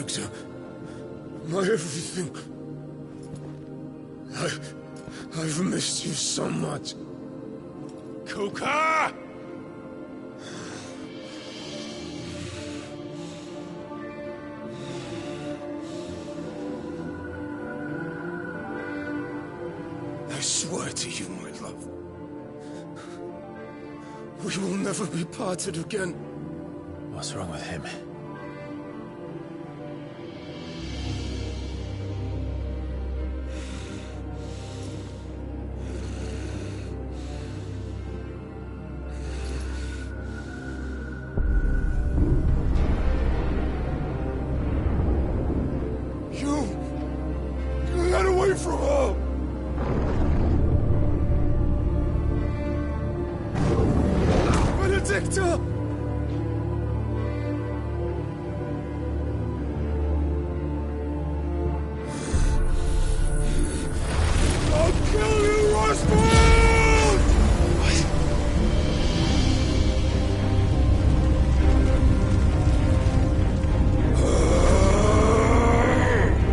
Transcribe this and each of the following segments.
Doctor. My everything. I've missed you so much. Kuka! I swear to you, my love. We will never be parted again. What's wrong with him? You got away from her! Benedicta! I'll kill you, Roswell!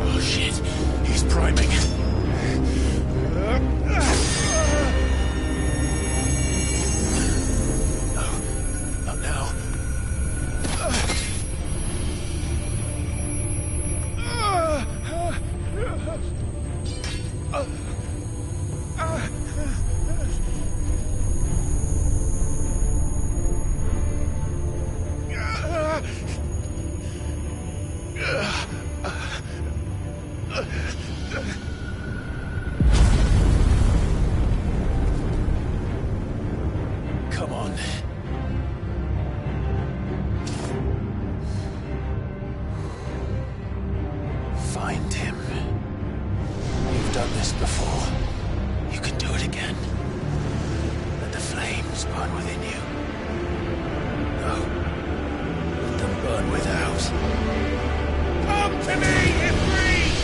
Oh shit, he's priming. Not now. Come on. Find him. You've done this before. You can do it again. Let the flames burn within you. No. Let them burn without. Come to me, Ifrit!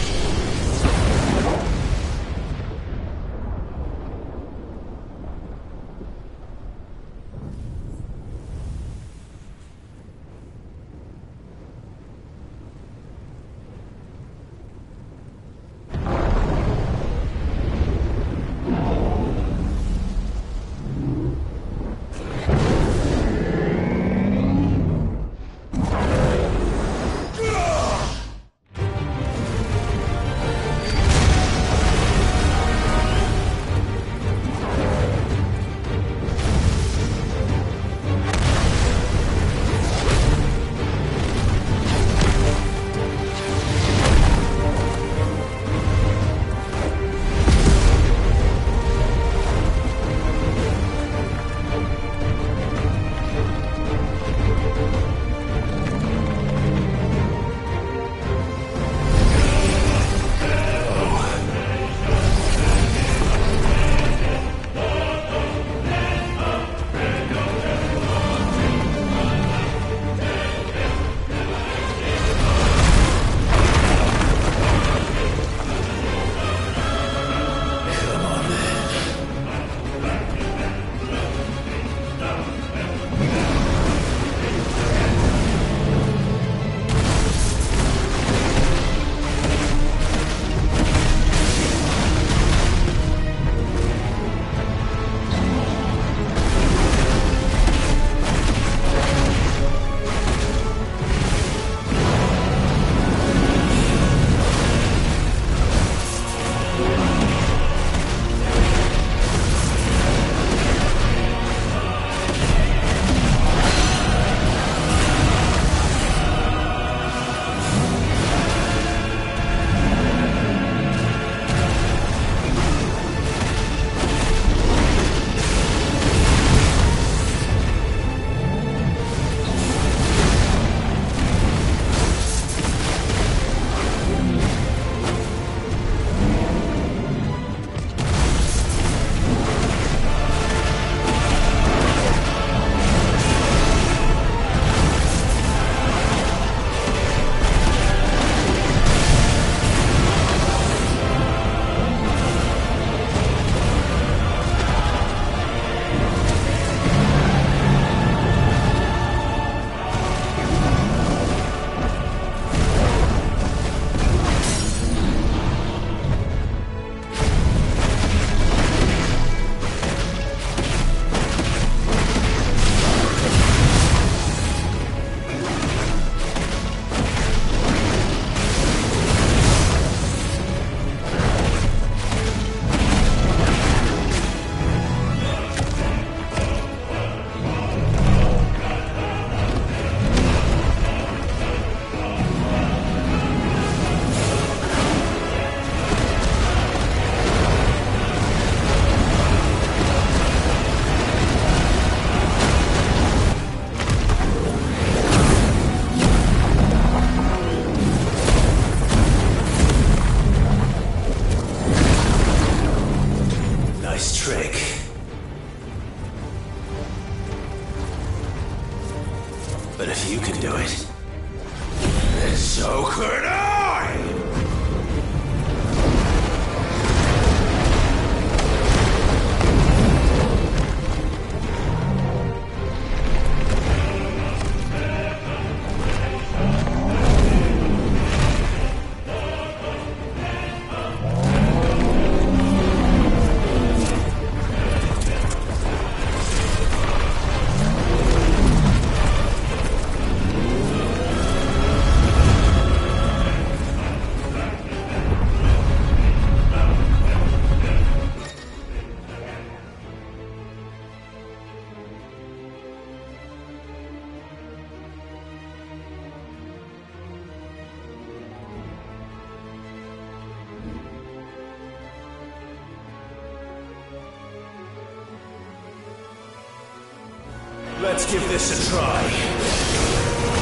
Let's give this a try.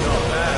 Not bad.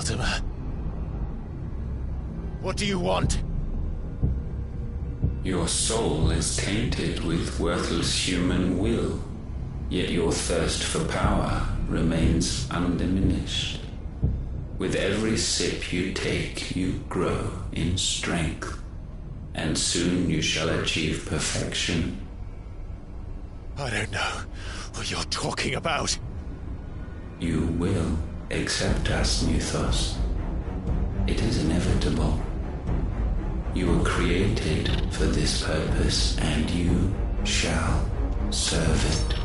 Mortimer. What do you want? Your soul is tainted with worthless human will, yet your thirst for power remains undiminished. With every sip you take, you grow in strength, and soon you shall achieve perfection. I don't know what you're talking about. You will accept us, Muthos. It is inevitable. You were created for this purpose, and you shall serve it.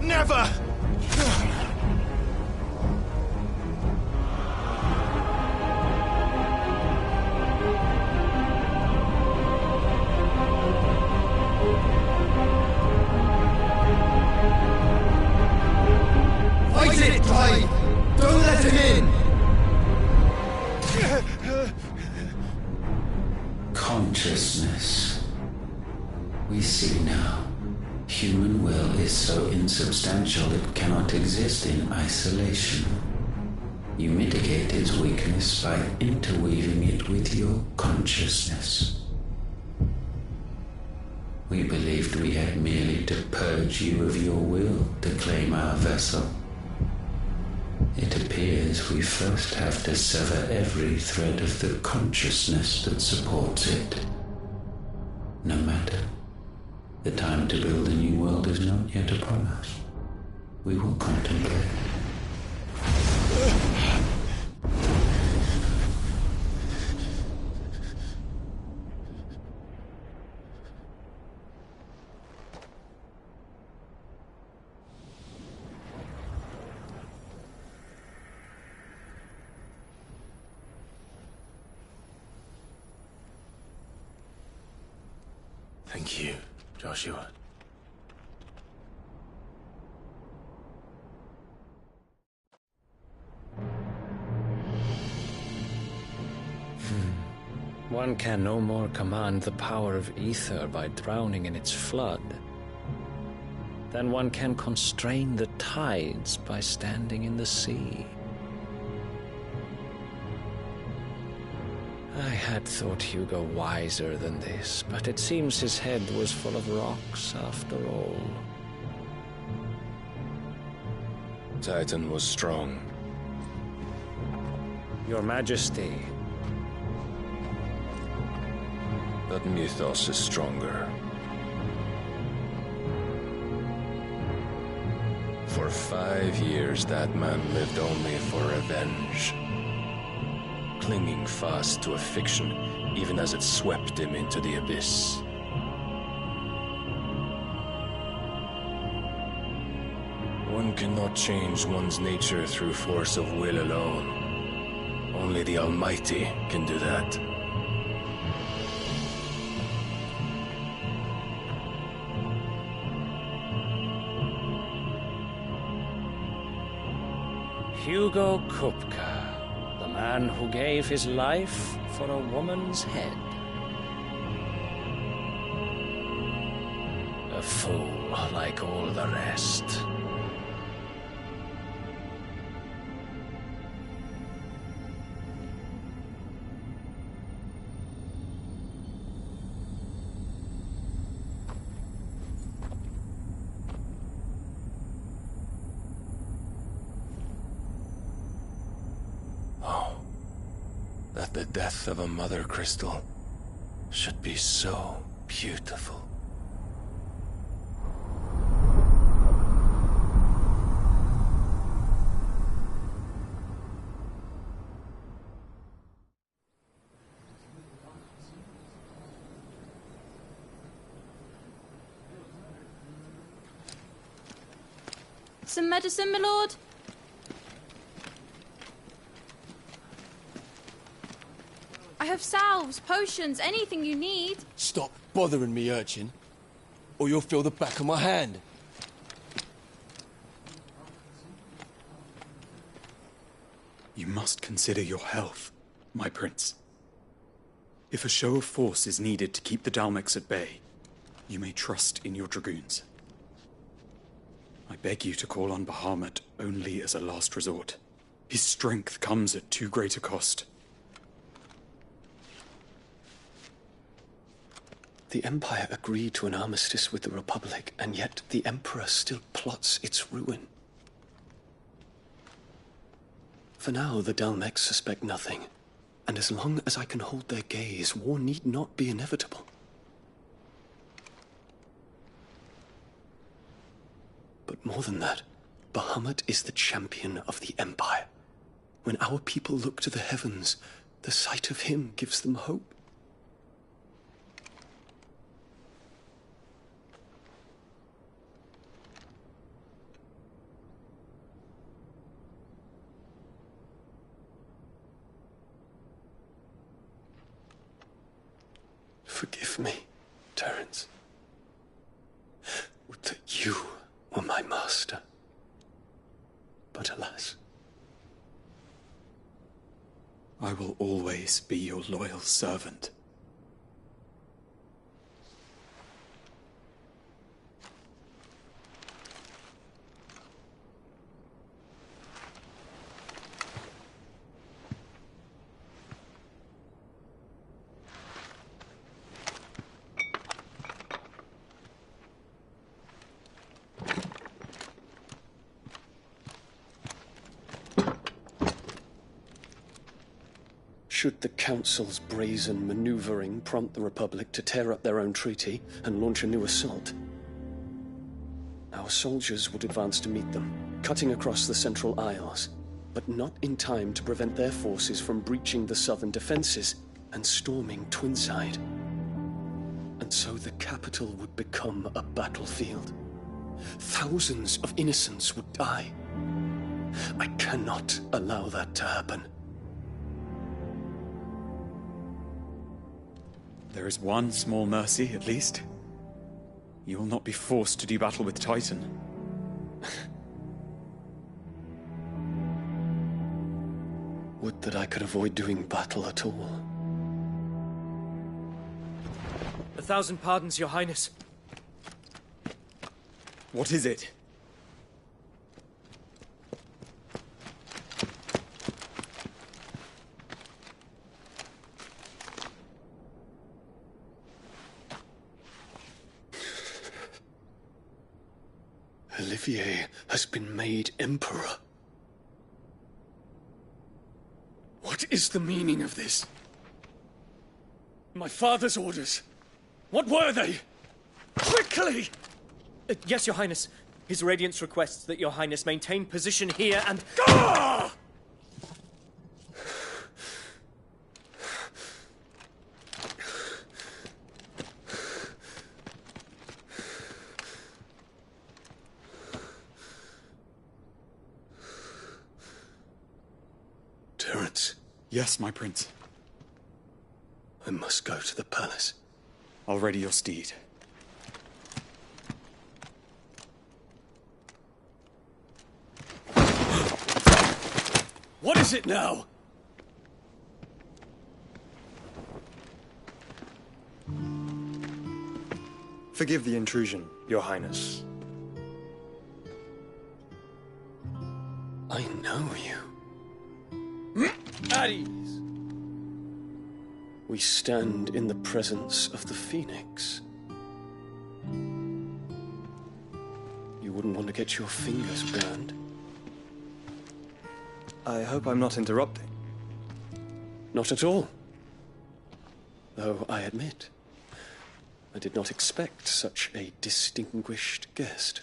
Never! Fight it, Clive! Don't let him in! Consciousness. We see now. Human will is so insubstantial it cannot exist in isolation. You mitigate its weakness by interweaving it with your consciousness. We believed we had merely to purge you of your will to claim our vessel. It appears we first have to sever every thread of the consciousness that supports it. No matter. The time to build a new world is not yet upon us. We will contemplate. Thank you, Joshua. One can no more command the power of ether by drowning in its flood than one can constrain the tides by standing in the sea. I had thought Hugo wiser than this, but it seems his head was full of rocks after all. Titan was strong. Your Majesty. But Mythos is stronger. For 5 years that man lived only for revenge. Clinging fast to a fiction, even as it swept him into the abyss. One cannot change one's nature through force of will alone. Only the Almighty can do that. Hugo Kupka, the man who gave his life for a woman's head. A fool like all the rest. That the death of a mother crystal should be so beautiful. Some medicine, my lord? I have salves, potions, anything you need. Stop bothering me, urchin, or you'll feel the back of my hand. You must consider your health, my prince. If a show of force is needed to keep the Dalmex at bay, you may trust in your dragoons. I beg you to call on Bahamut only as a last resort. His strength comes at too great a cost. The Empire agreed to an armistice with the Republic, and yet the Emperor still plots its ruin. For now, the Dalmex suspect nothing, and as long as I can hold their gaze, war need not be inevitable. But more than that, Bahamut is the champion of the Empire. When our people look to the heavens, the sight of him gives them hope. Forgive me, Terence. Would that you were my master. But alas. I will always be your loyal servant. Should the Council's brazen maneuvering prompt the Republic to tear up their own treaty and launch a new assault, our soldiers would advance to meet them, cutting across the Central Isles, but not in time to prevent their forces from breaching the southern defenses and storming Twinside. And so the capital would become a battlefield. Thousands of innocents would die. I cannot allow that to happen. There is one small mercy, at least. You will not be forced to do battle with Titan. Would that I could avoid doing battle at all. 1,000 pardons, Your Highness. What is it? Olivier has been made Emperor. What is the meaning of this? My father's orders. What were they? Quickly! Yes, Your Highness. His Radiance requests that Your Highness maintain position here and... Ah! Terence. Yes, my prince. I must go to the palace. I'll ready your steed. What is it now? Forgive the intrusion, Your Highness. I know you. At ease. We stand in the presence of the Phoenix. You wouldn't want to get your fingers burned. I hope I'm not interrupting. Not at all. Though I admit, I did not expect such a distinguished guest.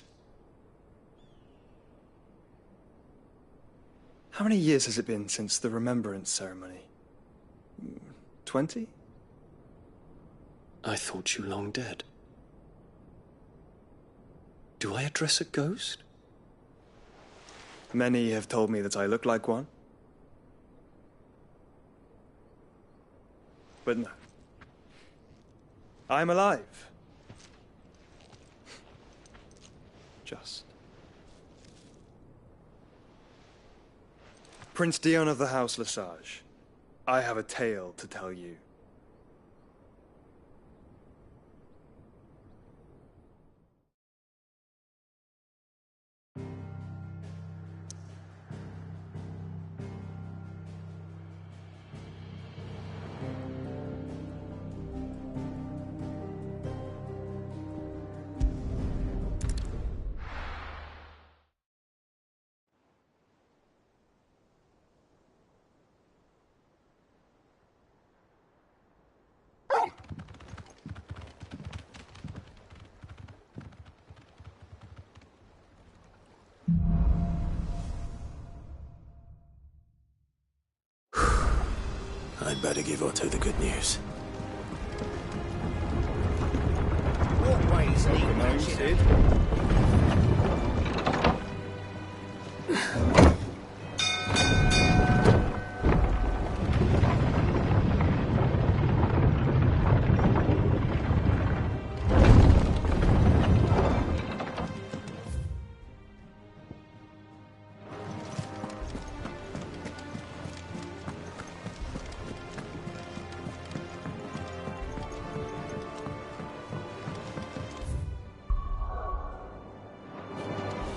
How many years has it been since the Remembrance ceremony? 20? I thought you long dead. Do I address a ghost? Many have told me that I look like one. But no. I'm alive. Just. Prince Dion of the House Lesage, I have a tale to tell you. I'd better give Otto the good news. What ways are you Sid?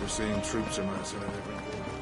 We're seeing troops amassing at every corner.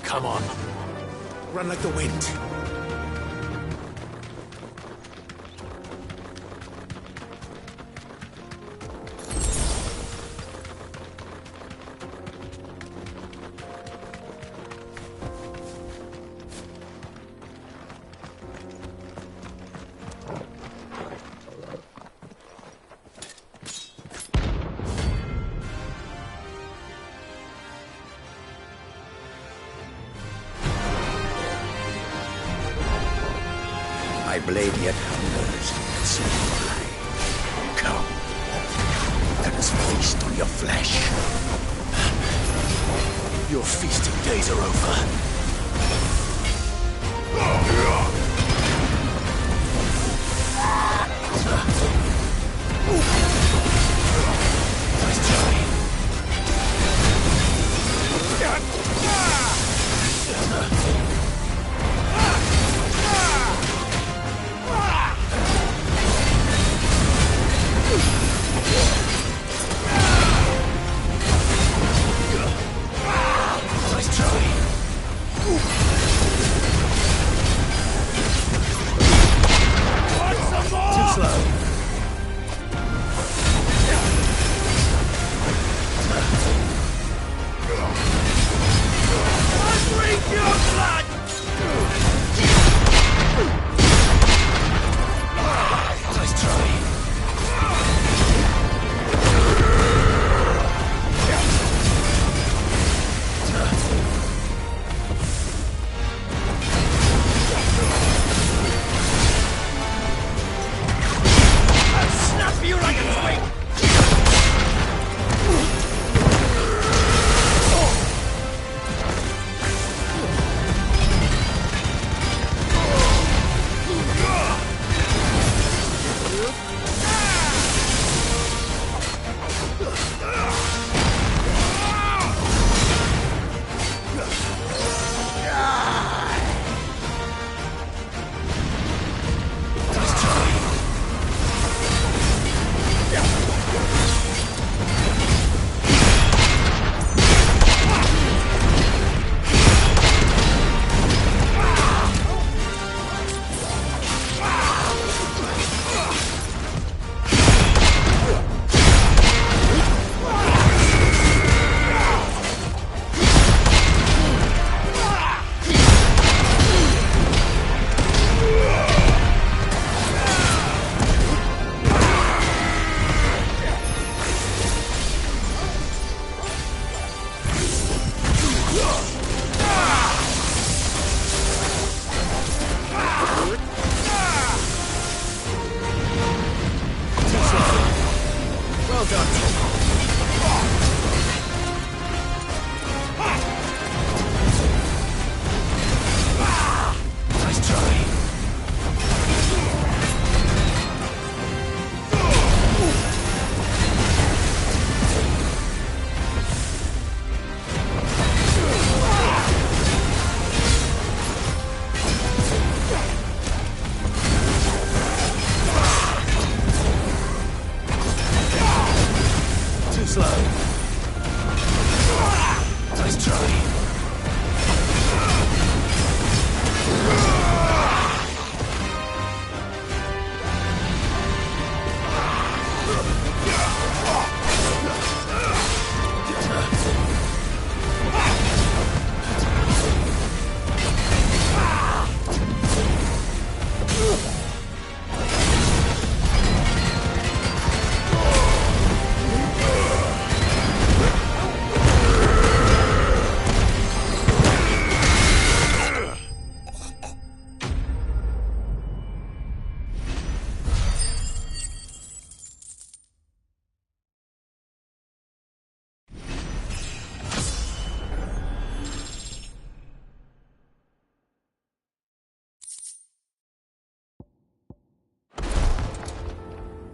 Come on. Run like the wind. My blade yet hungers, and so do I. Come, let us feast on your flesh. Your feasting days are over. Nice try. Nice try.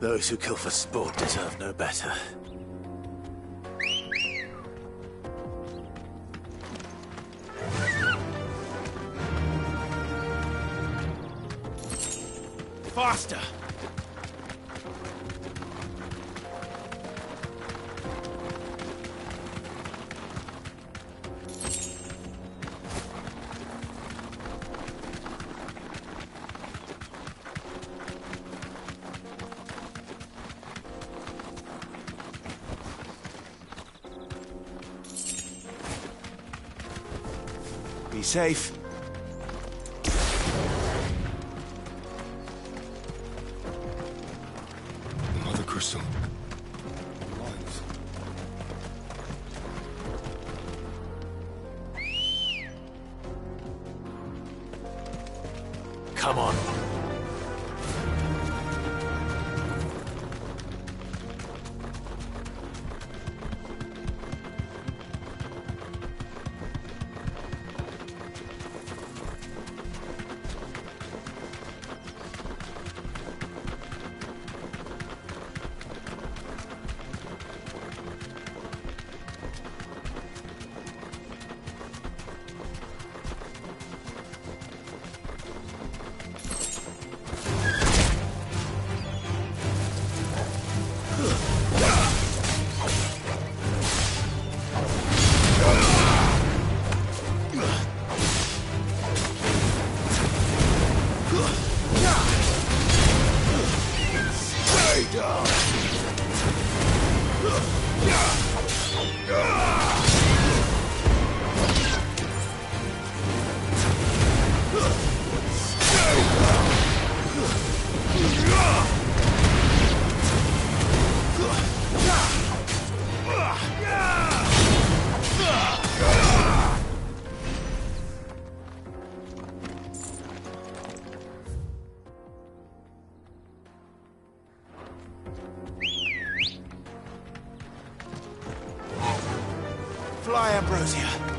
Those who kill for sport deserve no better. Faster! Be safe. Another crystal. Lines. Come on. Fly, Ambrosia.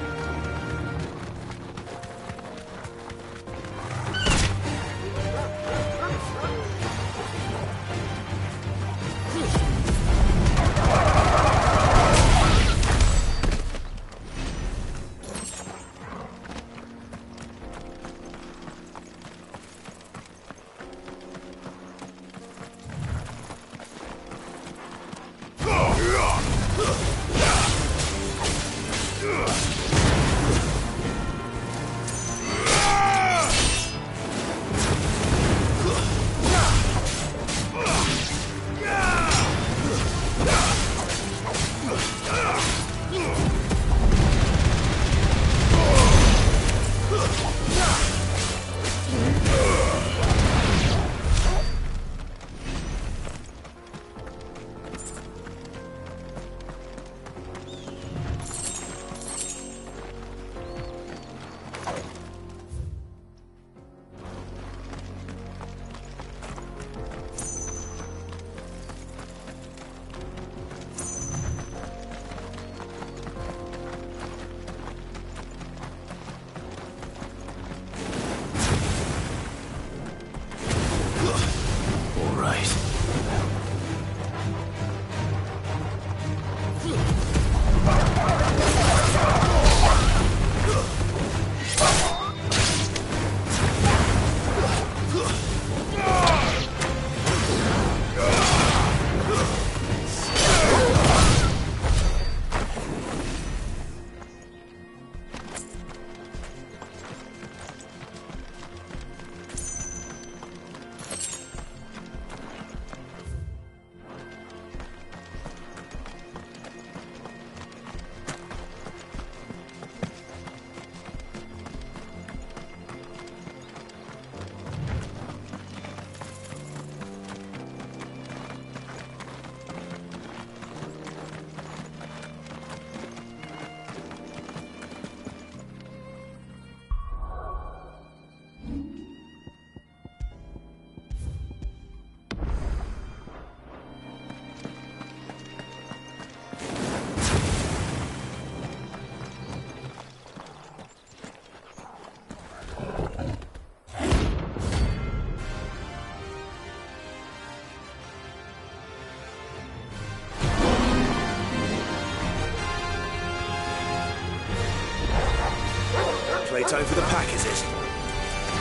time for the pack, is it?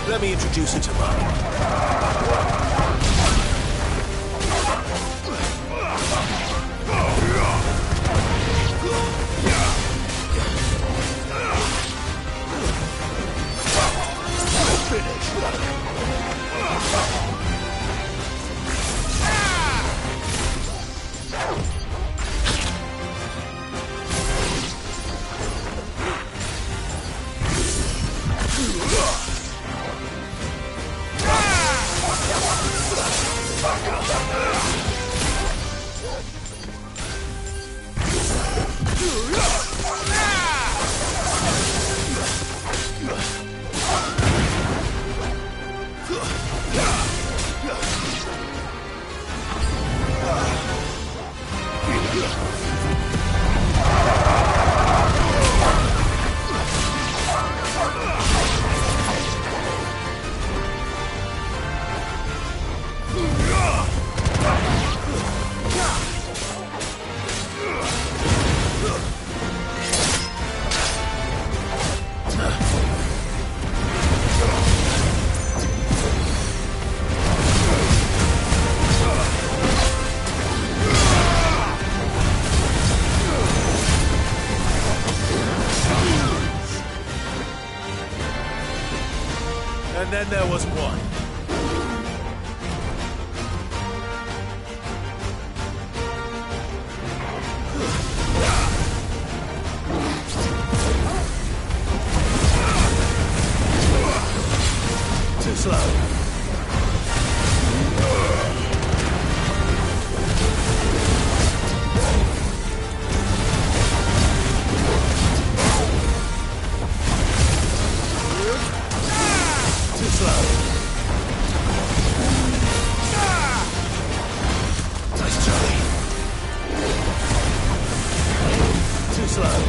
Let me introduce you to Mum. And then there was one. Too slow. Too slow. Nice, Charlie. Too slow.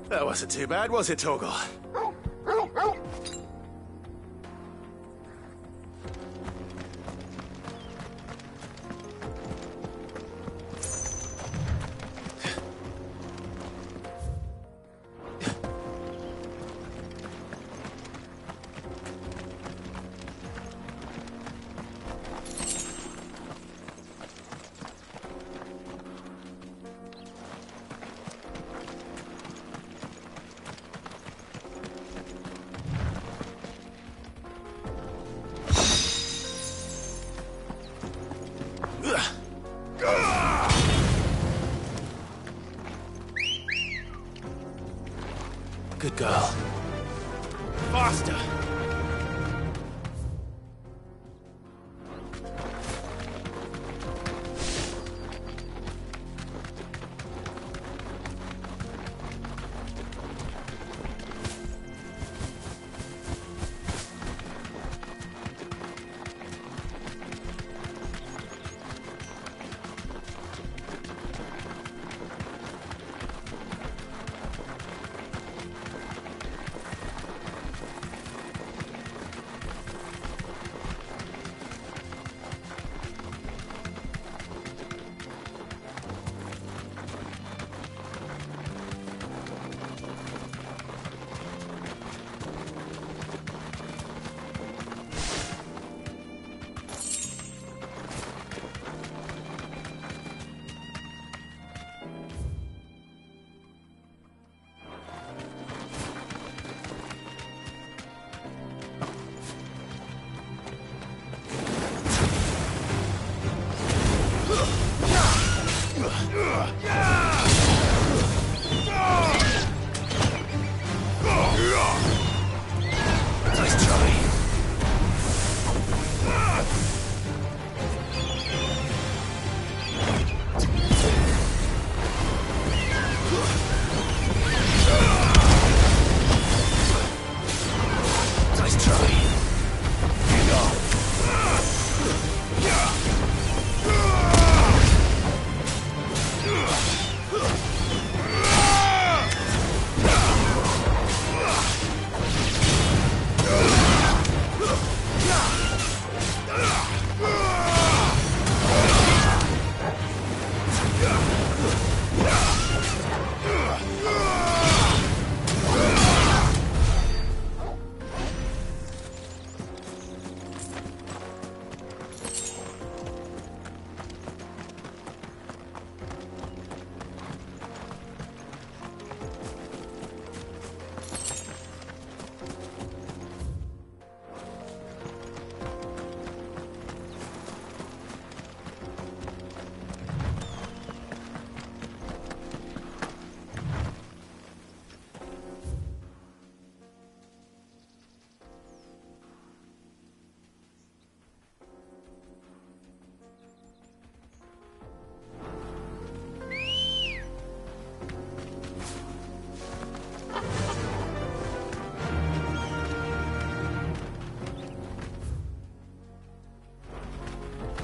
That wasn't too bad, was it, Torgal? Good girl. Faster!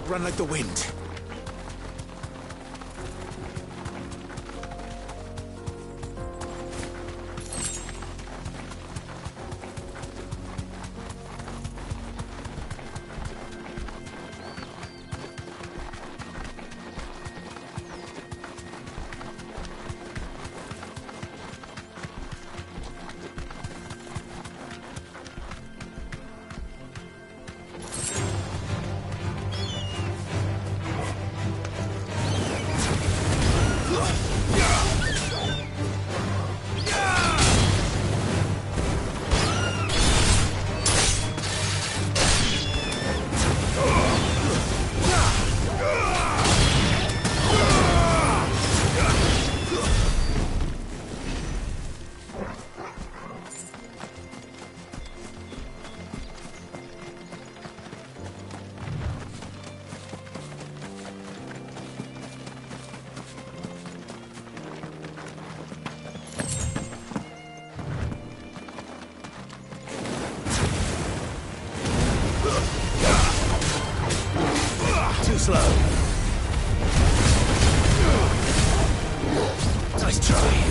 Run like the wind. Too slow. Nice try.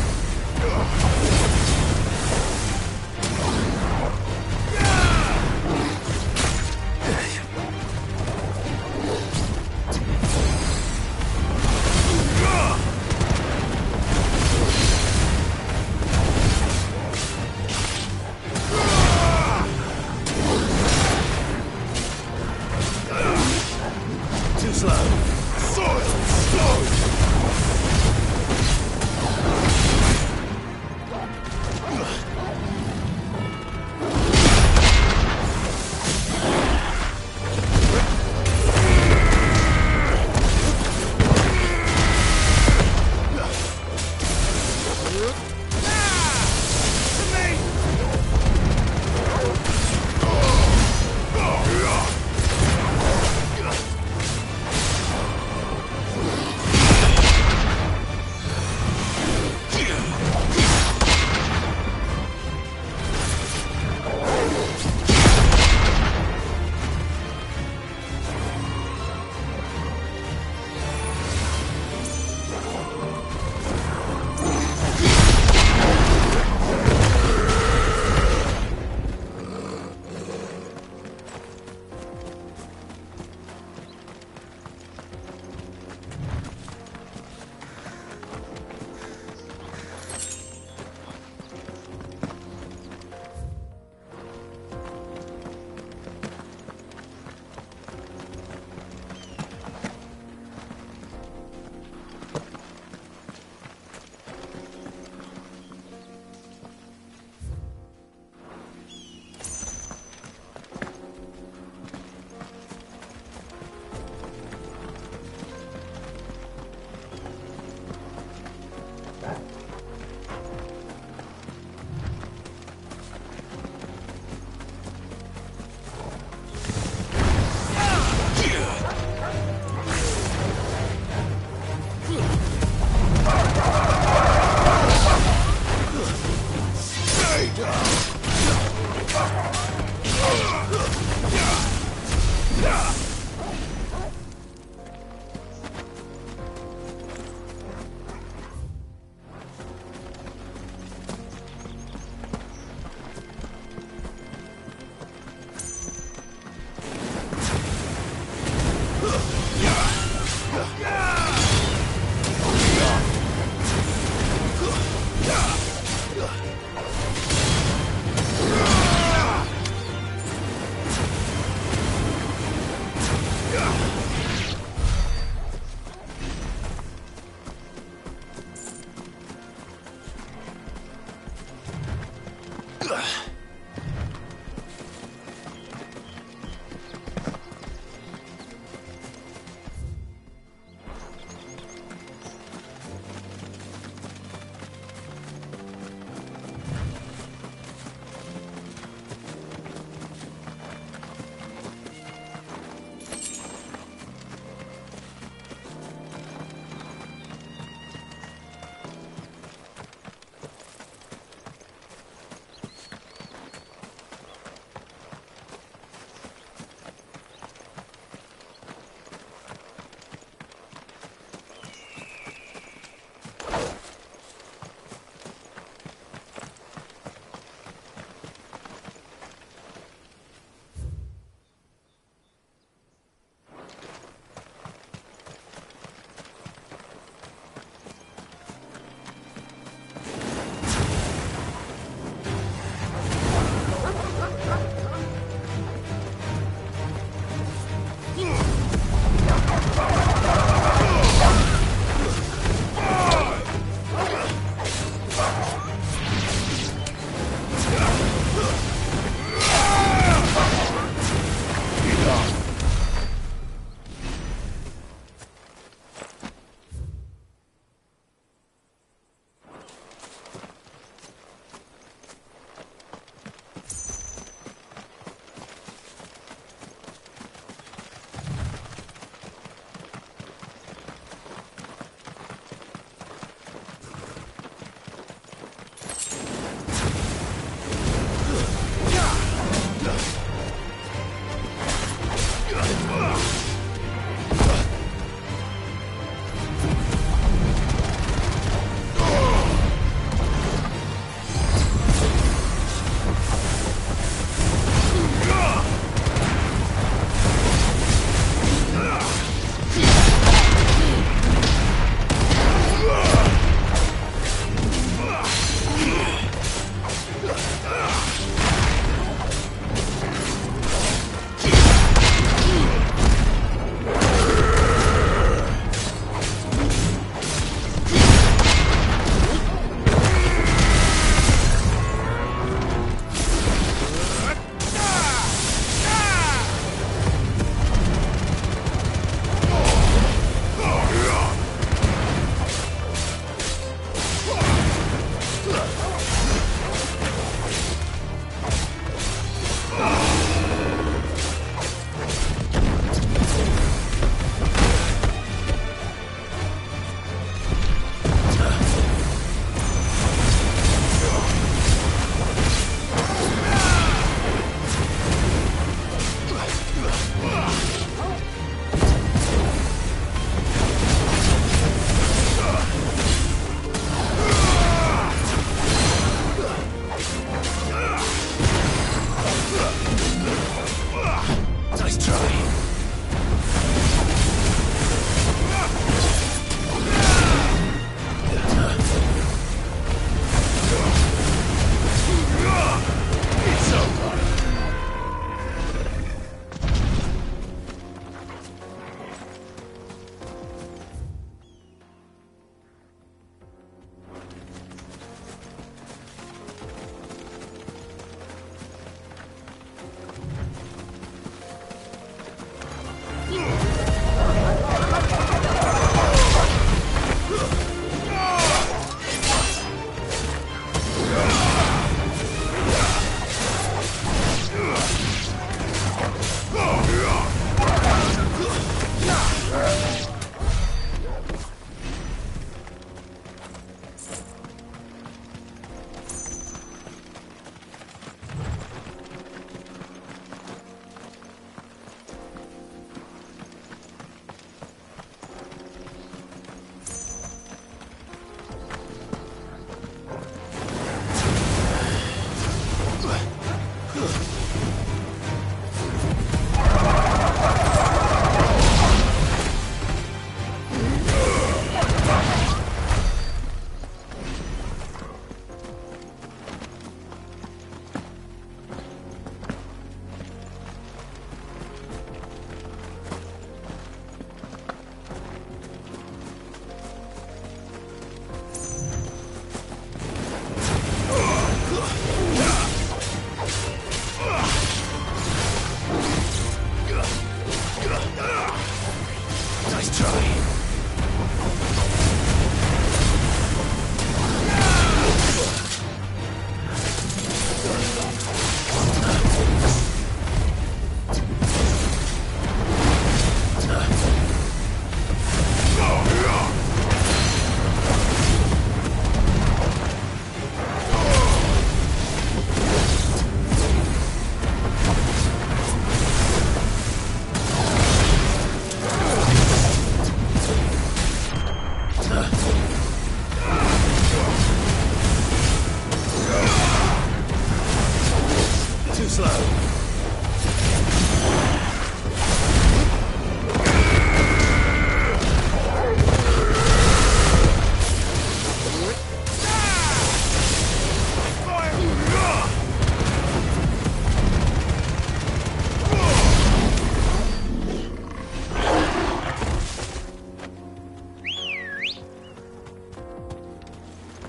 slow.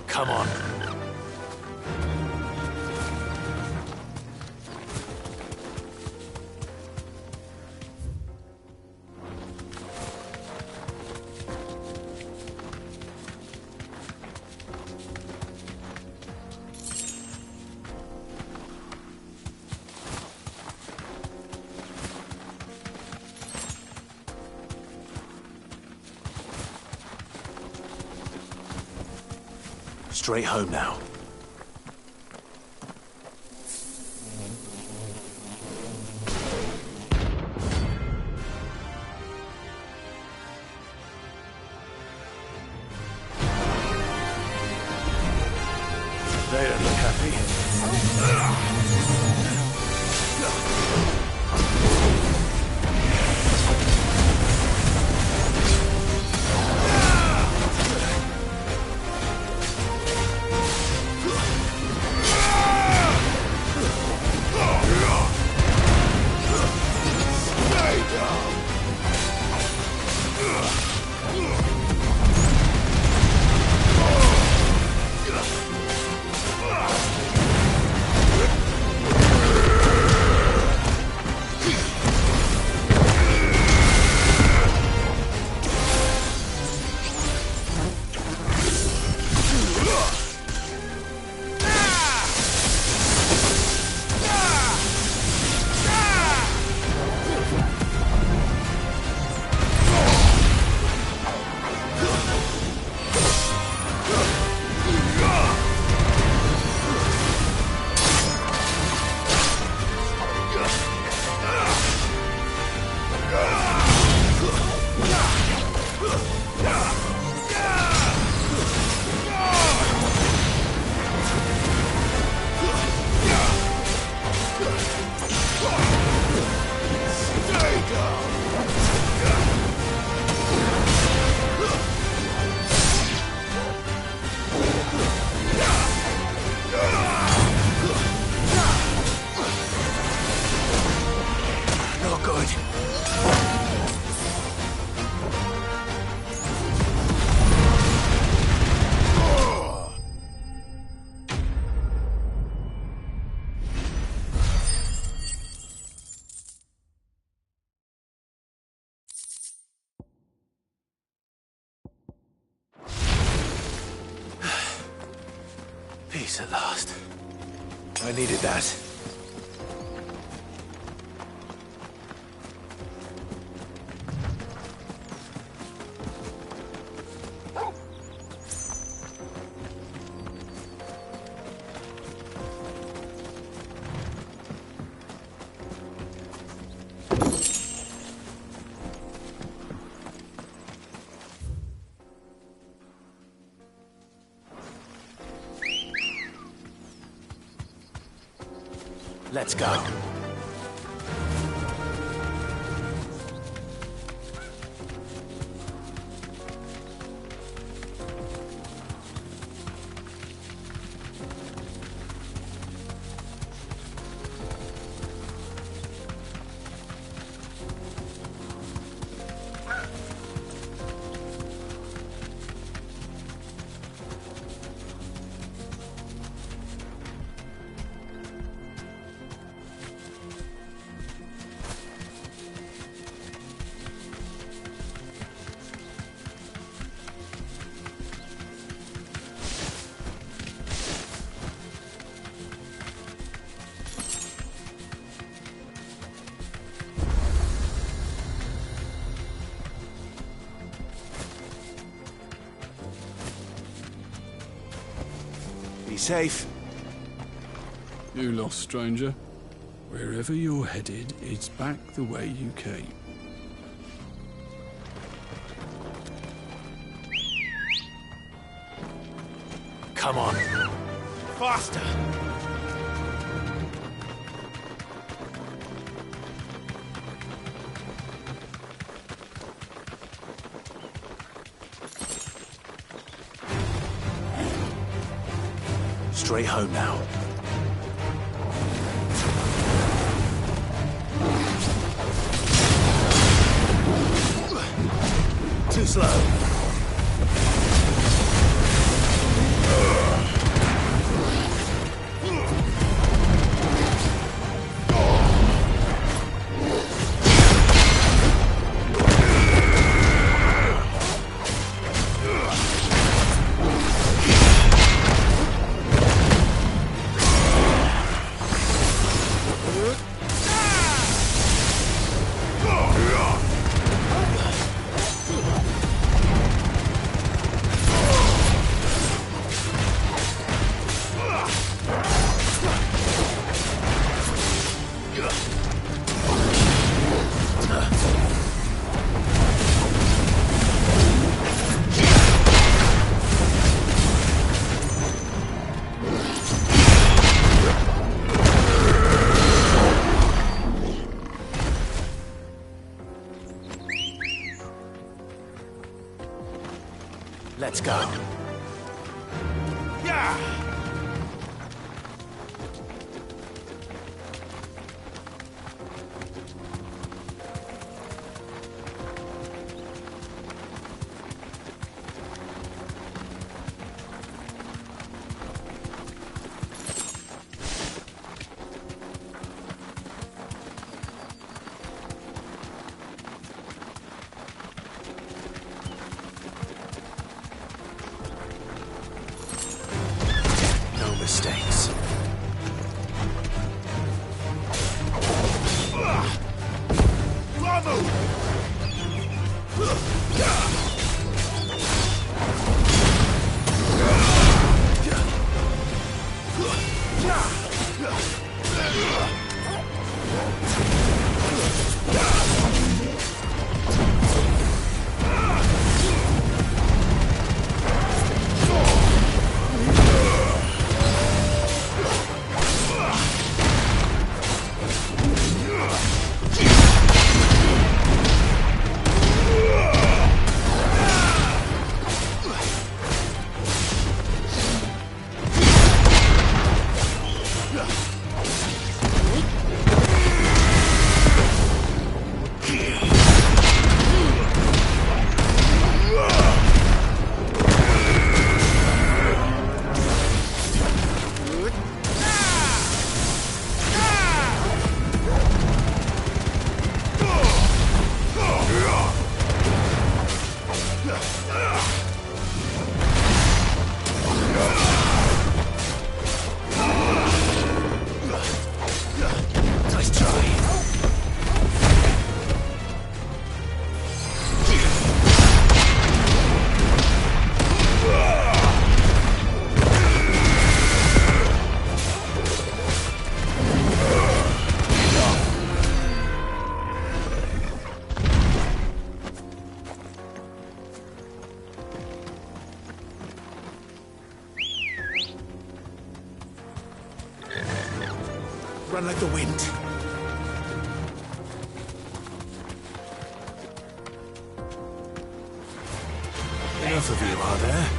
Come on. Straight home now. They don't look happy. Peace at last. I needed that. Let's go. Be safe. You lost, stranger. Wherever you're headed, it's back the way you came. Come on. Faster! Straight home now. Too slow. Let's go. Yeah! Mistakes. Bravo! Run like the wind. Enough of you, are there?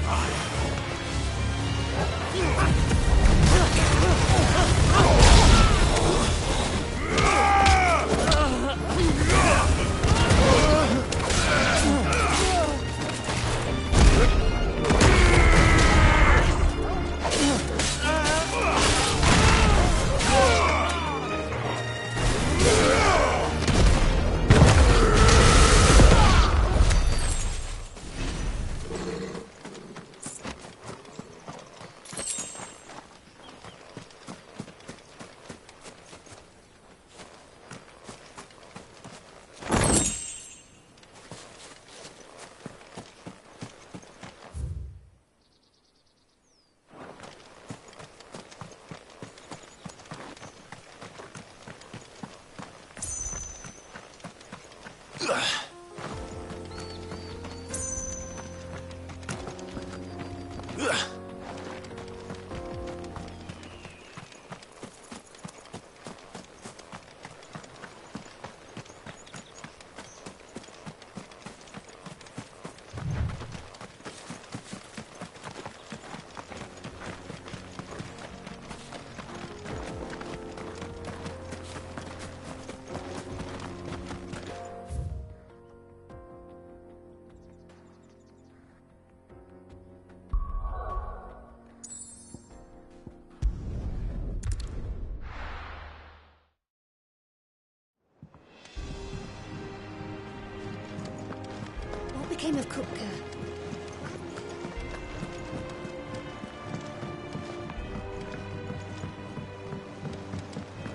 cooker.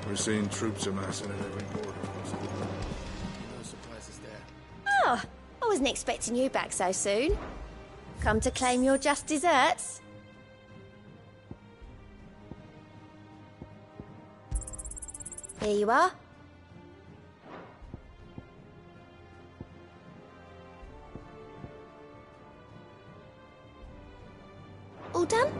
We're seeing troops amassing at every border. No surprises there. Oh, I wasn't expecting you back so soon. Come to claim your just desserts? Here you are. All done?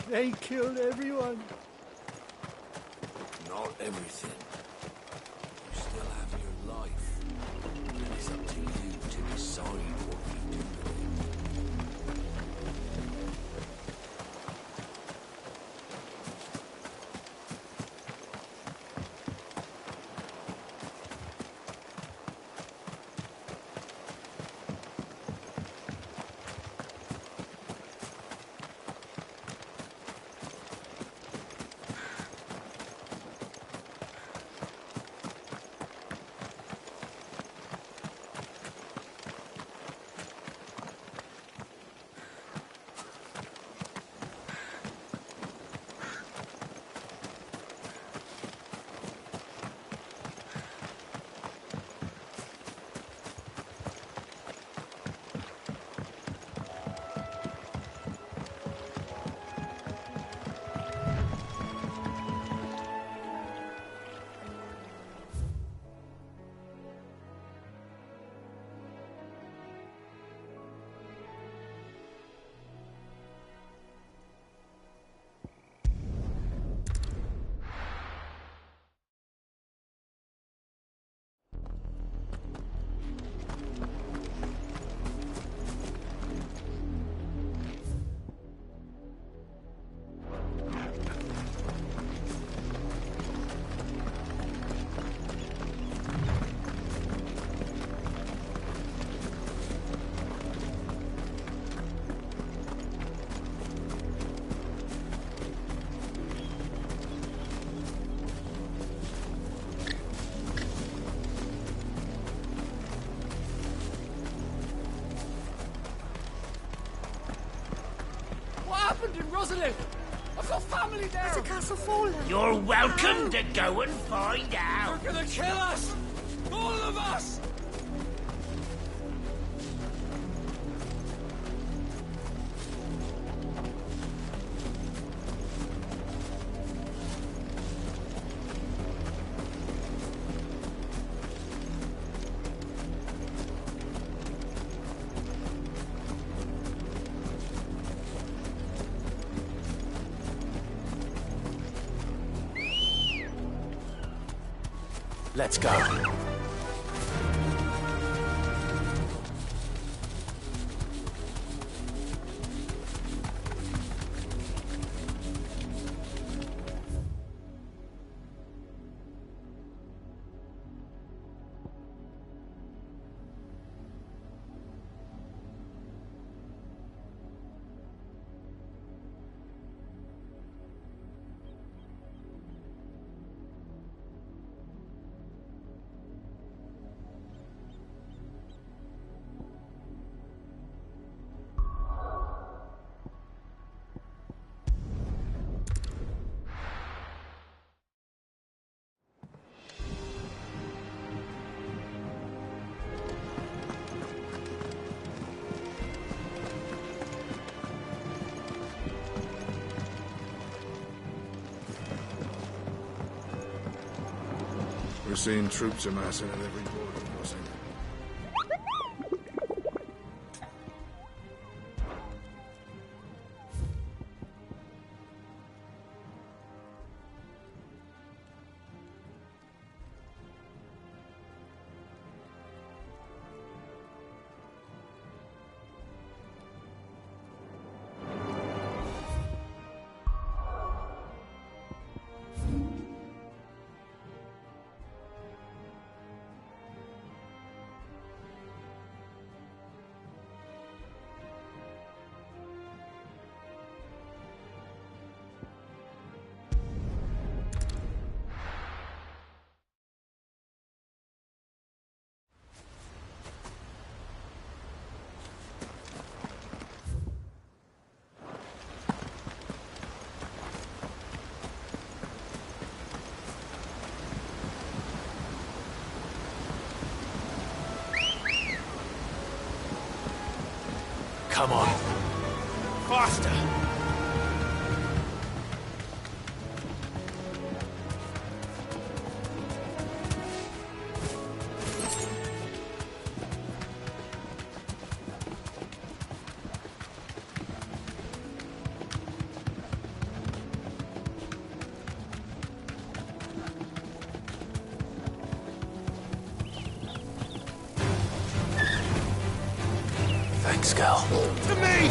They killed everyone. Not everything. You still have your life. And it's up to you to decide what you do with it. happened in Rosalind? I've got family there. Has the castle fallen? You're welcome to go and find out. They're gonna kill us! All of us! Let's go. We're seeing troops amassing at every border crossing. Come on. Faster! Thanks, girl. To me!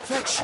Fetch!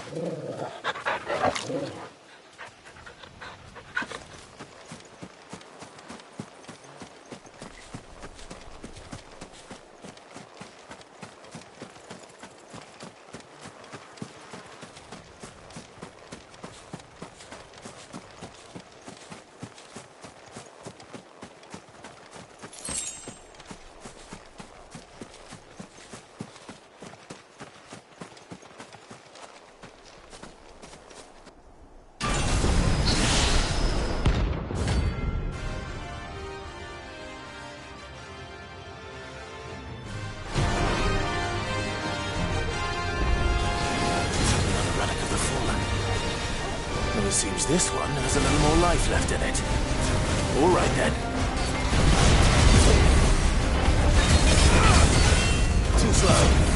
Seems this one has a little more life left in it. All right then. Too slow.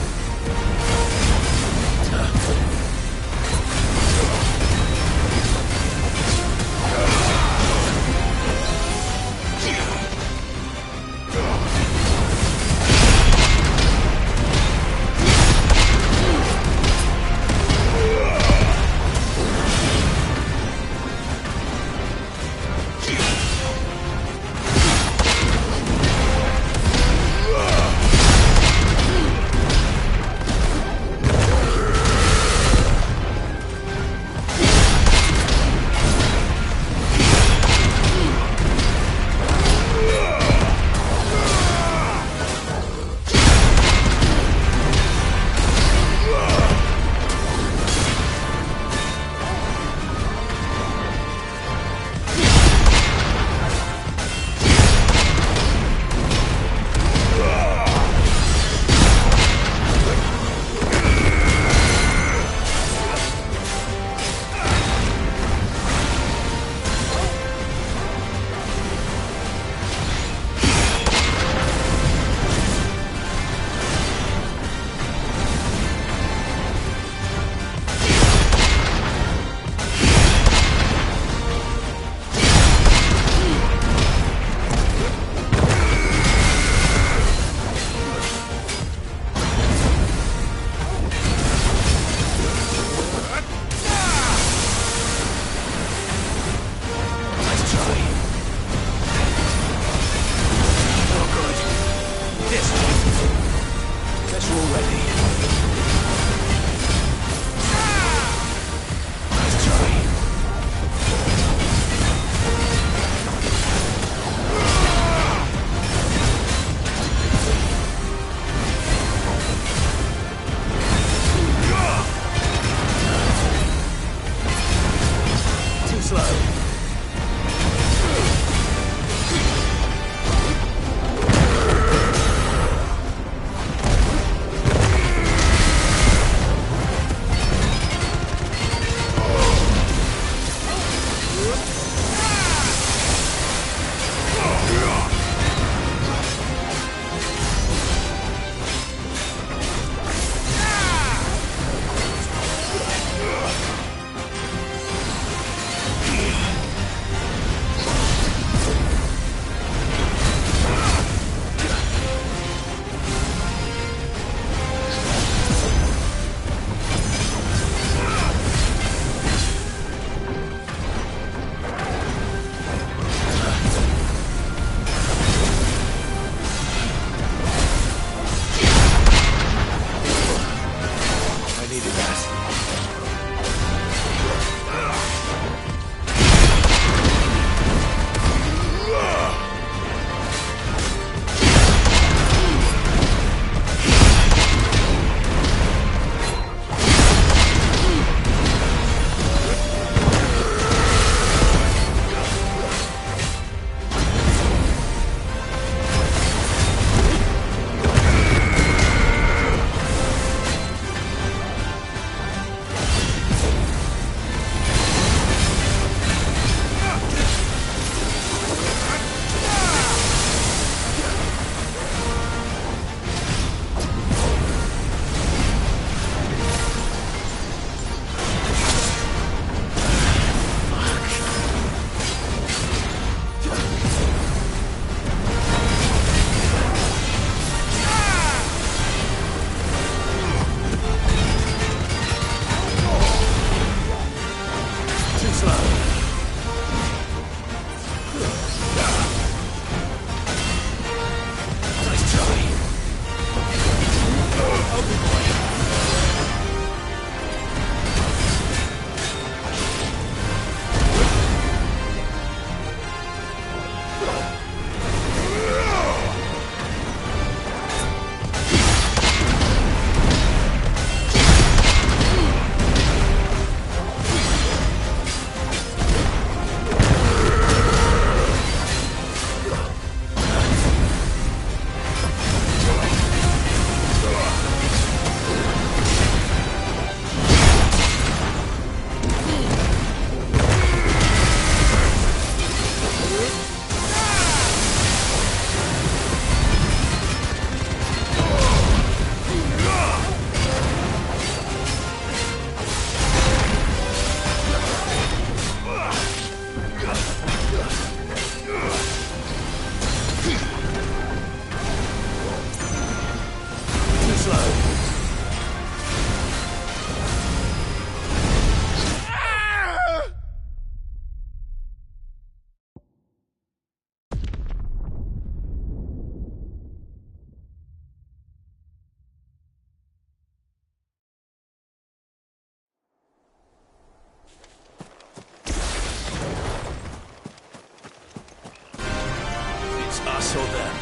us or them?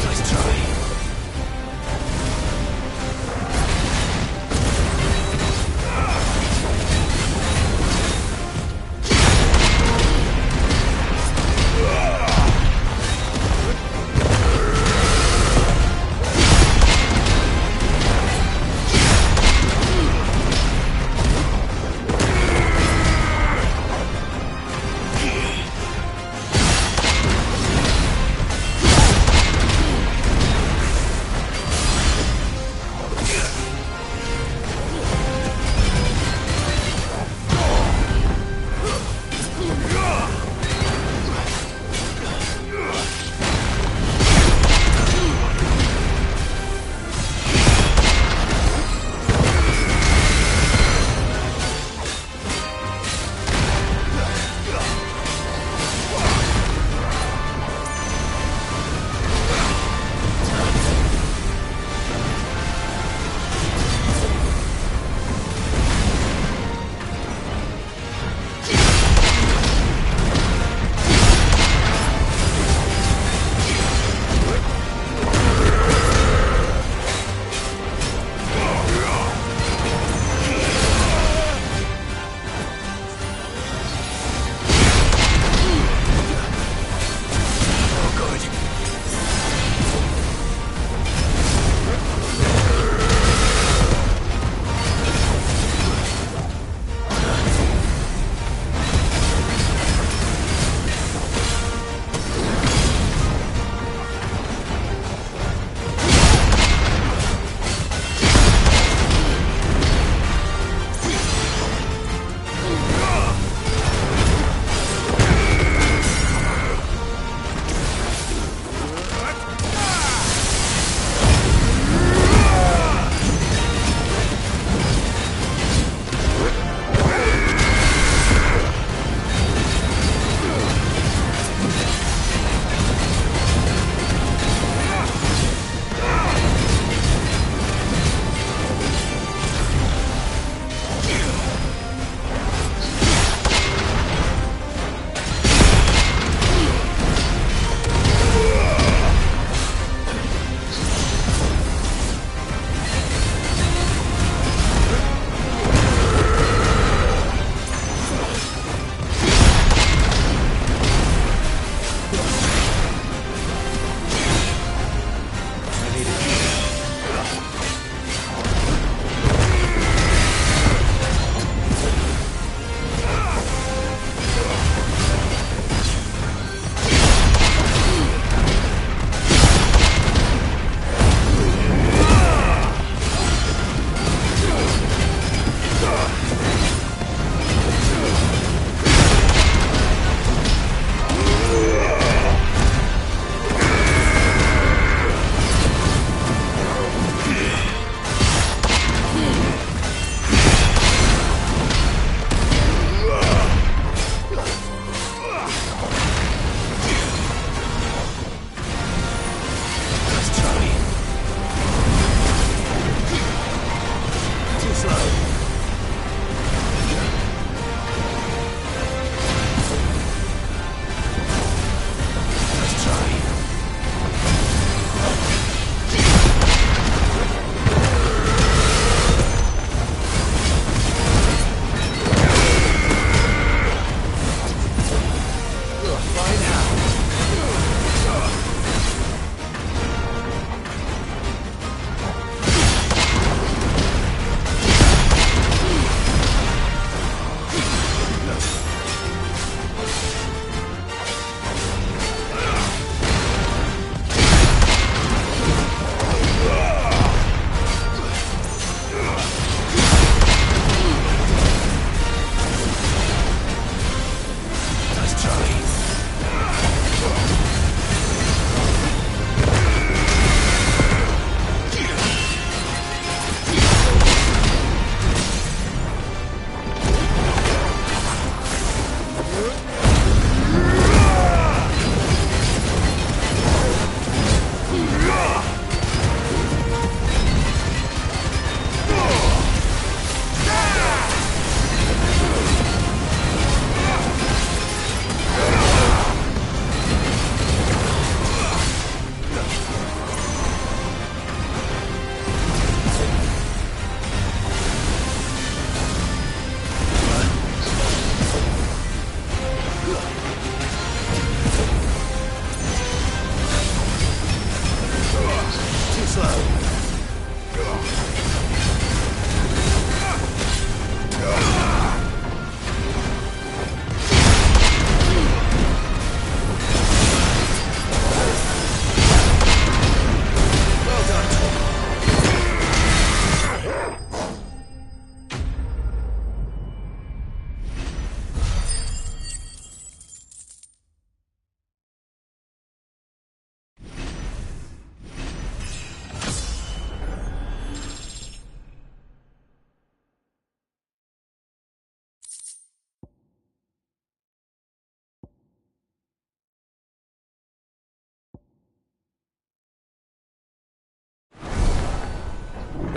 Nice try.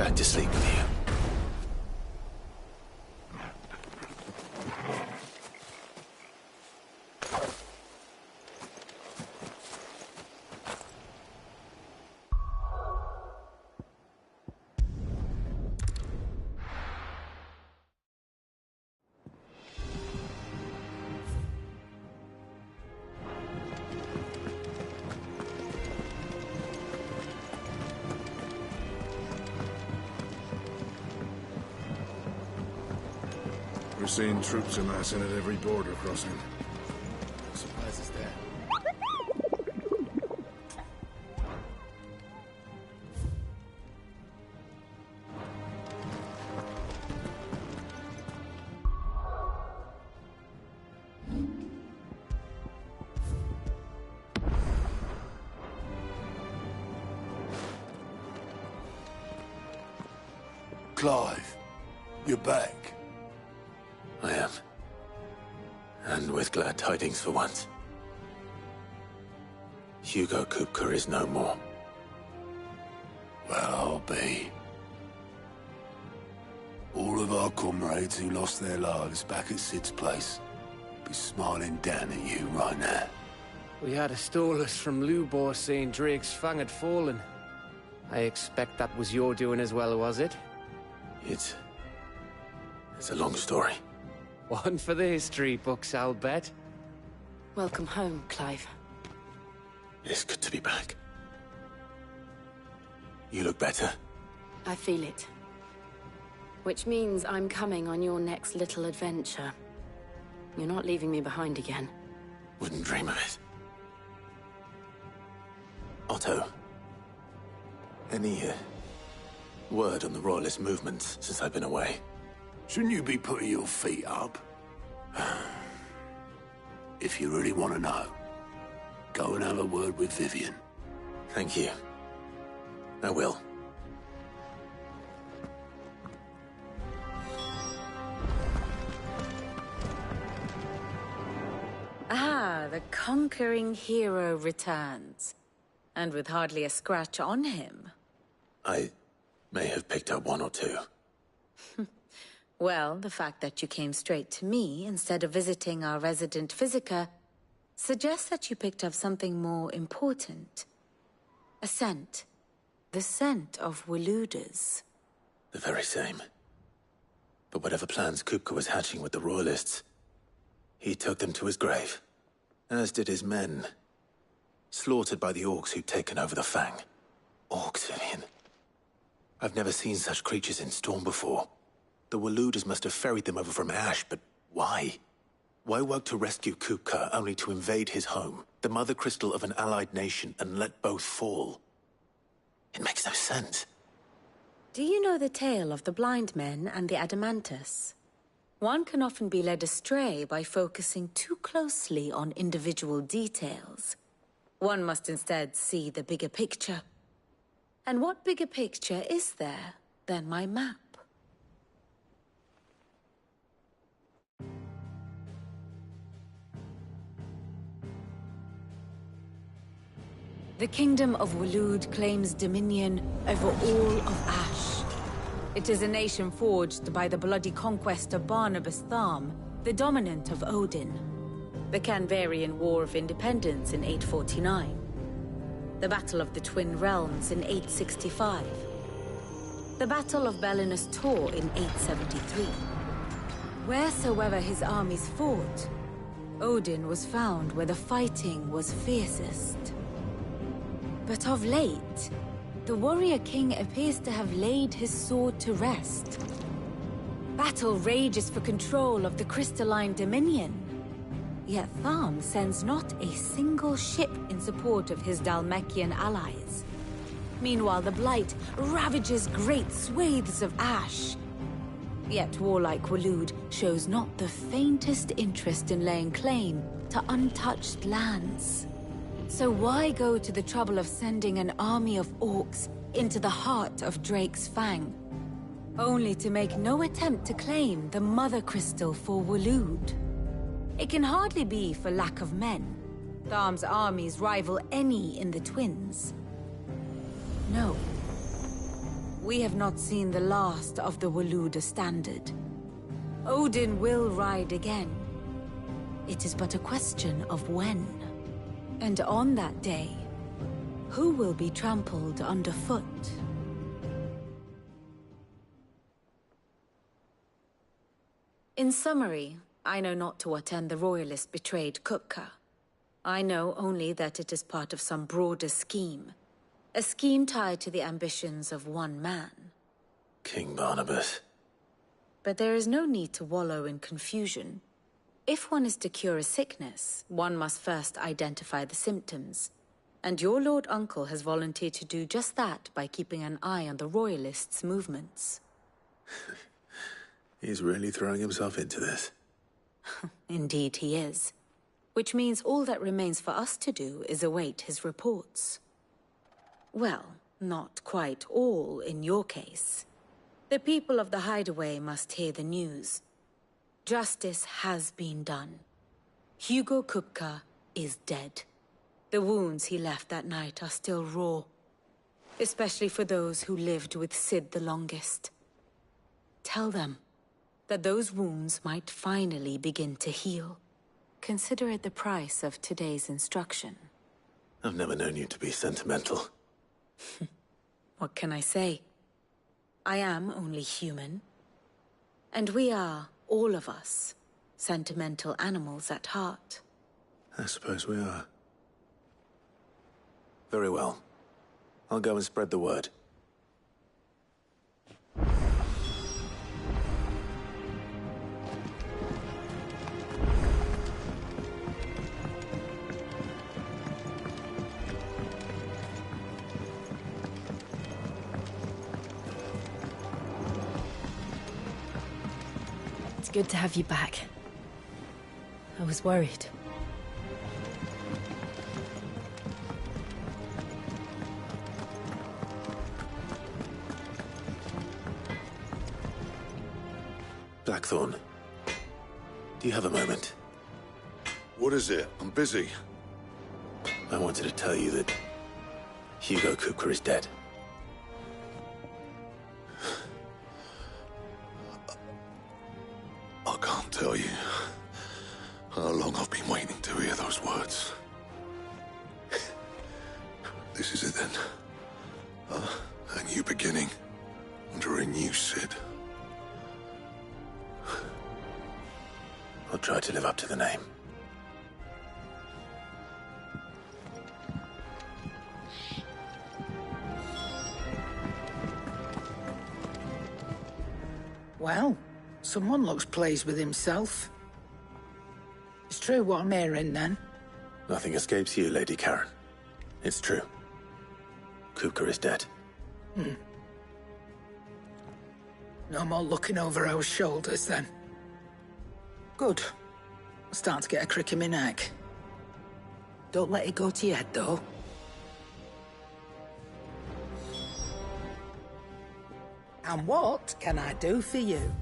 Back to sleep with you. We're seeing troops amassing at every border crossing. No surprises there. Clive, you're back. I am. And with glad tidings for once. Hugo Kupka is no more. Well, I'll be. All of our comrades who lost their lives back at Sid's place be smiling down at you right now. We had a stolus from Lubor saying Drake's fang had fallen. I expect that was your doing as well, was it? It's a long story. One for the history books, I'll bet. Welcome home, Clive. It's good to be back. You look better. I feel it. Which means I'm coming on your next little adventure. You're not leaving me behind again. Wouldn't dream of it. Otto. Any word on the Royalist movements since I've been away? Shouldn't you be putting your feet up? If you really want to know, go and have a word with Vivian. Thank you. I will. Ah, the conquering hero returns. And with hardly a scratch on him. I may have picked up one or two. Well, the fact that you came straight to me instead of visiting our resident physiker suggests that you picked up something more important. A scent. The scent of Waludas. The very same. But whatever plans Kupka was hatching with the Royalists, he took them to his grave. As did his men. Slaughtered by the orcs who'd taken over the Fang. Orcs, Vivian. I've never seen such creatures in Storm before. The Waludas must have ferried them over from Ash, but why? Why work to rescue Kupka only to invade his home, the mother crystal of an allied nation, and let both fall? It makes no sense. Do you know the tale of the blind men and the Adamantus? One can often be led astray by focusing too closely on individual details. One must instead see the bigger picture. And what bigger picture is there than my map? The Kingdom of Waloed claims dominion over all of Ash. It is a nation forged by the bloody conquest of Barnabas Tharm, the dominant of Odin. The Canvarian War of Independence in 849. The Battle of the Twin Realms in 865. The Battle of Belinus Tor in 873. Wheresoever his armies fought, Odin was found where the fighting was fiercest. But of late, the warrior king appears to have laid his sword to rest. Battle rages for control of the crystalline dominion. Yet Tharm sends not a single ship in support of his Dhalmekian allies. Meanwhile, the Blight ravages great swathes of Ash. Yet warlike Waloed shows not the faintest interest in laying claim to untouched lands. So why go to the trouble of sending an army of orcs into the heart of Drake's Fang, only to make no attempt to claim the Mother Crystal for Waloed? It can hardly be for lack of men. Tharm's armies rival any in the Twins. No. we have not seen the last of the Waloed standard. Odin will ride again. It is but a question of when. And on that day, who will be trampled underfoot? In summary, I know not to what end the Royalists betrayed Kupka. I know only that it is part of some broader scheme. A scheme tied to the ambitions of one man. King Barnabas. But there is no need to wallow in confusion. If one is to cure a sickness, one must first identify the symptoms. And your Lord Uncle has volunteered to do just that by keeping an eye on the Royalists' movements. He's really throwing himself into this. Indeed he is. Which means all that remains for us to do is await his reports. Well, not quite all in your case. The people of the Hideaway must hear the news. Justice has been done. Hugo Kupka is dead. The wounds he left that night are still raw. Especially for those who lived with Sid the longest. Tell them that those wounds might finally begin to heal. Consider it the price of today's instruction. I've never known you to be sentimental. What can I say? I am only human. And we are, all of us, sentimental animals at heart. I suppose we are. Very well. I'll go and spread the word. It's good to have you back. I was worried. Blackthorn, do you have a moment? What is it? I'm busy. I wanted to tell you that Hugo Kupka is dead. I can't tell you how long I've been waiting to hear those words. This is it then. A new beginning under a new Sid. I'll try to live up to the name. Well, someone looks pleased with himself. It's true what I'm hearing, then? Nothing escapes you, Lady Karen. It's true. Kupka is dead. No more looking over our shoulders, then. Good. I'm starting to get a crick in my neck. Don't let it go to your head, though. And what can I do for you?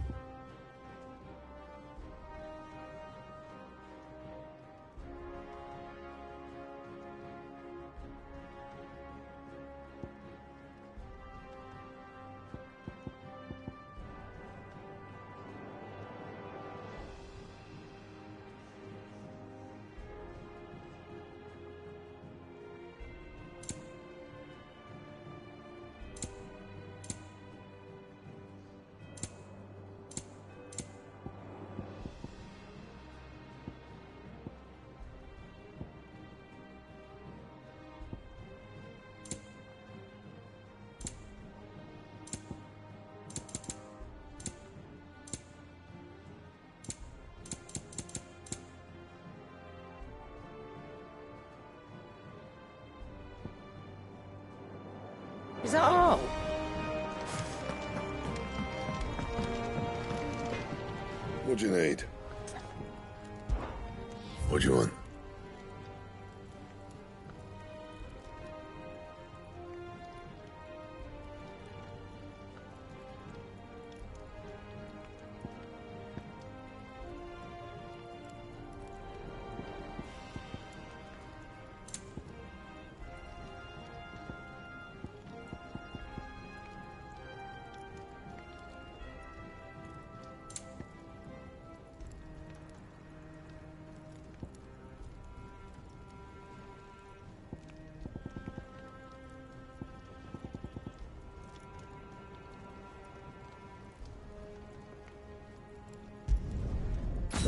Is that all? What do you need? What do you want?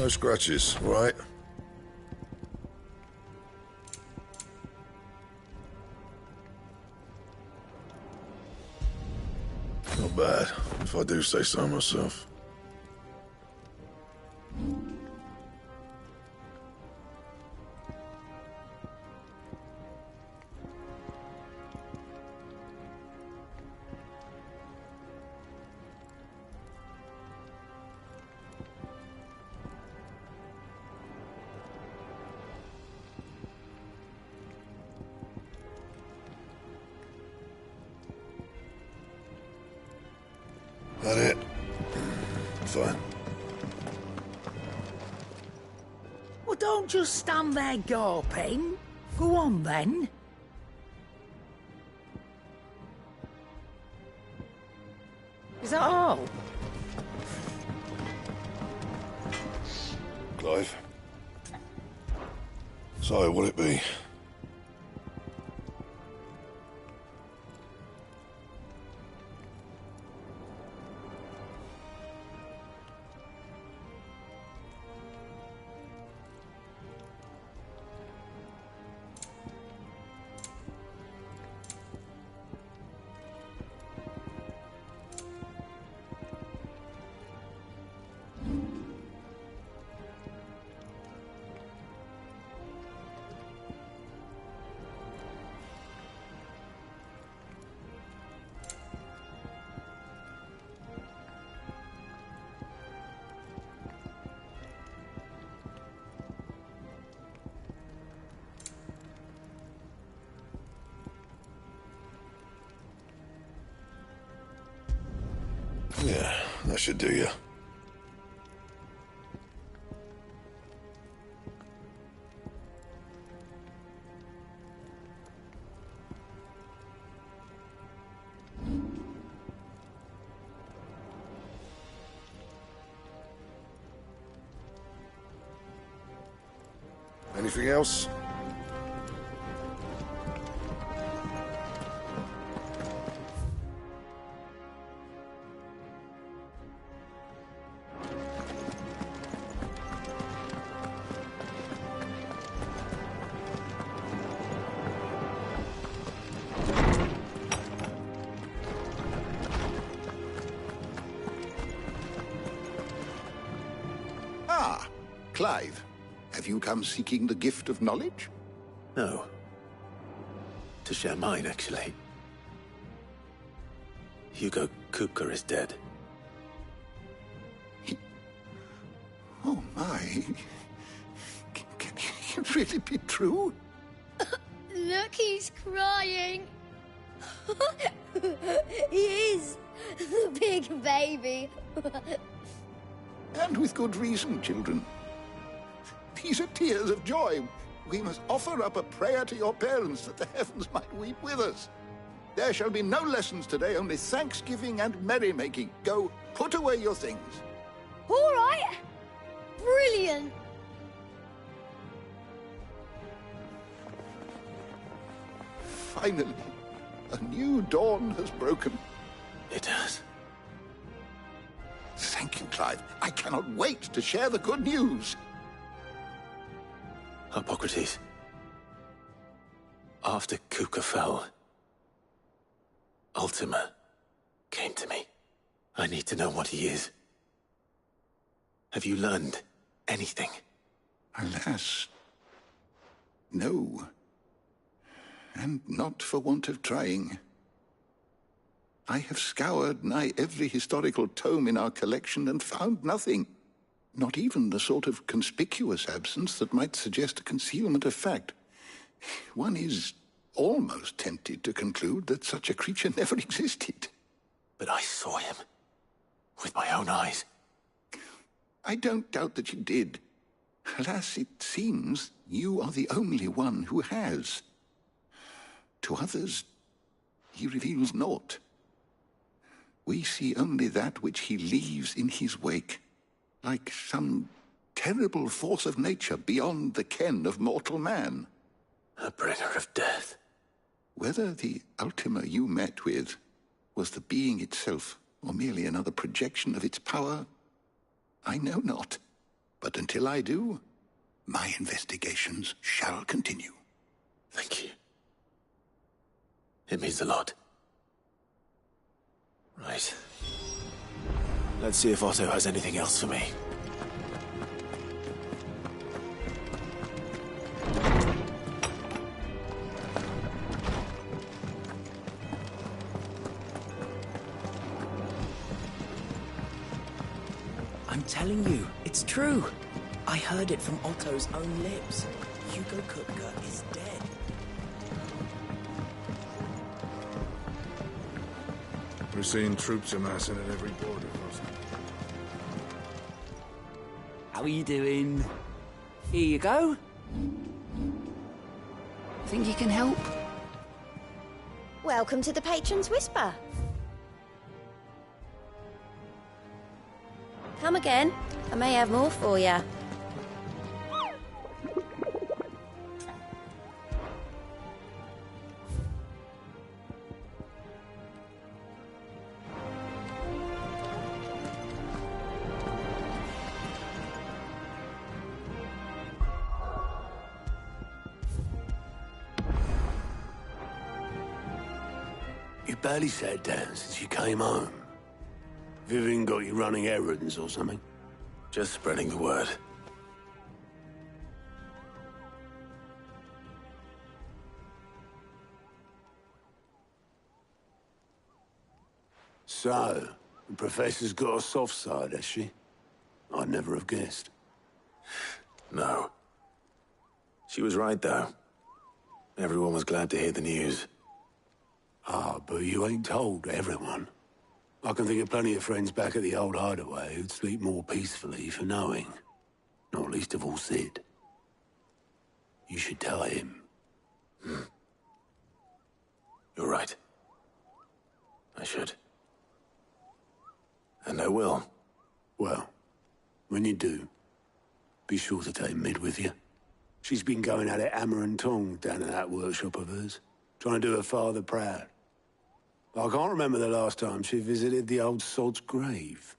No scratches, right? Not bad, if I do say so myself. That it? Fine. Well, don't just stand there gawping. Go on, then. Is that all? Clive. So, will it be? Yeah, that should do you. Anything else? Ah, Clive. Have you come seeking the gift of knowledge? No. To share mine, actually. Hugo Kupka is dead. Oh, my. Can it really be true? Look, he's crying. He is. The big baby. And with good reason, children. These are tears of joy. We must offer up a prayer to your parents that the heavens might weep with us. There shall be no lessons today, only thanksgiving and merrymaking. Go, put away your things. All right. Brilliant. Finally, a new dawn has broken. It has. Thank you, Clive. I cannot wait to share the good news. Hippocrates. After Kupka fell, Ultima came to me. I need to know what he is. Have you learned anything? Alas, no. And not for want of trying. I have scoured nigh every historical tome in our collection and found nothing. Not even the sort of conspicuous absence that might suggest a concealment of fact. One is almost tempted to conclude that such a creature never existed. But I saw him. With my own eyes. I don't doubt that you did. Alas, it seems you are the only one who has. To others, he reveals naught. We see only that which he leaves in his wake, like some terrible force of nature beyond the ken of mortal man. A bringer of death. Whether the Ultima you met with was the being itself, or merely another projection of its power, I know not. But until I do, my investigations shall continue. Thank you. It means a lot. Right. Let's see if Otto has anything else for me. I'm telling you, it's true. I heard it from Otto's own lips. Hugo Kupka is dead. We're seeing troops amassing at every border crossing. How are you doing? Here you go. Think you can help? Welcome to the Patron's Whisper. Come again. I may have more for you. You barely sat down since you came home. Vivian got you running errands or something? Just spreading the word. So, the Professor's got a soft side, has she? I'd never have guessed. No. She was right, though. Everyone was glad to hear the news. Ah, but you ain't told everyone. I can think of plenty of friends back at the old hideaway who'd sleep more peacefully for knowing. Not least of all Sid. You should tell him. You're right. I should. And I will. Well, when you do, be sure to take Mid with you. She's been going at it hammer and tongs down at that workshop of hers, trying to do her father proud. I can't remember the last time she visited the old sod's grave.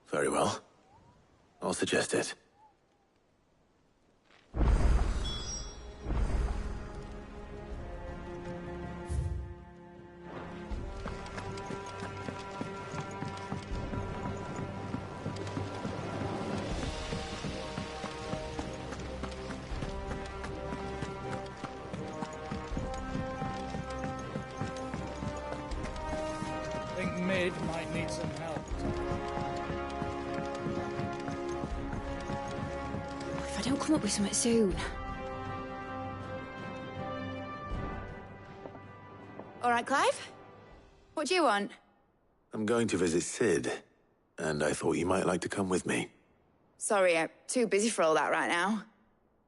Very well. I'll suggest it. Mid might need some help. If I don't come up with something soon. All right, Clive? What do you want? I'm going to visit Sid, and I thought you might like to come with me. Sorry, I'm too busy for all that right now.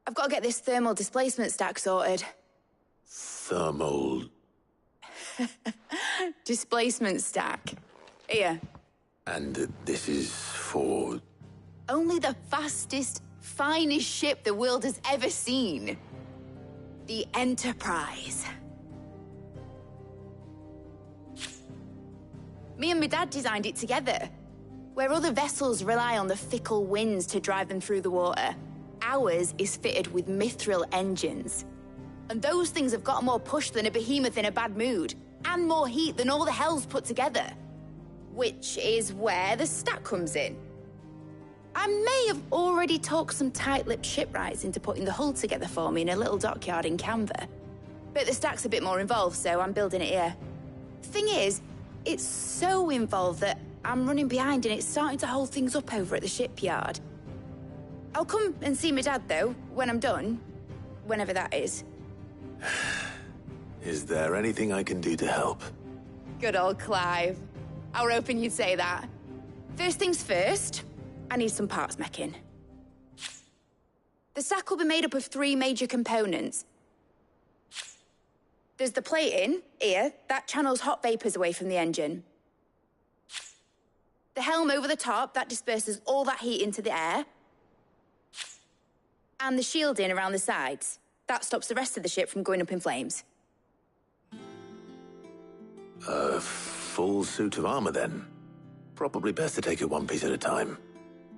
I've got to get this thermal displacement stack sorted. Thermal... Displacement stack. Here. And this is for... Only the fastest, finest ship the world has ever seen. The Enterprise. Me and my dad designed it together. Where other vessels rely on the fickle winds to drive them through the water, ours is fitted with mithril engines. And those things have got more push than a behemoth in a bad mood, and more heat than all the hells put together. Which is where the stack comes in. I may have already talked some tight-lipped shipwrights into putting the hull together for me in a little dockyard in Canva. But the stack's a bit more involved, so I'm building it here. Thing is, it's so involved that I'm running behind and it's starting to hold things up over at the shipyard. I'll come and see my dad, though, when I'm done. Whenever that is. Is there anything I can do to help? Good old Clive. I were hoping you'd say that. First things first, I need some parts meching. The stack will be made up of 3 major components. There's the plating, here, that channels hot vapors away from the engine. The helm over the top, that disperses all that heat into the air. And the shielding around the sides. That stops the rest of the ship from going up in flames. A full suit of armor, then. Probably best to take it one piece at a time.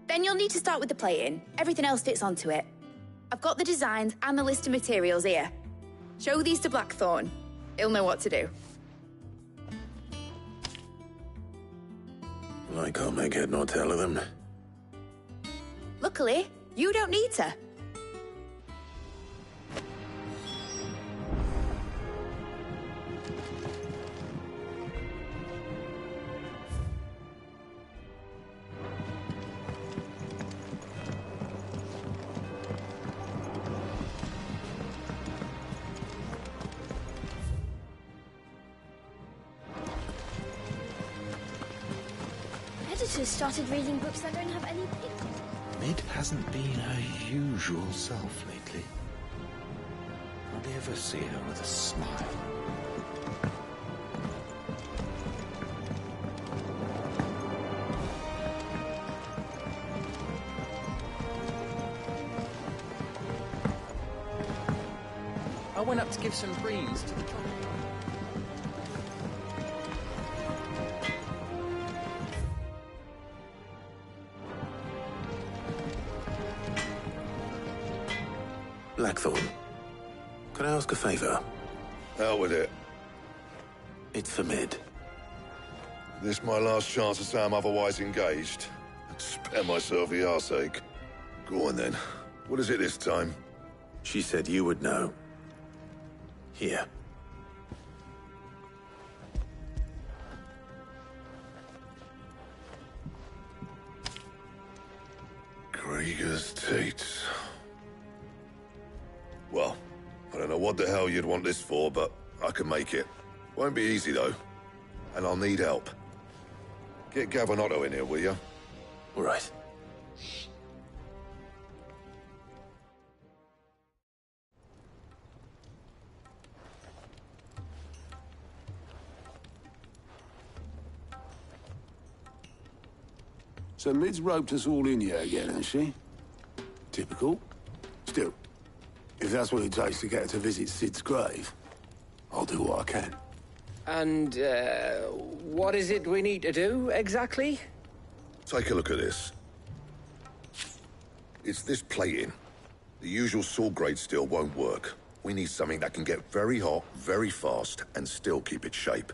Then you'll need to start with the plating. Everything else fits onto it. I've got the designs and the list of materials here. Show these to Blackthorn. He'll know what to do. I can't make head nor tail of them. Luckily, you don't need to. Editors started reading books that don't have any pictures. Mid hasn't been her usual self lately. Hardly ever see her with a smile. I went up to give some greens to the dog. Blackthorn, could I ask a favor? Out with it. It's for Mid. This my last chance to say I'm otherwise engaged. Spare myself the arseache. Go on then. What is it this time? She said you would know. Here. Krieger's Tates. Well, I don't know what the hell you'd want this for, but I can make it. Won't be easy, though. And I'll need help. Get Gavinotto in here, will you? All right. So Mid's roped us all in here again, has she? Typical. Still, if that's what it takes to get her to visit Sid's grave, I'll do what I can. And, what is it we need to do, exactly? Take a look at this. It's this plating. The usual sword grade steel won't work. We need something that can get very hot, very fast, and still keep its shape.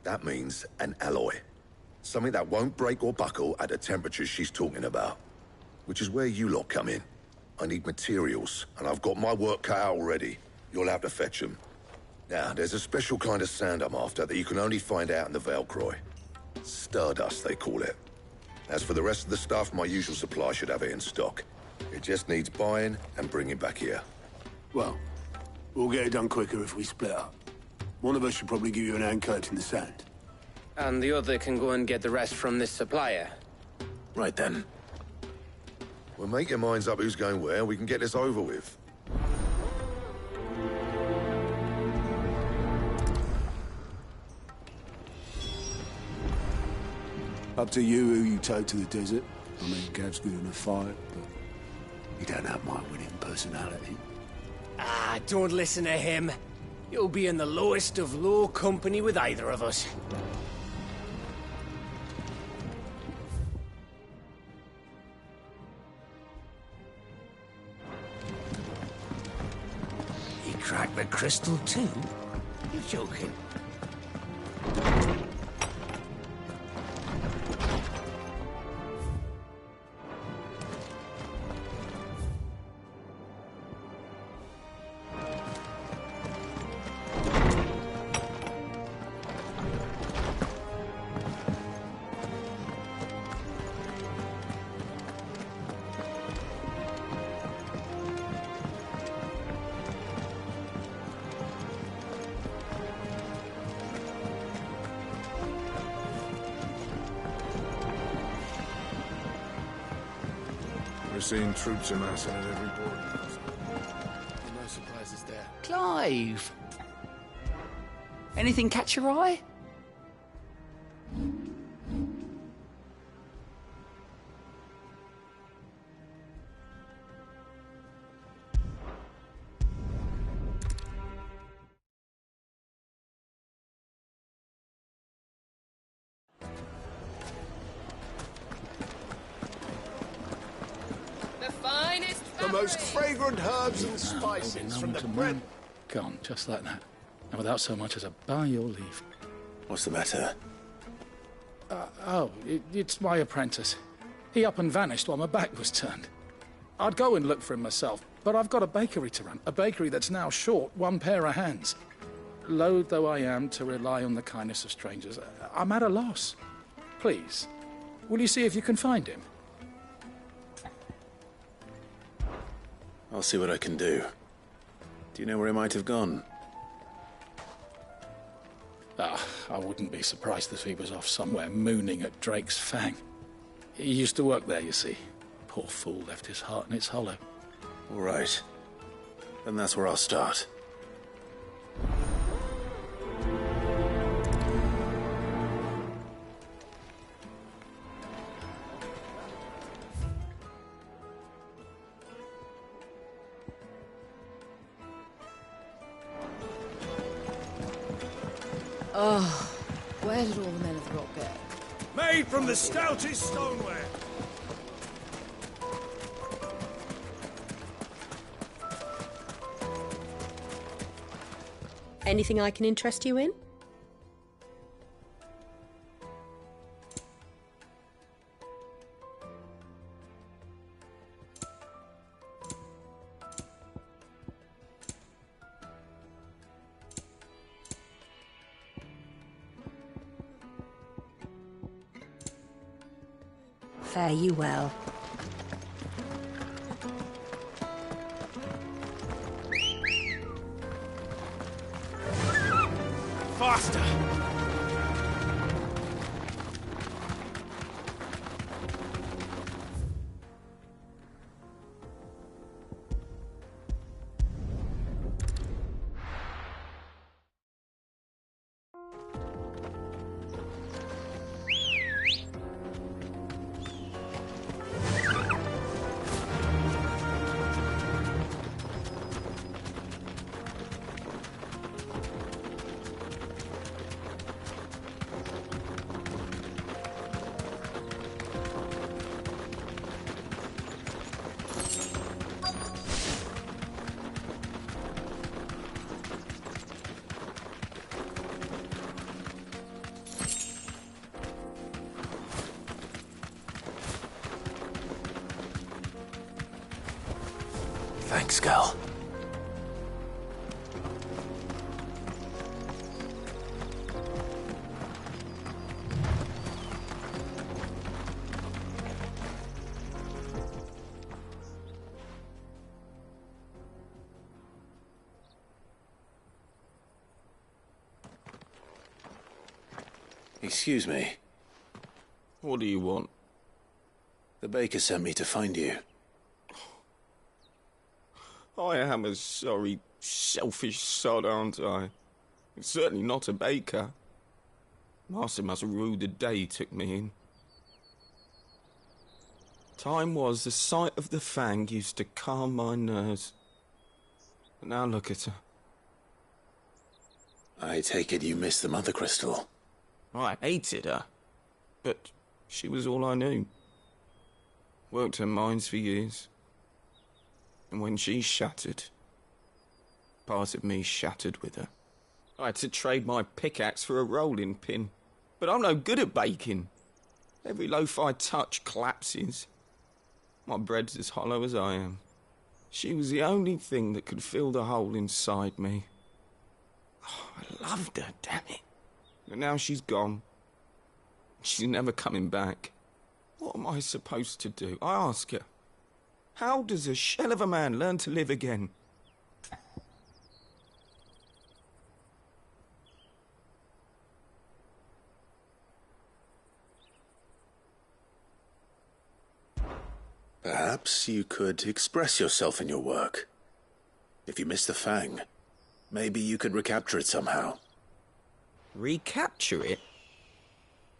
That means an alloy. Something that won't break or buckle at the temperatures she's talking about. Which is where you lot come in. I need materials, and I've got my work cut out already. You'll have to fetch them. Now, there's a special kind of sand I'm after that you can only find out in the Valcroy. Stardust, they call it. As for the rest of the stuff, my usual supply should have it in stock. It just needs buying and bringing back here. Well, we'll get it done quicker if we split up. One of us should probably give you an hand coat in the sand. And the other can go and get the rest from this supplier. Right then. Well, make your minds up who's going where, and we can get this over with. Up to you who you take to the desert. I mean, Gav's good in a fight, but he don't have my winning personality. Ah, don't listen to him. You'll be in the lowest of low company with either of us. He cracked the crystal too? You're joking. We're seeing troops amassing at every border crossing. No surprises there. Clive! Anything catch your eye? finest The most fragrant herbs and spices from the bread. Gone, just like that. And without so much as a bow your leave. What's the matter? It's my apprentice. He up and vanished while my back was turned. I'd go and look for him myself, but I've got a bakery to run. A bakery that's now short one pair of hands. Loath though I am to rely on the kindness of strangers, I'm at a loss. Please, will you see if you can find him? I'll see what I can do. Do you know where he might have gone? I wouldn't be surprised if he was off somewhere mooning at Drake's Fang. He used to work there, you see. Poor fool left his heart in its hollow. All right. Then that's where I'll start. Oh, where did all the men of the rock go? Made from the stoutest stoneware. Anything I can interest you in? Fare you well. Faster! Thanks, Gal. Excuse me. What do you want? The baker sent me to find you. I am a sorry, selfish sod, aren't I? Certainly not a baker. Master must rue the day he took me in. Time was the sight of the Fang used to calm my nerves. But now look at her. I take it you missed the Mother Crystal. I hated her, but she was all I knew. Worked her mines for years. And when she shattered, part of me shattered with her. I had to trade my pickaxe for a rolling pin. But I'm no good at baking. Every loaf I touch collapses. My bread's as hollow as I am. She was the only thing that could fill the hole inside me. Oh, I loved her, damn it. But now she's gone. She's never coming back. What am I supposed to do? I ask her. How does a shell of a man learn to live again? Perhaps you could express yourself in your work. If you miss the Fang, maybe you could recapture it somehow. Recapture it?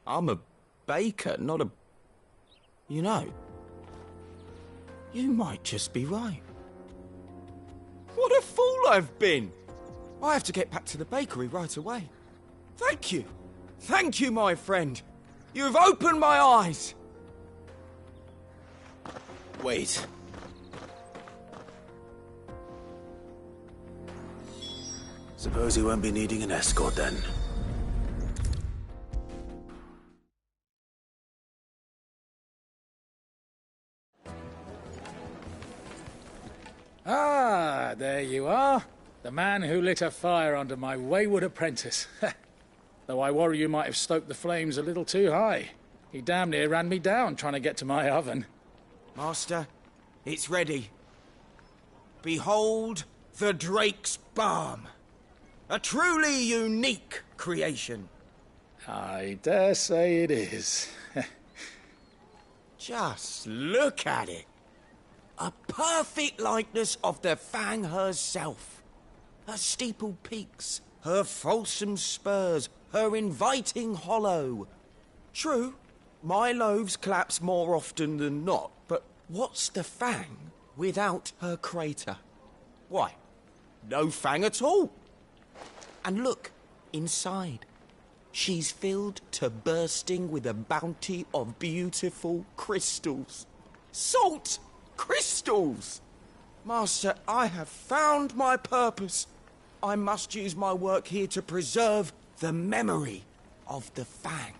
I'm a baker, not a... You know, you might just be right. What a fool I've been! I have to get back to the bakery right away. Thank you. Thank you, my friend. You have opened my eyes. Wait. Suppose he won't be needing an escort then. Ah, there you are. The man who lit a fire under my wayward apprentice. Though I worry you might have stoked the flames a little too high. He damn near ran me down trying to get to my oven. Master, it's ready. Behold the Drake's Balm. A truly unique creation. I dare say it is. Just look at it. A perfect likeness of the Fang herself. Her steepled peaks, her fulsome spurs, her inviting hollow. True, my loaves collapse more often than not, but what's the Fang without her crater? Why, no Fang at all. And look, inside. She's filled to bursting with a bounty of beautiful crystals. Salt crystals! Master, I have found my purpose. I must use my work here to preserve the memory of the Fang.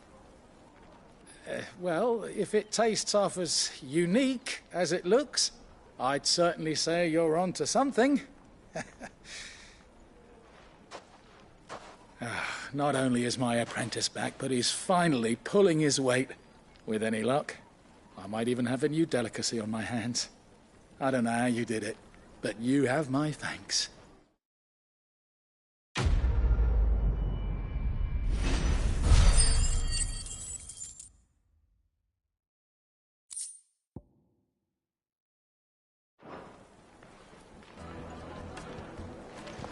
Well, if it tastes half as unique as it looks, I'd certainly say you're onto something. Not only is my apprentice back, but he's finally pulling his weight. With any luck, I might even have a new delicacy on my hands. I don't know how you did it, but you have my thanks.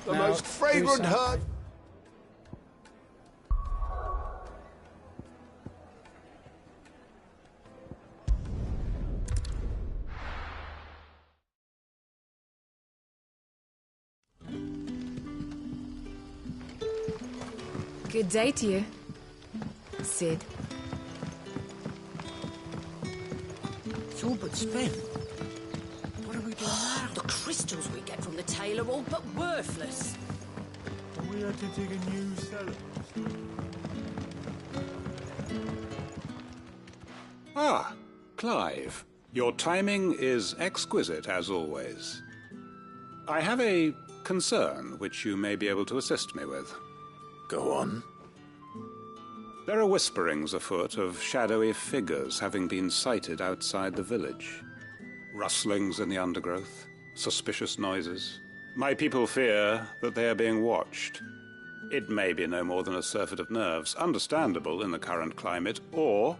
The most fragrant herb. Good day to you, Sid. It's all but spent. What are we doing now? The crystals we get from the tail are all but worthless. We had to dig a new cellar. Ah, Clive. Your timing is exquisite, as always. I have a concern which you may be able to assist me with. Go on. There are whisperings afoot of shadowy figures having been sighted outside the village. Rustlings in the undergrowth, suspicious noises. My people fear that they are being watched. It may be no more than a surfeit of nerves, understandable in the current climate, or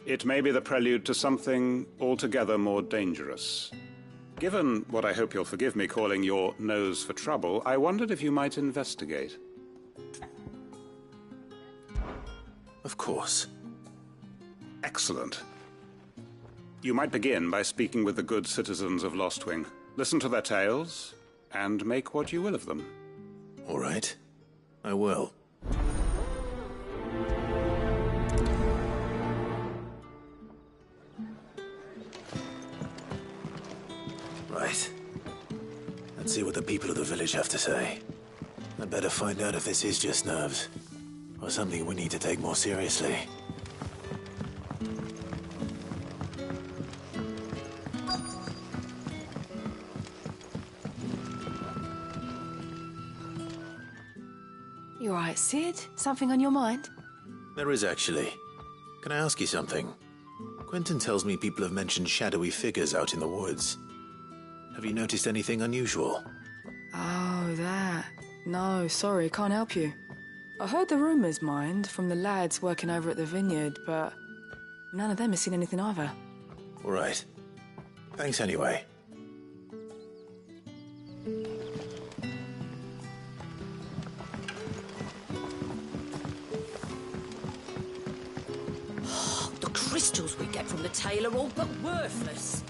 it may be the prelude to something altogether more dangerous. Given what I hope you'll forgive me calling your nose for trouble, I wondered if you might investigate. Of course. Excellent. You might begin by speaking with the good citizens of Lostwing. Listen to their tales, and make what you will of them. All right. I will. Right. Let's see what the people of the village have to say. I'd better find out if this is just nerves, or something we need to take more seriously. You all right, Sid? Something on your mind? There is actually. Can I ask you something? Quentin tells me people have mentioned shadowy figures out in the woods. Have you noticed anything unusual? Oh, that. No, sorry, can't help you. I heard the rumours, mind, from the lads working over at the vineyard, but none of them has seen anything either. All right. Thanks anyway. The crystals we get from the tail are all but worthless.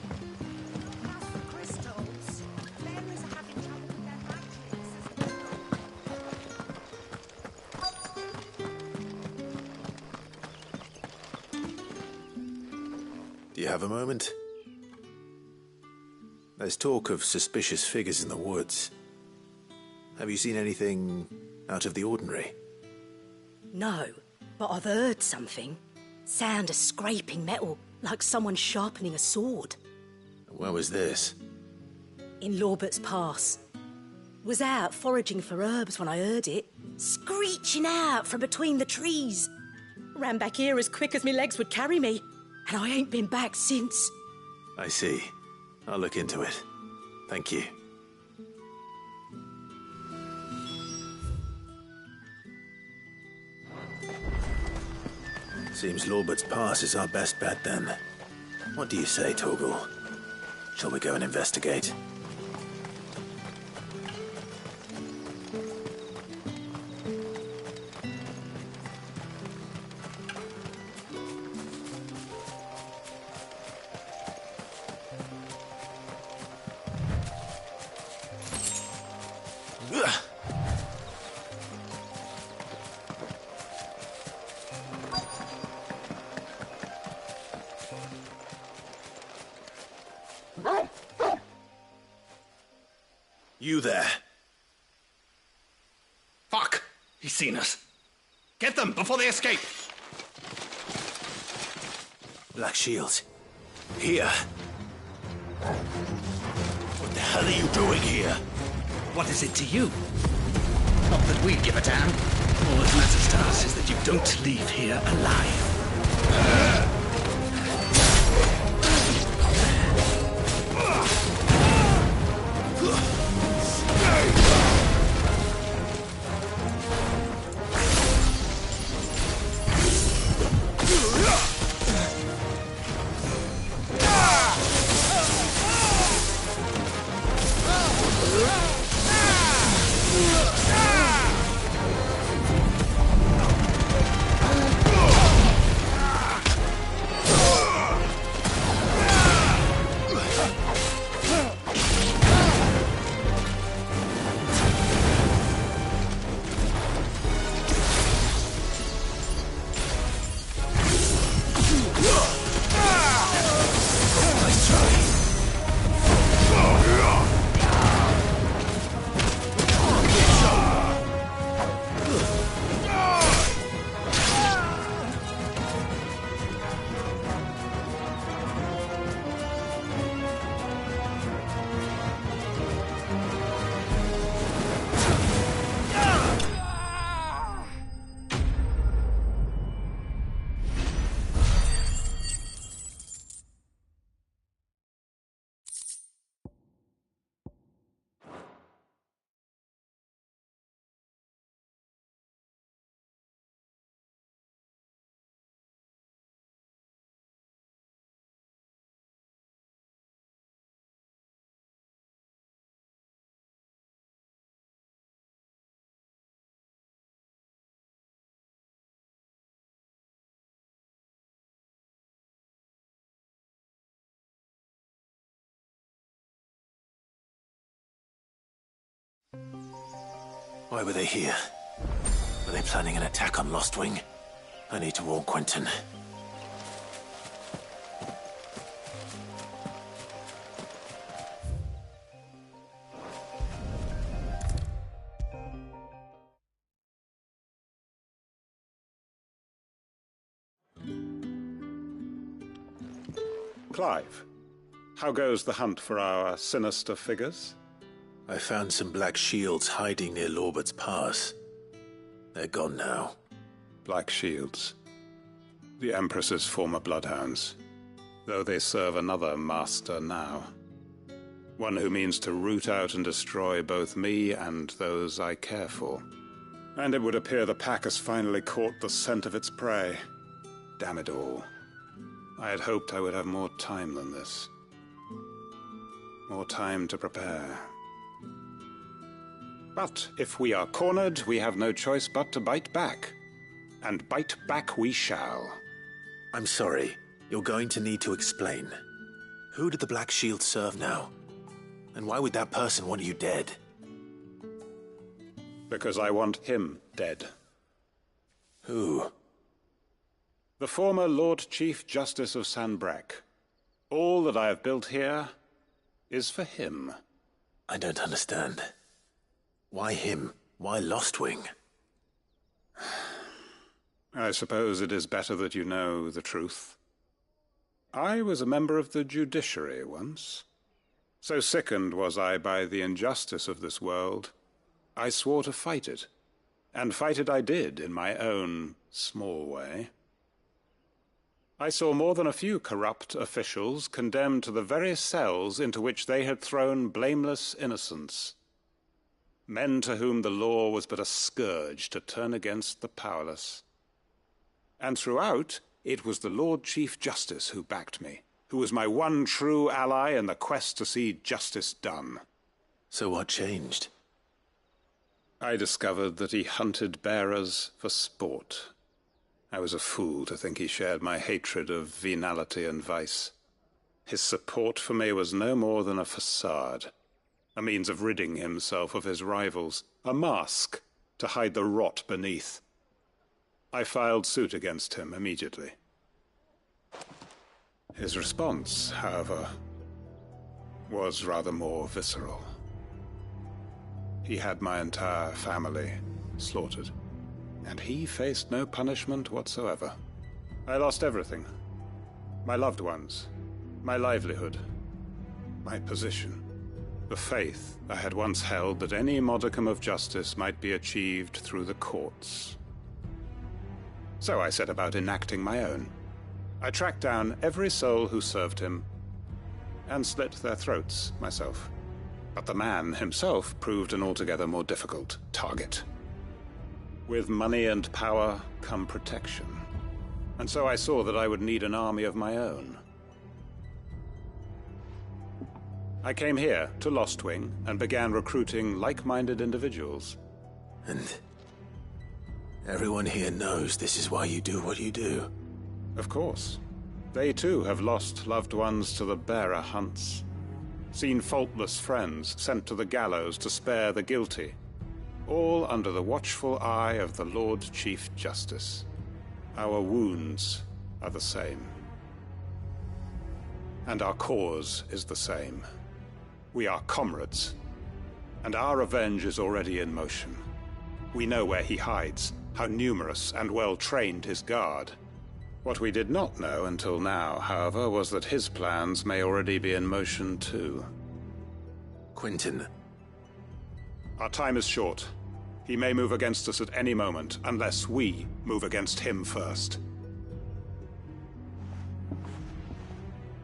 Do you have a moment? There's talk of suspicious figures in the woods. Have you seen anything out of the ordinary? No, but I've heard something. Sound of scraping metal, like someone sharpening a sword. Where was this? In Lorbert's Pass. Was out foraging for herbs when I heard it, screeching out from between the trees. Ran back here as quick as my legs would carry me, and I ain't been back since. I see. I'll look into it. Thank you. Seems Lorbert's Pass is our best bet then. What do you say, Torgal? Shall we go and investigate? You there. Fuck! He's seen us. Get them before they escape! Black Shields. Here. What the hell are you doing here? What is it to you? Not that we give a damn. All that matters to us is that you don't leave here alive. Why were they here? Were they planning an attack on Lostwing? I need to warn Quentin. Clive, how goes the hunt for our sinister figures? I found some Black Shields hiding near Lorbert's Pass. They're gone now. Black Shields. The Empress's former bloodhounds. Though they serve another master now. One who means to root out and destroy both me and those I care for. And it would appear the pack has finally caught the scent of its prey. Damn it all. I had hoped I would have more time than this. More time to prepare. But if we are cornered, we have no choice but to bite back. And bite back we shall. I'm sorry. You're going to need to explain. Who did the Black Shield serve now? And why would that person want you dead? Because I want him dead. Who? The former Lord Chief Justice of Sanbreque. All that I have built here is for him. I don't understand. Why him? Why Lostwing? I suppose it is better that you know the truth. I was a member of the judiciary once. So sickened was I by the injustice of this world, I swore to fight it. And fight it I did, in my own small way. I saw more than a few corrupt officials condemned to the very cells into which they had thrown blameless innocents. Men to whom the law was but a scourge to turn against the powerless. And throughout, it was the Lord Chief Justice who backed me, who was my one true ally in the quest to see justice done. So what changed? I discovered that he hunted bearers for sport. I was a fool to think he shared my hatred of venality and vice. His support for me was no more than a facade, a means of ridding himself of his rivals, a mask to hide the rot beneath. I filed suit against him immediately. His response, however, was rather more visceral. He had my entire family slaughtered, and he faced no punishment whatsoever. I lost everything. My loved ones, my livelihood, my position, the faith I had once held that any modicum of justice might be achieved through the courts. So I set about enacting my own. I tracked down every soul who served him, and slit their throats myself. But the man himself proved an altogether more difficult target. With money and power come protection. And so I saw that I would need an army of my own. I came here to Lostwing and began recruiting like-minded individuals. And everyone here knows this is why you do what you do. Of course. They too have lost loved ones to the bearer hunts. Seen faultless friends sent to the gallows to spare the guilty. All under the watchful eye of the Lord Chief Justice. Our wounds are the same. And our cause is the same. We are comrades. And our revenge is already in motion. We know where he hides, how numerous and well-trained his guard. What we did not know until now, however, was that his plans may already be in motion too. Quentin. Our time is short. He may move against us at any moment, unless we move against him first.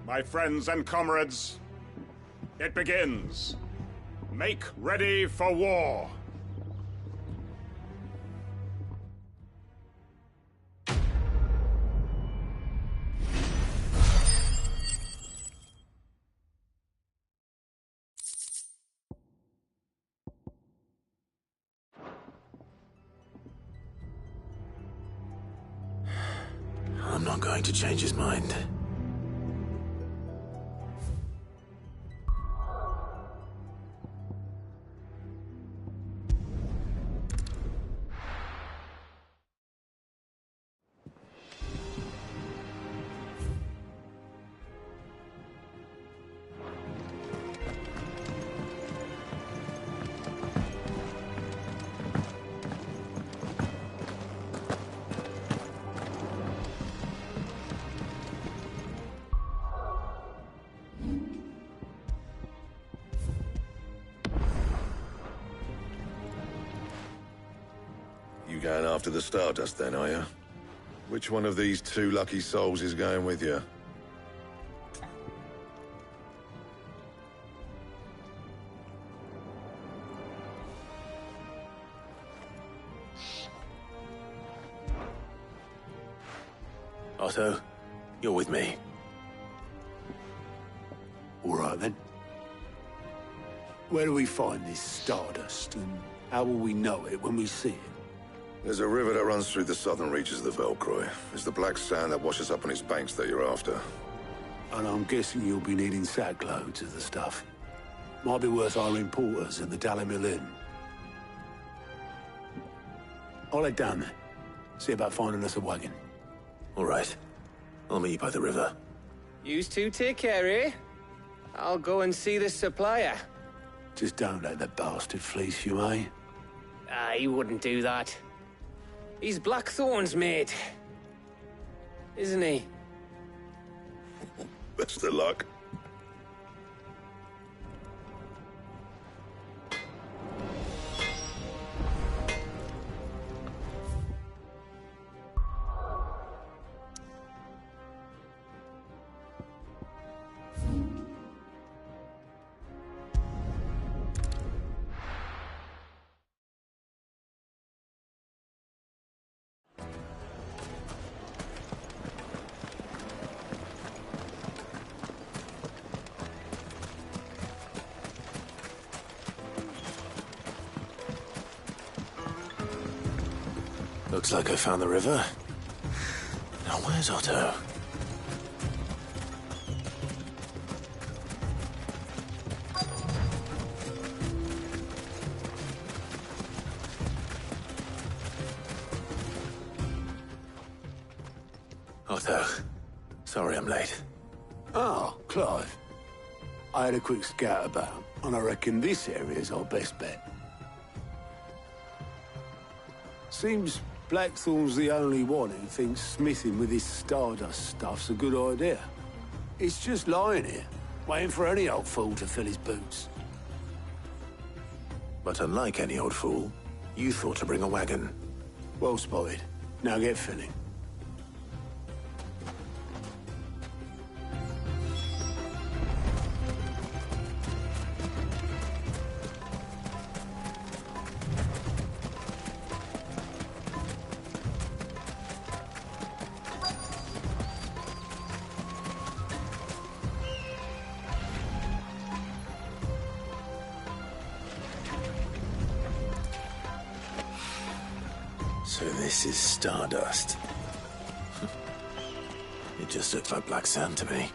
My friends and comrades, it begins. Make ready for war. I'm not going to change his mind. You going after the Stardust then, are you? Which one of these two lucky souls is going with you? Otto, you're with me. All right, then. Where do we find this Stardust, and how will we know it when we see it? There's a river that runs through the southern reaches of the Velcroy. It's the black sand that washes up on its banks that you're after. And I'm guessing you'll be needing sackloads of the stuff. Might be worth hiring porters in the Dalimil Inn. I'll head down there. See about finding us a wagon. All right. I'll meet you by the river. Yous two take care, eh? I'll go and see this supplier. Just don't let the bastard fleece you, eh? He wouldn't do that. He's Blackthorn's mate. Isn't he? Best of luck. Looks like I found the river. Now where's Otto? Otto, sorry I'm late. Oh, Clive. I had a quick scout about, and I reckon this area's our best bet. Seems Blackthorn's the only one who thinks smithing with his Stardust stuff's a good idea. It's just lying here, waiting for any old fool to fill his boots. But unlike any old fool, you thought to bring a wagon. Well spotted. Now get filling. So this is Stardust. It just looks like black sand to me.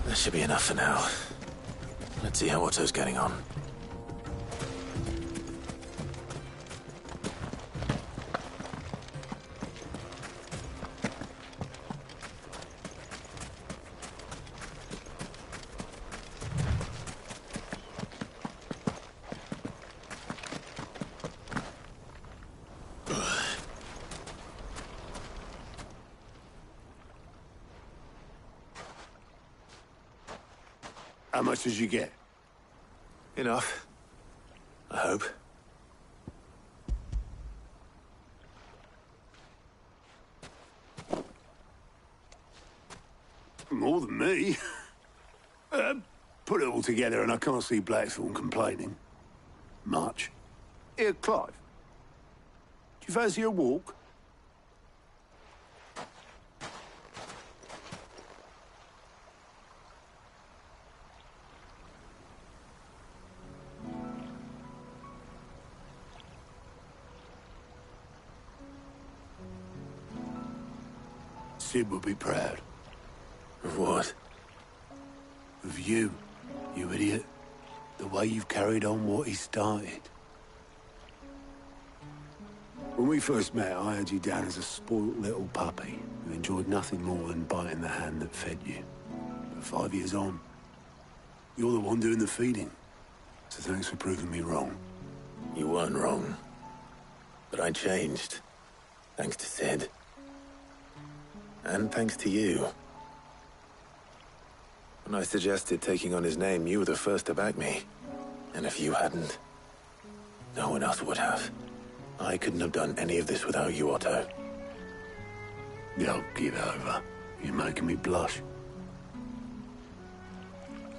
That should be enough for now. Let's see how Otto's getting on. How much did you get? Enough. I hope. More than me. Put it all together and I can't see Blackthorn complaining. Much. Here, Clive. Do you fancy a walk? Sid would be proud. Of what? Of you, you idiot. The way you've carried on what he started. When we first met, I had you down as a spoilt little puppy who enjoyed nothing more than biting the hand that fed you. But 5 years on, you're the one doing the feeding. So thanks for proving me wrong. You weren't wrong. But I changed. Thanks to Sid. And thanks to you. When I suggested taking on his name, you were the first to back me. And if you hadn't, no one else would have. I couldn't have done any of this without you, Otto. Don't give over. You're making me blush.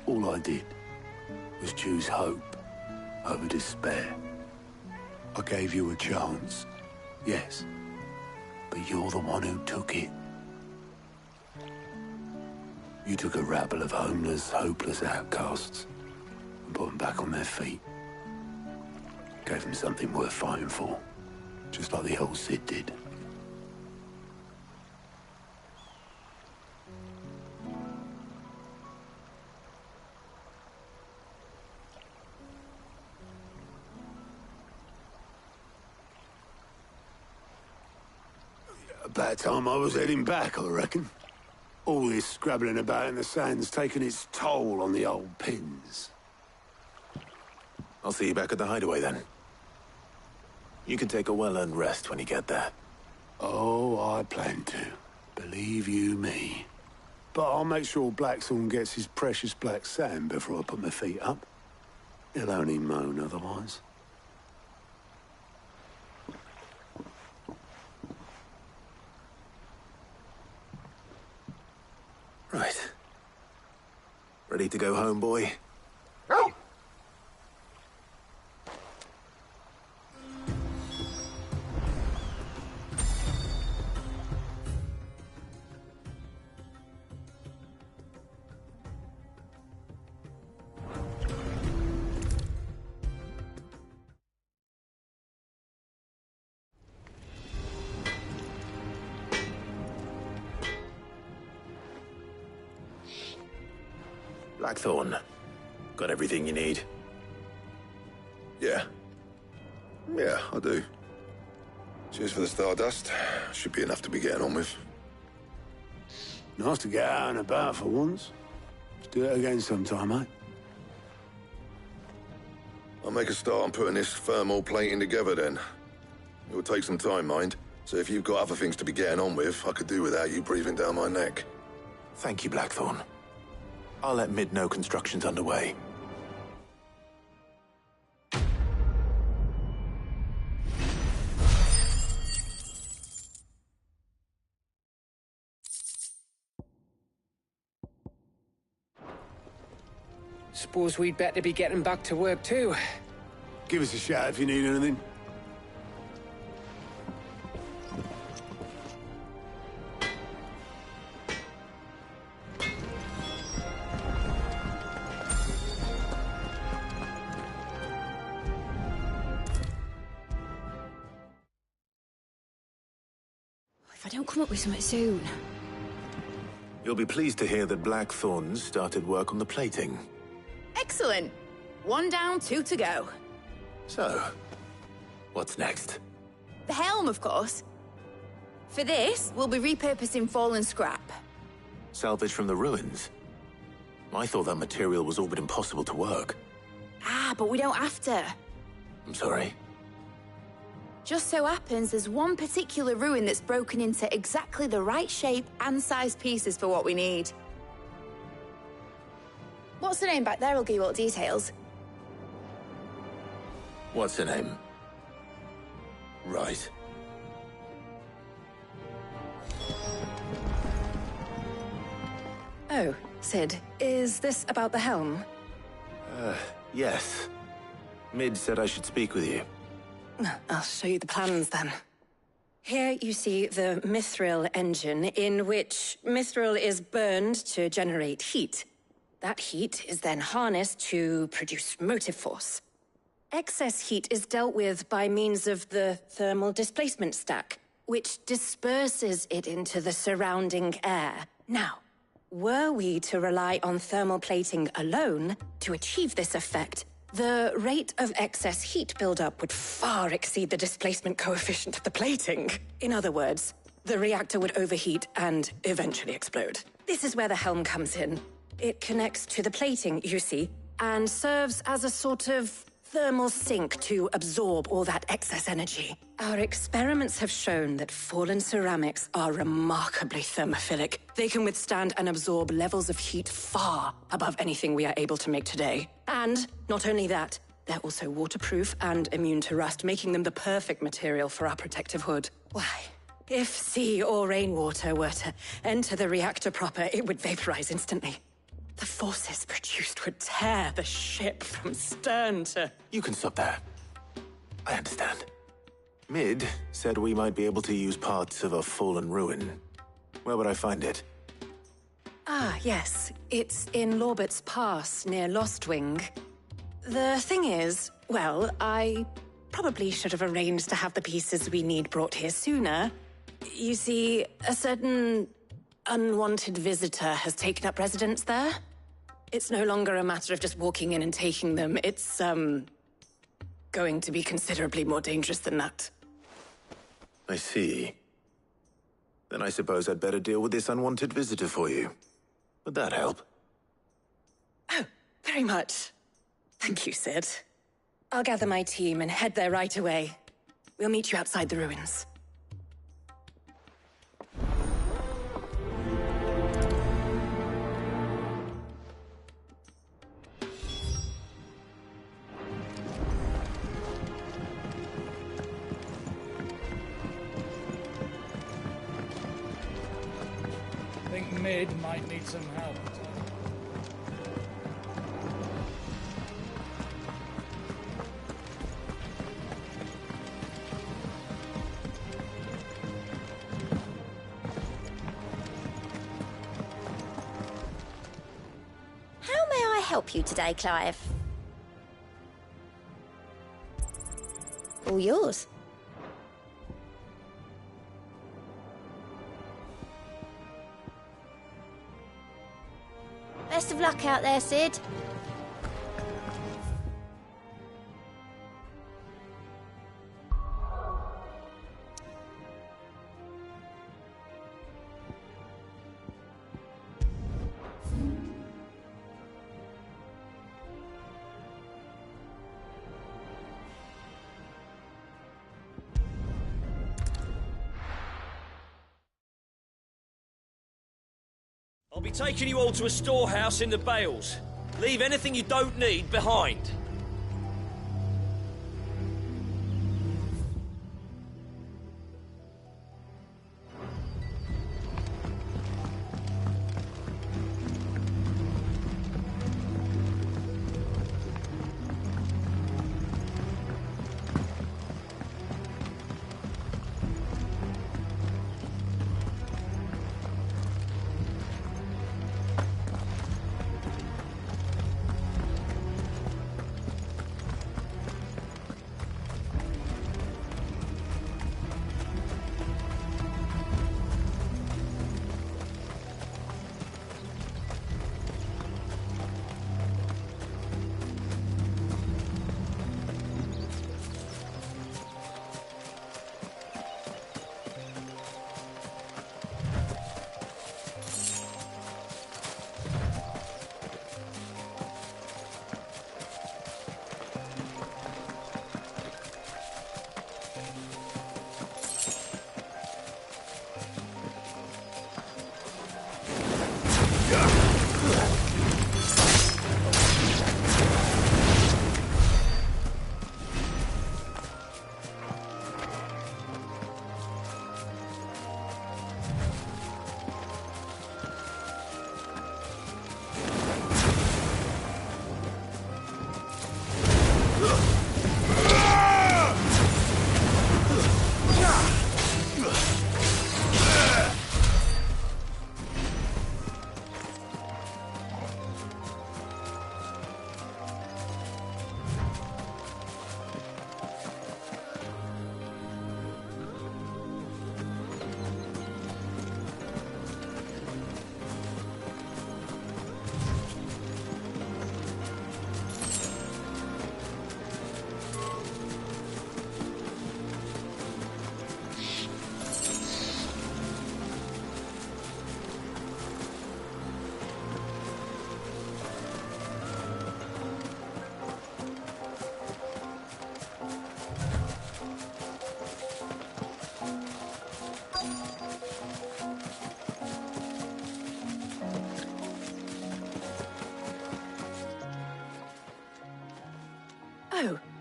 All I did was choose hope over despair. I gave you a chance, yes, but you're the one who took it. You took a rabble of homeless, hopeless outcasts and put them back on their feet. Gave them something worth fighting for, just like the old Sid did. About time I was heading back, I reckon. All this scrabbling about in the sand's taken its toll on the old pins. I'll see you back at the hideaway then. You can take a well-earned rest when you get there. Oh, I plan to. Believe you me. But I'll make sure Blackthorn gets his precious black sand before I put my feet up. He'll only moan otherwise. Right. Ready to go home, boy? Blackthorn, got everything you need? Yeah. Yeah, I do. Cheers for the stardust. Should be enough to be getting on with. Nice to get out and about for once. Let's do it again sometime, eh? I'll make a start on putting this thermal plating together then. It will take some time, mind. So if you've got other things to be getting on with, I could do without you breathing down my neck. Thank you, Blackthorn. I'll let Mid know construction's underway. Suppose we'd better be getting back to work too. Give us a shout if you need anything. If I don't come up with something soon. You'll be pleased to hear that Blackthorn's started work on the plating. Excellent. 1 down, 2 to go. So, what's next? The helm, of course. For this, we'll be repurposing fallen scrap. Salvage from the ruins? I thought that material was all but impossible to work. Ah, but we don't have to. I'm sorry. Just so happens there's one particular ruin that's broken into exactly the right shape and size pieces for what we need. What's the name back there? I'll give you all the details. What's her name? Right. Oh, Sid, is this about the helm? Yes. Mid said I should speak with you. I'll show you the plans then. Here you see the mithril engine, in which mithril is burned to generate heat. That heat is then harnessed to produce motive force. Excess heat is dealt with by means of the thermal displacement stack, which disperses it into the surrounding air. Now, were we to rely on thermal plating alone to achieve this effect, the rate of excess heat buildup would far exceed the displacement coefficient of the plating. In other words, the reactor would overheat and eventually explode. This is where the helm comes in. It connects to the plating, you see, and serves as a sort of thermal sink to absorb all that excess energy. Our experiments have shown that fallen ceramics are remarkably thermophilic. They can withstand and absorb levels of heat far above anything we are able to make today. And not only that, they're also waterproof and immune to rust, making them the perfect material for our protective hood. Why? If sea or rainwater were to enter the reactor proper, it would vaporize instantly. The forces produced would tear the ship from stern to... You can stop there. I understand. Mid said we might be able to use parts of a fallen ruin. Where would I find it? Ah, yes. It's in Lorbert's Pass, near Lostwing. The thing is, well, I probably should have arranged to have the pieces we need brought here sooner. You see, a certain unwanted visitor has taken up residence there. It's no longer a matter of just walking in and taking them. It's, going to be considerably more dangerous than that. I see. Then I suppose I'd better deal with this unwanted visitor for you. Would that help? Oh, very much. Thank you, Sid. I'll gather my team and head there right away. We'll meet you outside the ruins. I think Mid might need some help. How may I help you today, Clive? All yours. Best of luck out there, Sid. I'll be taking you all to a storehouse in the Bales. Leave anything you don't need behind.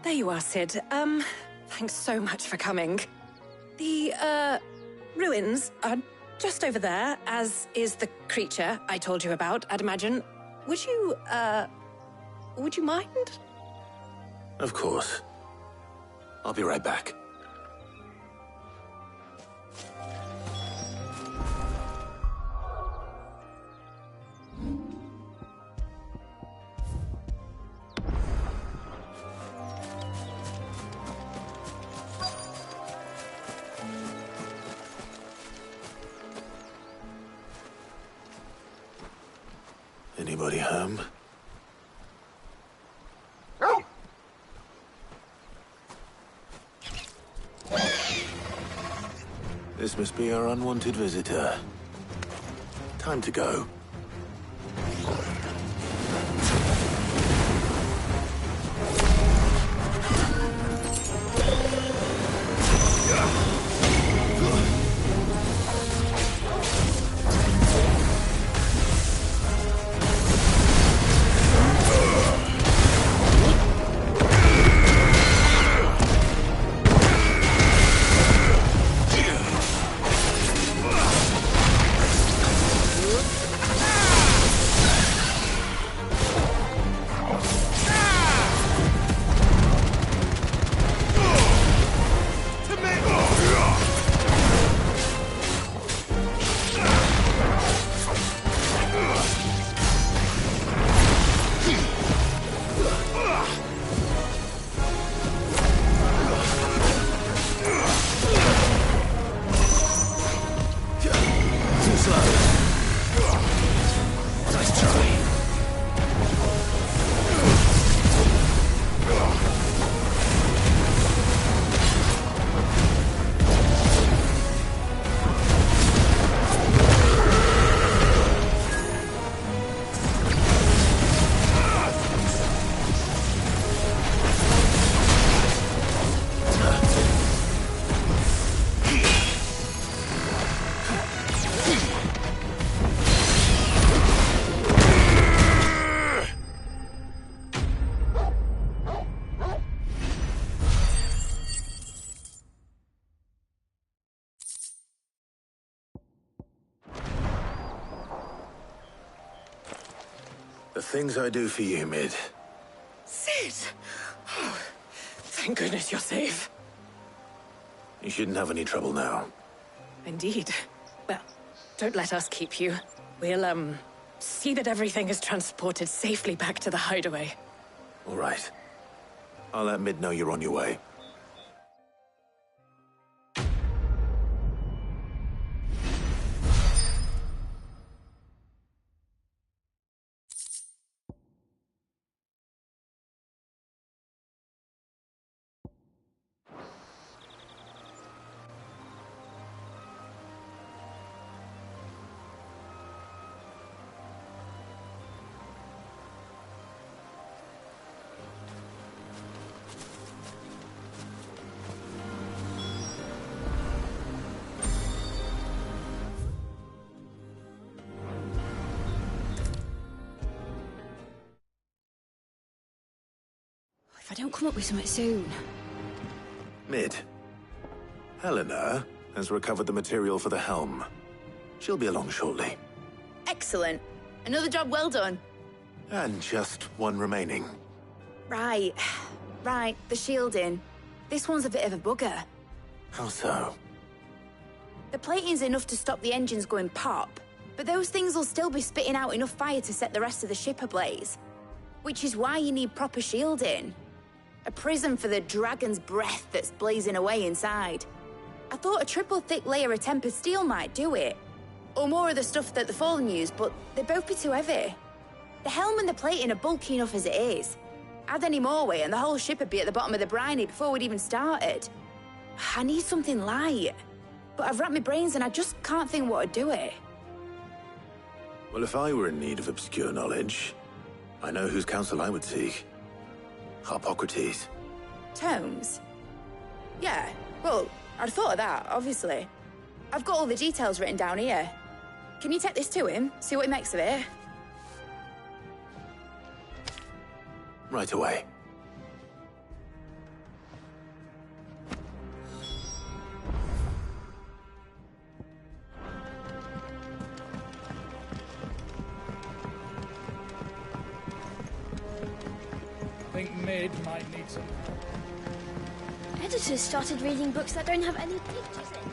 There you are, Sid. Thanks so much for coming. The, ruins are just over there, as is the creature I told you about, I'd imagine. Would you mind? Of course. I'll be right back. Anybody home? This must be our unwanted visitor. Time to go. The things I do for you, Mid. Sid! Oh, thank goodness you're safe. You shouldn't have any trouble now. Indeed. Well, don't let us keep you. We'll, see that everything is transported safely back to the hideaway. All right. I'll let Mid know you're on your way. If I don't come up with something soon. Mid. Helena has recovered the material for the helm. She'll be along shortly. Excellent. Another job well done. And just one remaining. Right. Right, the shielding. This one's a bit of a bugger. How so? The plating's enough to stop the engines going pop, but those things will still be spitting out enough fire to set the rest of the ship ablaze. Which is why you need proper shielding. A prism for the dragon's breath that's blazing away inside. I thought a triple thick layer of tempered steel might do it. Or more of the stuff that the Fallen use, but they'd both be too heavy. The helm and the plating are bulky enough as it is. Add any more weight and the whole ship would be at the bottom of the briny before we'd even started. I need something light. But I've racked my brains and I just can't think what would do it. Well, if I were in need of obscure knowledge, I know whose counsel I would seek. Harpocrates. Tomes? Yeah, well, I'd thought of that, obviously. I've got all the details written down here. Can you take this to him, see what he makes of it? Right away. mid might need some... Editors started reading books that don't have any pictures in.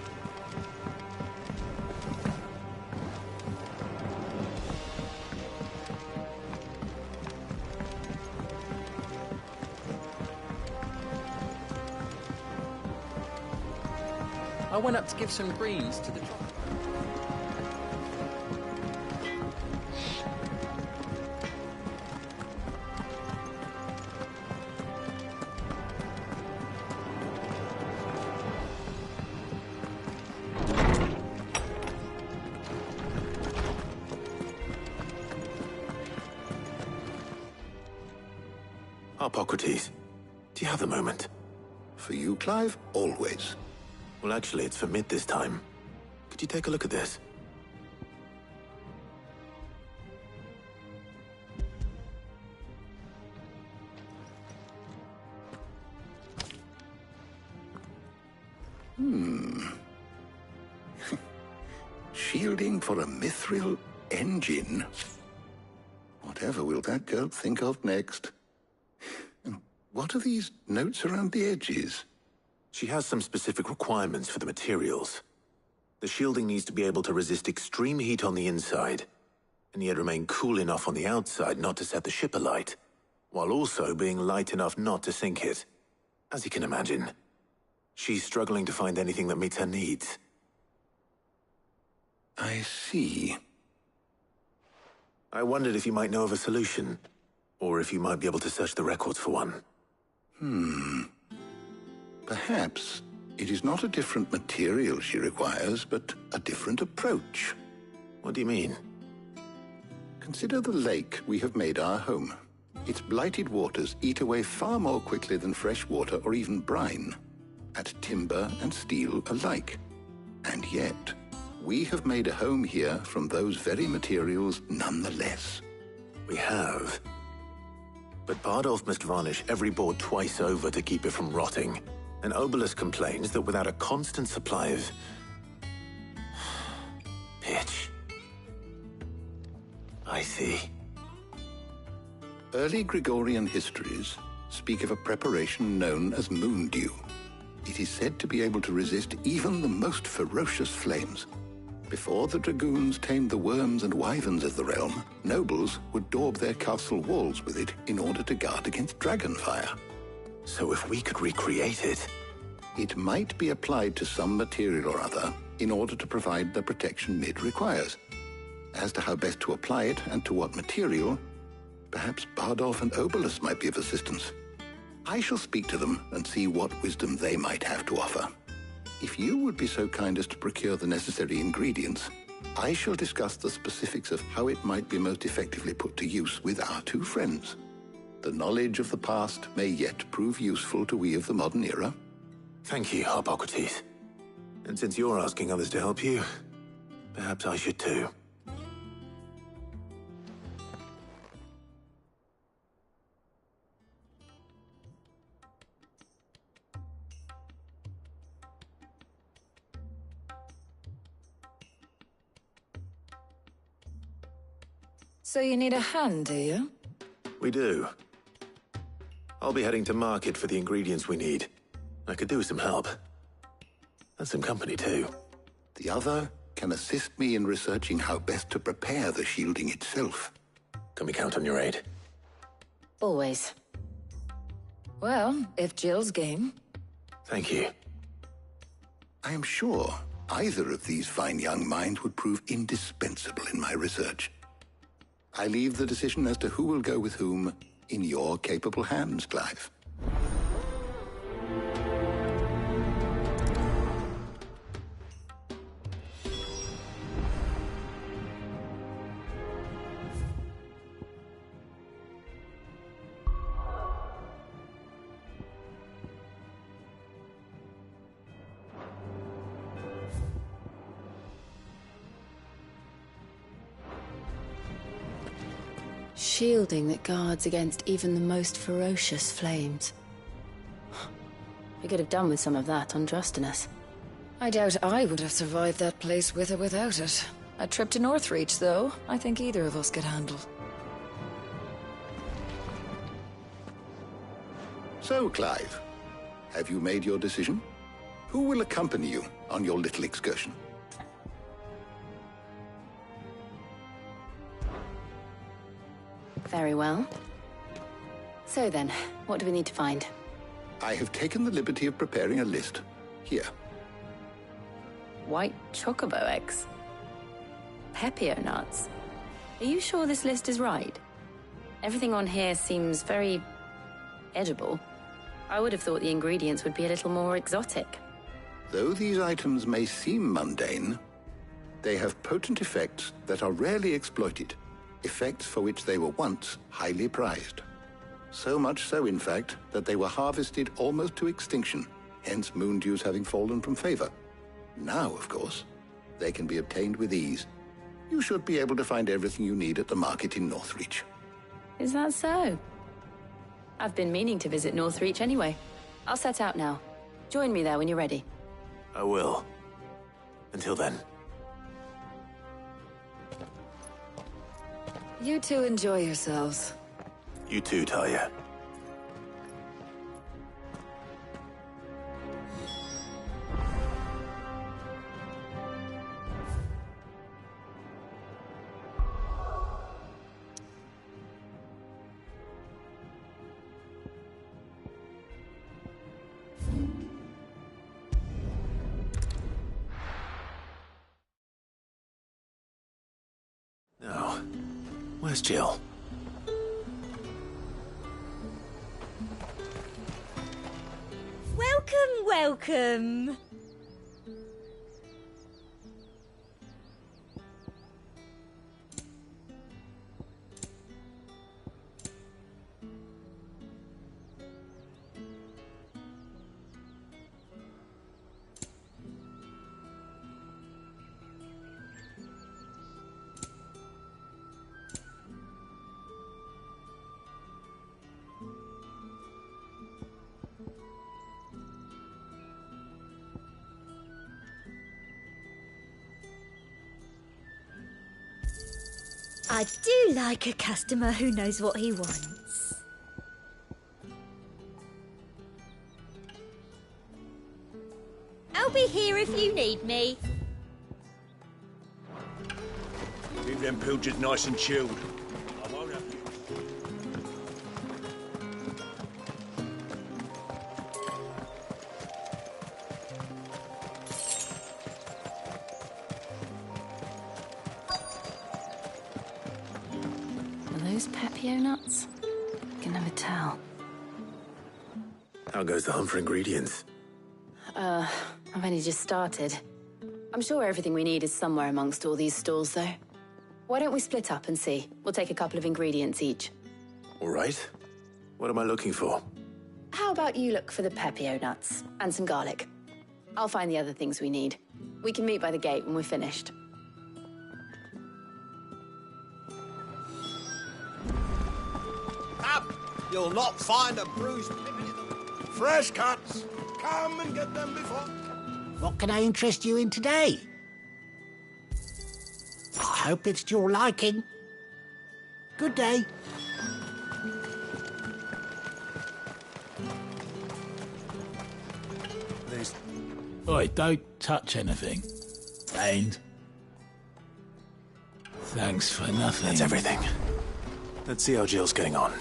I went up to give some greens to the... Hippocrates, do you have a moment? For you, Clive? Always. Well, actually, it's for mid this time. Could you take a look at this? Shielding for a mithril engine. Whatever will that girl think of next? And what are these notes around the edges? She has some specific requirements for the materials. The shielding needs to be able to resist extreme heat on the inside, and yet remain cool enough on the outside not to set the ship alight, while also being light enough not to sink it. As you can imagine, she's struggling to find anything that meets her needs. I see. I wondered if you might know of a solution, or if you might be able to search the records for one. Perhaps it is not a different material she requires, but a different approach. What do you mean? Consider the lake we have made our home. Its blighted waters eat away far more quickly than fresh water or even brine, at timber and steel alike. And yet, we have made a home here from those very materials nonetheless. We have. But Bardolph must varnish every board twice over to keep it from rotting. And Obelus complains that without a constant supply of... pitch. I see. Early Gregorian histories speak of a preparation known as moon dew. It is said to be able to resist even the most ferocious flames. Before the dragoons tamed the worms and wyverns of the realm, nobles would daub their castle walls with it in order to guard against dragonfire. So if we could recreate it... It might be applied to some material or other in order to provide the protection Mid requires. As to how best to apply it and to what material, perhaps Bardolph and Obelus might be of assistance. I shall speak to them and see what wisdom they might have to offer. If you would be so kind as to procure the necessary ingredients, I shall discuss the specifics of how it might be most effectively put to use with our two friends. The knowledge of the past may yet prove useful to we of the modern era. Thank you, Hippocrates. And since you're asking others to help you, perhaps I should too. So you need a hand, do you? We do. I'll be heading to market for the ingredients we need. I could do with some help. And some company, too. The other can assist me in researching how best to prepare the shielding itself. Can we count on your aid? Always. Well, if Jill's game. Thank you. I am sure either of these fine young minds would prove indispensable in my research. I leave the decision as to who will go with whom in your capable hands, Clive. Shielding that guards against even the most ferocious flames. We could have done with some of that on Drustinus. I doubt I would have survived that place with or without it. A trip to Northreach, though, I think either of us could handle. So, Clive, have you made your decision? Who will accompany you on your little excursion? Very well. So then, what do we need to find? I have taken the liberty of preparing a list. Here. White chocobo eggs. Pepio nuts. Are you sure this list is right? Everything on here seems very edible. I would have thought the ingredients would be a little more exotic. Though these items may seem mundane, they have potent effects that are rarely exploited, effects for which they were once highly prized. So much so, in fact, that they were harvested almost to extinction, hence moon dews having fallen from favor. Now, of course, they can be obtained with ease. You should be able to find everything you need at the market in Northreach. Is that so? I've been meaning to visit Northreach anyway. I'll set out now. Join me there when you're ready. I will. Until then. You two enjoy yourselves. You too, Talia. Now, where's Jill? Welcome. I do like a customer who knows what he wants. I'll be here if you need me. Keep them pilchards nice and chilled. I won't have you. Are those Pepio nuts? I can never tell. How goes the hunt for ingredients? I've only just started. I'm sure everything we need is somewhere amongst all these stalls, though. Why don't we split up and see? We'll take a couple of ingredients each. All right. What am I looking for? How about you look for the Pepio nuts and some garlic? I'll find the other things we need. We can meet by the gate when we're finished. Up! You'll not find a bruised pippin in them. Fresh cuts! Come and get them before... What can I interest you in today? I hope it's to your liking. Good day. Oi, don't touch anything. And thanks for nothing. That's everything. Let's see how Jill's getting on.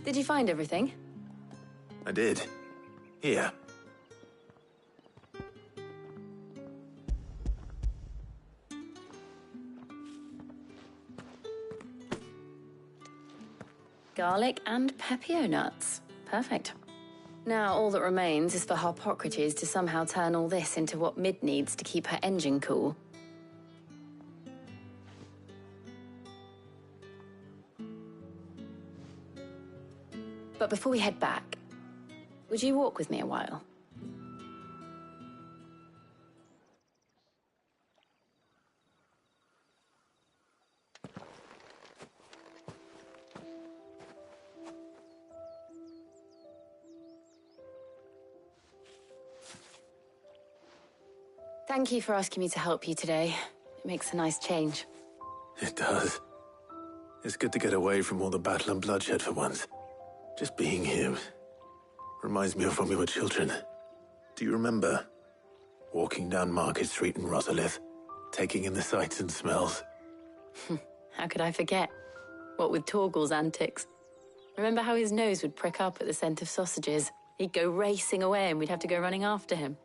Did you find everything? I did. Here. Garlic and Pepio nuts. Perfect. Now all that remains is for Harpocrates to somehow turn all this into what Mid needs to keep her engine cool. But before we head back, would you walk with me a while? Thank you for asking me to help you today. It makes a nice change. It does. It's good to get away from all the battle and bloodshed for once. Just being here reminds me of when we were children. Do you remember? Walking down Market Street in Rosalith, taking in the sights and smells. How could I forget? What with Torgal's antics. Remember how his nose would prick up at the scent of sausages? He'd go racing away and we'd have to go running after him.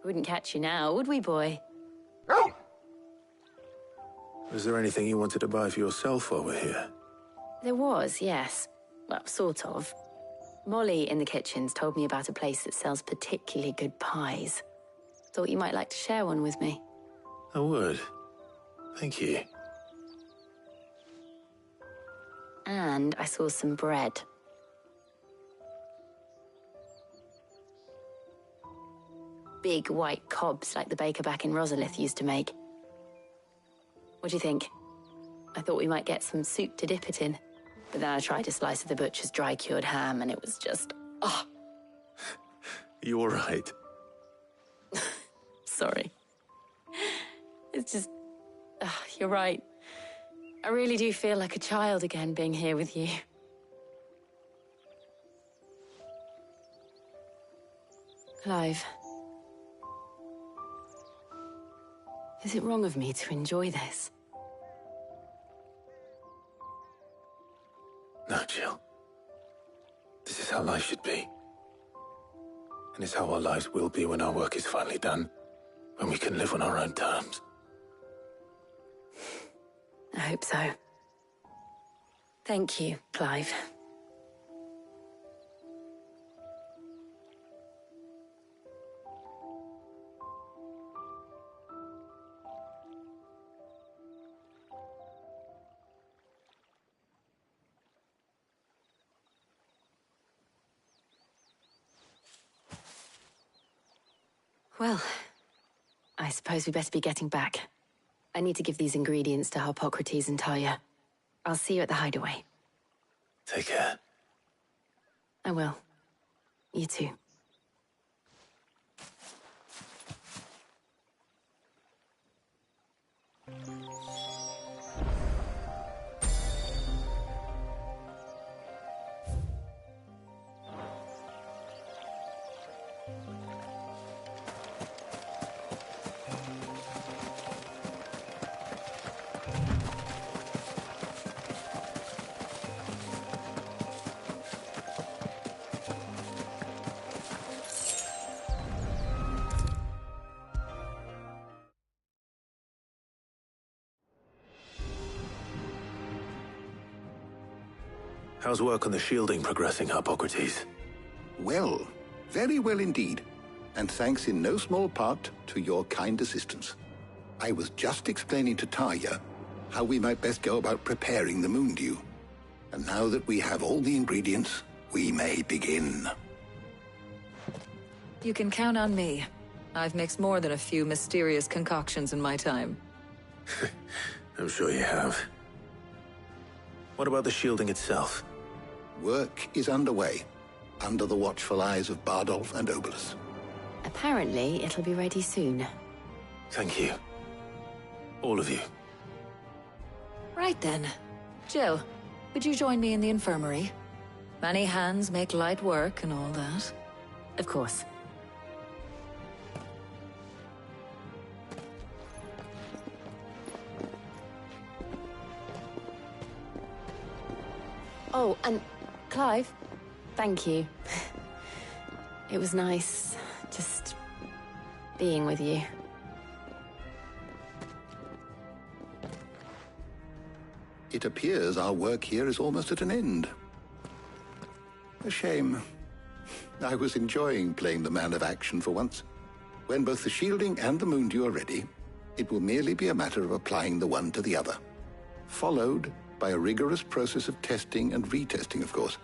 We wouldn't catch you now, would we, boy? Was there anything you wanted to buy for yourself while we're here? There was, yes. Well, sort of. Molly in the kitchens told me about a place that sells particularly good pies. Thought you might like to share one with me. I would. Thank you. And I saw some bread. Big white cobs like the baker back in Rosalith used to make. What do you think? I thought we might get some soup to dip it in. But then I tried a slice of the butcher's dry-cured ham and it was just... oh. You all right? Sorry. It's just... you're right. I really do feel like a child again being here with you. Clive. Is it wrong of me to enjoy this? No, Jill. This is how life should be. And it's how our lives will be when our work is finally done. When we can live on our own terms. I hope so. Thank you, Clive. Well, I suppose we better be getting back. I need to give these ingredients to Harpocrates and Talia. I'll see you at the hideaway. Take care. I will. You too. How's work on the shielding progressing, Harpocrates? Well, very well indeed. And thanks in no small part to your kind assistance. I was just explaining to Talia how we might best go about preparing the Moondew. And now that we have all the ingredients, we may begin. You can count on me. I've mixed more than a few mysterious concoctions in my time. I'm sure you have. What about the shielding itself? Work is underway, under the watchful eyes of Bardolph and Obolus. Apparently, it'll be ready soon. Thank you. All of you. Right then. Jill, would you join me in the infirmary? Many hands make light work and all that. Of course. Oh, and Clive, thank you. It was nice just being with you. It appears our work here is almost at an end. A shame. I was enjoying playing the man of action for once. When both the shielding and the Moondew are ready, it will merely be a matter of applying the one to the other. Followed by a rigorous process of testing and retesting, of course.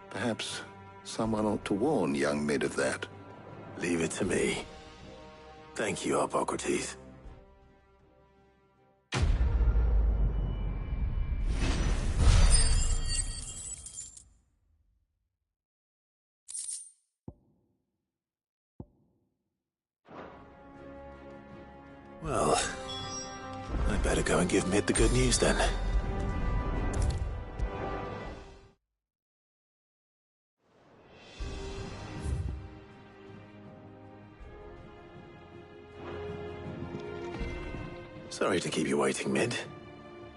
Perhaps someone ought to warn young Mid of that. Leave it to me. Thank you, Harpocrates. Well, I better go and give Mid the good news then. Sorry to keep you waiting, Mid.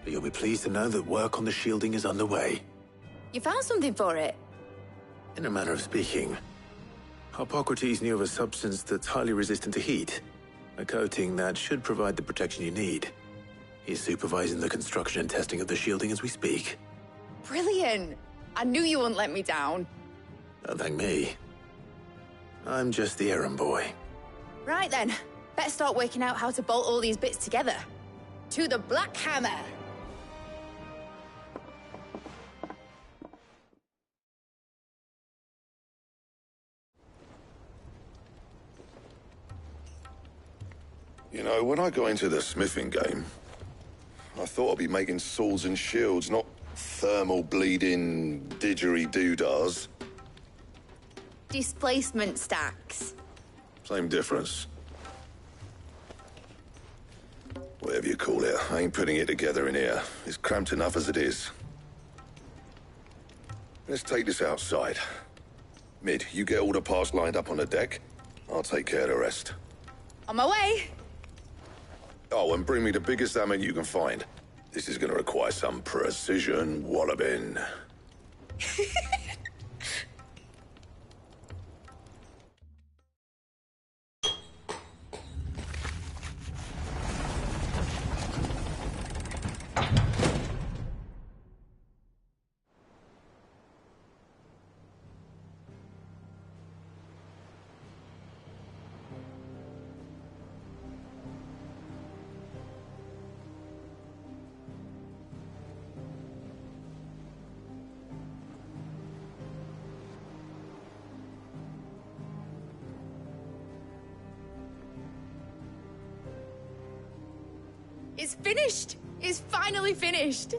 But you'll be pleased to know that work on the shielding is underway. You found something for it? In a manner of speaking, Hippocrates knew of a substance that's highly resistant to heat. A coating that should provide the protection you need. He's supervising the construction and testing of the shielding as we speak. Brilliant! I knew you wouldn't let me down. Don't thank me. I'm just the errand boy. Right then, better start working out how to bolt all these bits together. To the Black Hammer! You know, when I got into the smithing game, I thought I'd be making swords and shields, not thermal bleeding didgeridoo-dahs. Displacement stacks. Same difference. Whatever you call it, I ain't putting it together in here. It's cramped enough as it is. Let's take this outside. Mid, you get all the parts lined up on the deck. I'll take care of the rest. On my way! Oh, and bring me the biggest hammer you can find. This is gonna require some precision walloping. It's finished! It's finally finished!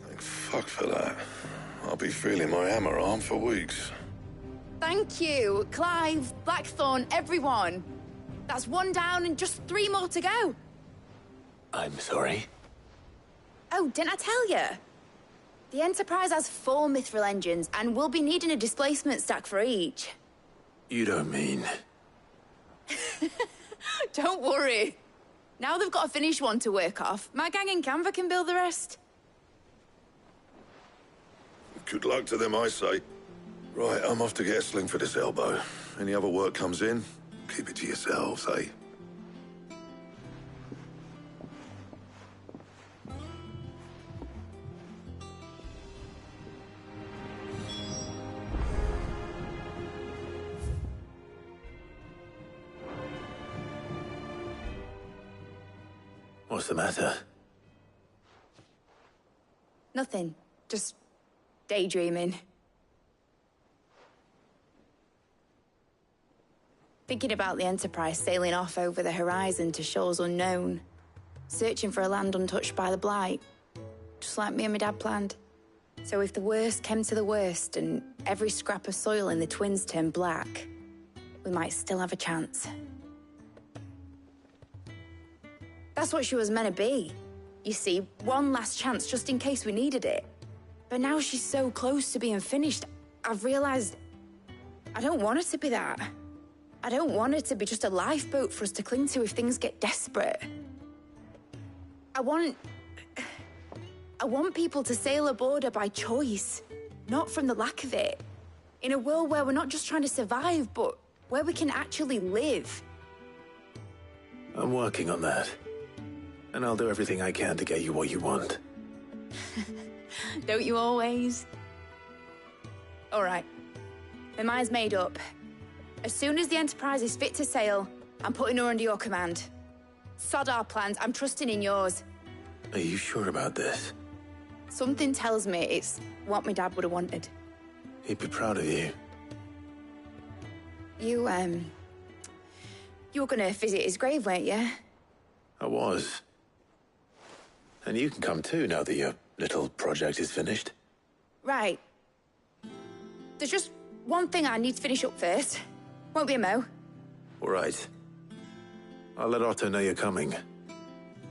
Thank fuck for that. I'll be feeling my hammer arm for weeks. Thank you, Clive, Blackthorn, everyone. That's one down and just 3 more to go. I'm sorry. Oh, didn't I tell you? The Enterprise has 4 mithril engines, and we'll be needing a displacement stack for each. You don't mean... Don't worry. Now they've got a finished one to work off. My gang in Canva can build the rest. Good luck to them, I say. Right, I'm off to get a sling for this elbow. Any other work comes in, keep it to yourselves, eh? What's the matter? Nothing. Just daydreaming. Thinking about the Enterprise sailing off over the horizon to shores unknown. Searching for a land untouched by the Blight. Just like me and my dad planned. So if the worst came to the worst and every scrap of soil in the Twins turned black, we might still have a chance. That's what she was meant to be. You see, one last chance just in case we needed it. But now she's so close to being finished, I've realized I don't want her to be that. I don't want her to be just a lifeboat for us to cling to if things get desperate. I want people to sail aboard her by choice, not from the lack of it. In a world where we're not just trying to survive, but where we can actually live. I'm working on that. And I'll do everything I can to get you what you want. Don't you always? All right. My mind's made up. As soon as the Enterprise is fit to sail, I'm putting her under your command. Sod our plans, I'm trusting in yours. Are you sure about this? Something tells me it's what my dad would have wanted. He'd be proud of you. You were gonna visit his grave, weren't you? I was. And you can come too now that your little project is finished. Right. There's just one thing I need to finish up first. Won't be a mo. All right. I'll let Otto know you're coming.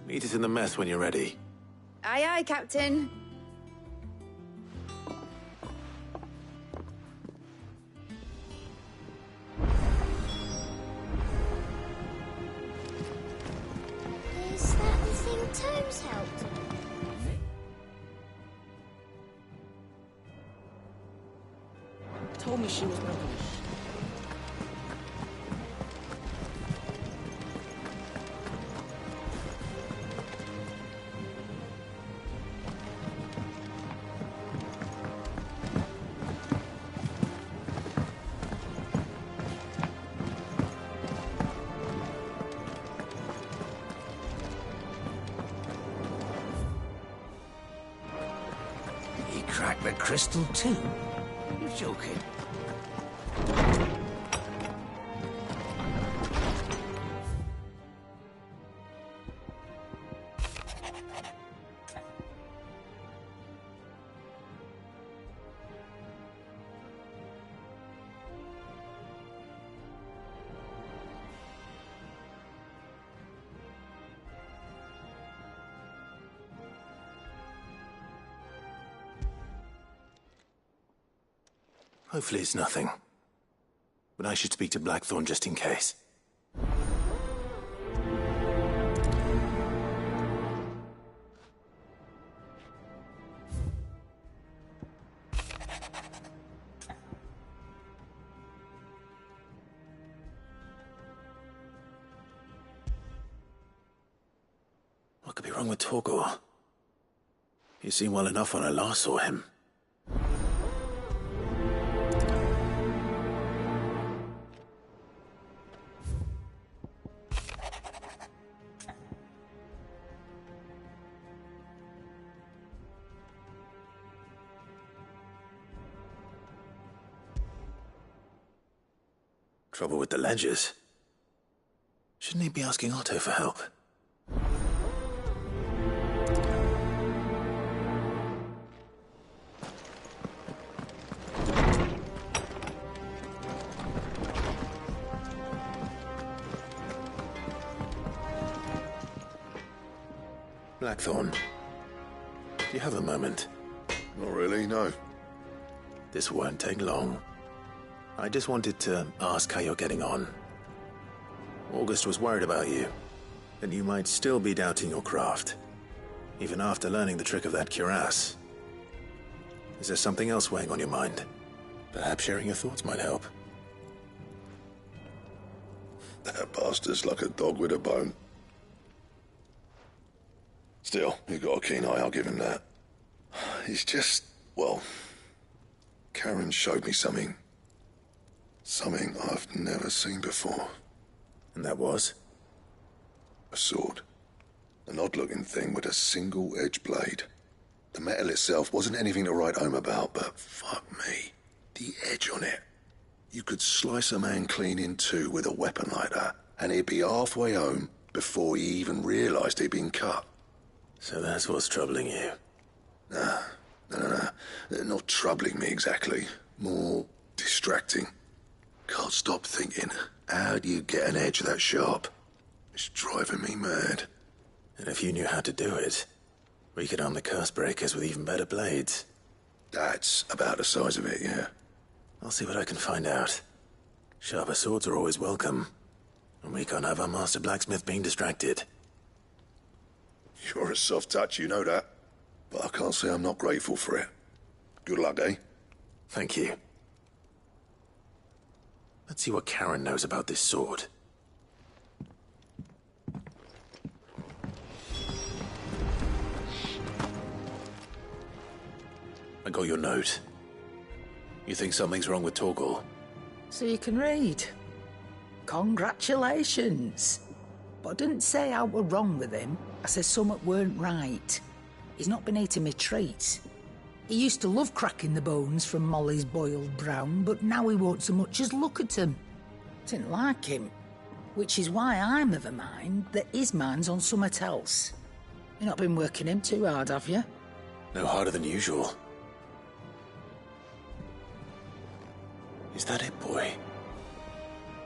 Meet us in the mess when you're ready. Aye, aye, Captain. Is that the thing Tomes helped? Told me she was broken. He cracked the crystal too? You're joking. Hopefully it's nothing. But I should speak to Blackthorn just in case. What could be wrong with Torgor? He seemed well enough when I last saw him. Trouble with the ledgers. Shouldn't he be asking Otto for help? Blackthorn, do you have a moment? Not really, no. This won't take long. I just wanted to ask how you're getting on. August was worried about you, that you might still be doubting your craft, even after learning the trick of that cuirass. Is there something else weighing on your mind? Perhaps sharing your thoughts might help. That bastard's like a dog with a bone. Still, you got a keen eye, I'll give him that. He's just, well, Karen showed me something. Something I've never seen before. And that was? A sword. An odd-looking thing with a single-edged blade. The metal itself wasn't anything to write home about, but fuck me. The edge on it. You could slice a man clean in two with a weapon like that, and he'd be halfway home before he even realised he'd been cut. So that's what's troubling you? Nah. Not troubling me exactly. More distracting. Can't stop thinking, how do you get an edge that sharp? It's driving me mad. And if you knew how to do it, we could arm the curse breakers with even better blades. That's about the size of it, yeah. I'll see what I can find out. Sharper swords are always welcome. And we can't have our master blacksmith being distracted. You're a soft touch, you know that. But I can't say I'm not grateful for it. Good luck, eh? Thank you. Let's see what Karen knows about this sword. I got your note. You think something's wrong with Torgor? So you can read. Congratulations. But I didn't say I were wrong with him. I said something weren't right. He's not been eating me treats. He used to love cracking the bones from Molly's boiled brown, but now he won't so much as look at them. Didn't like him. Which is why I'm of a mind that his mind's on something else. You've not been working him too hard, have you? No harder than usual. Is that it, boy?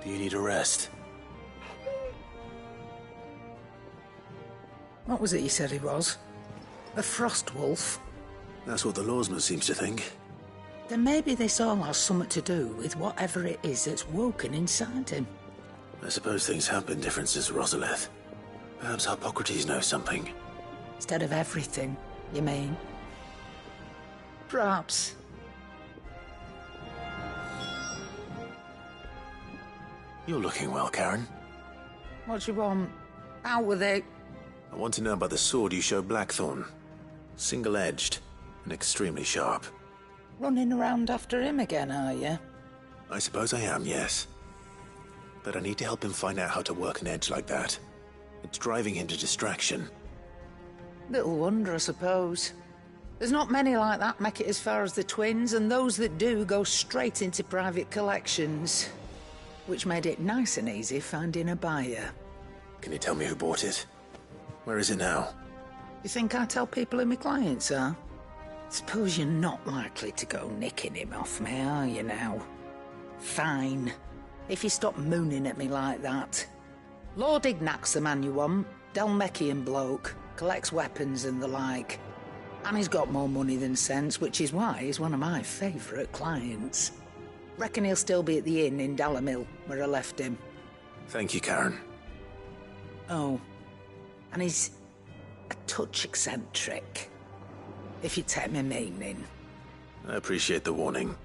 Do you need a rest? What was it you said he was? A frost wolf? That's what the lawsman seems to think. Then maybe this all has something to do with whatever it is that's woken inside him. I suppose things have been different since Rosalith. Perhaps Hippocrates knows something. Instead of everything, you mean? Perhaps. You're looking well, Karen. What do you want? Out with it. I want to know about the sword you showed Blackthorn. Single-edged and extremely sharp. Running around after him again, are you? I suppose I am, yes. But I need to help him find out how to work an edge like that. It's driving him to distraction. Little wonder, I suppose. There's not many like that make it as far as the twins, and those that do go straight into private collections. Which made it nice and easy finding a buyer. Can you tell me who bought it? Where is it now? You think I tell people who my clients are? Suppose you're not likely to go nicking him off me, are you now? Fine. If you stop mooning at me like that. Lord Ignac's the man you want. Dalmekian bloke. Collects weapons and the like. And he's got more money than sense, which is why he's one of my favourite clients. Reckon he'll still be at the inn in Dalamil, where I left him. Thank you, Karen. Oh. And he's a touch eccentric. If you take my meaning. I appreciate the warning.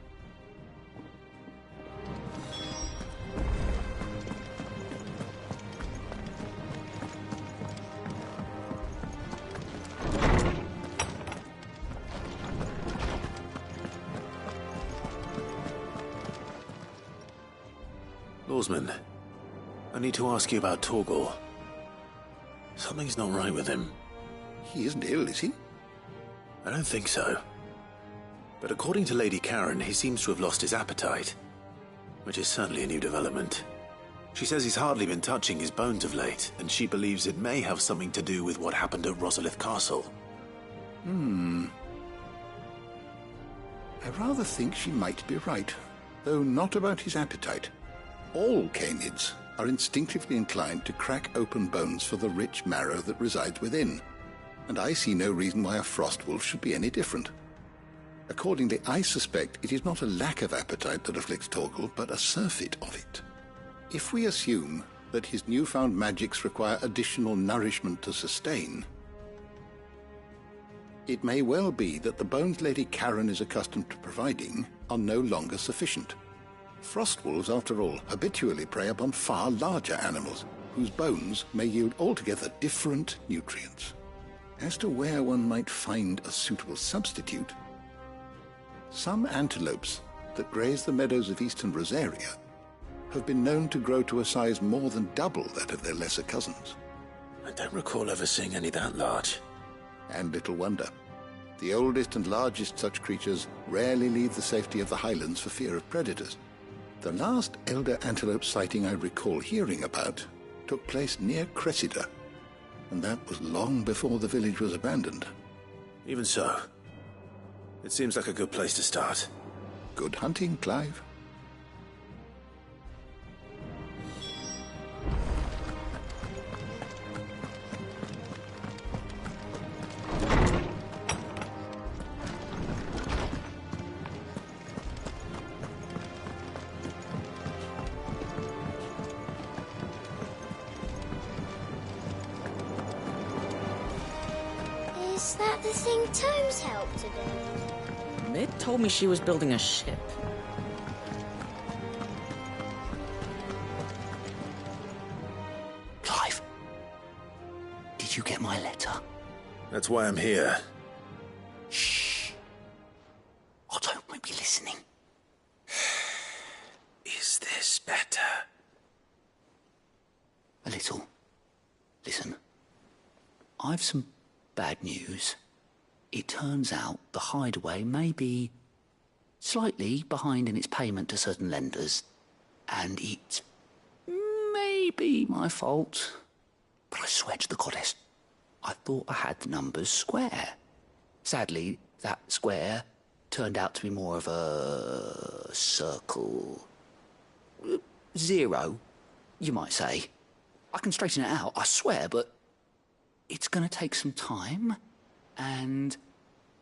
Lawsman, I need to ask you about Torgal. Something's not right with him. He isn't ill, is he? I don't think so. But according to Lady Karen, he seems to have lost his appetite, which is certainly a new development. She says he's hardly been touching his bones of late, and she believes it may have something to do with what happened at Rosalith Castle. I rather think she might be right, though not about his appetite. All canids are instinctively inclined to crack open bones for the rich marrow that resides within, and I see no reason why a frost wolf should be any different. Accordingly, I suspect it is not a lack of appetite that afflicts Torgal, but a surfeit of it. If we assume that his newfound magics require additional nourishment to sustain, it may well be that the bones Lady Karen is accustomed to providing are no longer sufficient. Frost wolves, after all, habitually prey upon far larger animals, whose bones may yield altogether different nutrients. As to where one might find a suitable substitute, some antelopes that graze the meadows of eastern Rosaria have been known to grow to a size more than double that of their lesser cousins. I don't recall ever seeing any that large. And little wonder. The oldest and largest such creatures rarely leave the safety of the highlands for fear of predators. The last elder antelope sighting I recall hearing about took place near Cressida, and that was long before the village was abandoned. Even so, it seems like a good place to start. Good hunting, Clive. Is that the thing Tomes helped to do? Mid told me she was building a ship. Clive, did you get my letter? That's why I'm here. Shh. I don't want to be listening. Is this better? A little. Listen. I've some bad news. It turns out the hideaway may be slightly behind in its payment to certain lenders, and it may be my fault. But I swear to the goddess, I thought I had the numbers square. Sadly, that square turned out to be more of a circle. 0, you might say. I can straighten it out, I swear, but it's going to take some time, and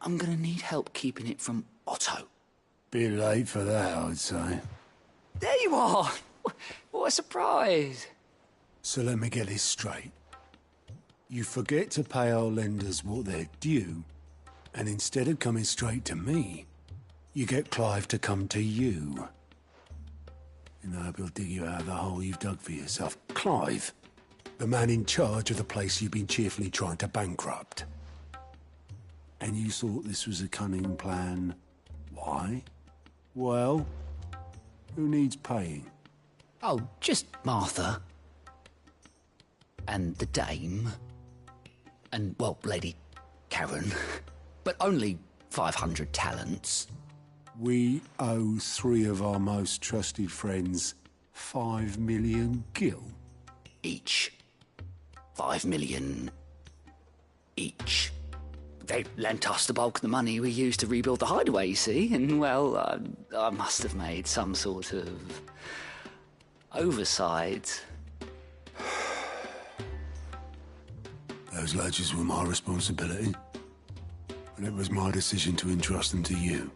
I'm going to need help keeping it from Otto. Bit late for that, I'd say. There you are! What a surprise! So let me get this straight. You forget to pay our lenders what they're due, and instead of coming straight to me, you get Clive to come to you. And I hope he'll dig you out of the hole you've dug for yourself. Clive, the man in charge of the place you've been cheerfully trying to bankrupt. And you thought this was a cunning plan. Why? Well, who needs paying? Oh, just Martha. And the dame. And, well, Lady Karen. But only 500 talents. We owe 3 of our most trusted friends 5 million gil. Each. 5 million each. They lent us the bulk of the money we used to rebuild the hideaway, you see, and, well, I must have made some sort of oversight. Those ledgers were my responsibility, and it was my decision to entrust them to you.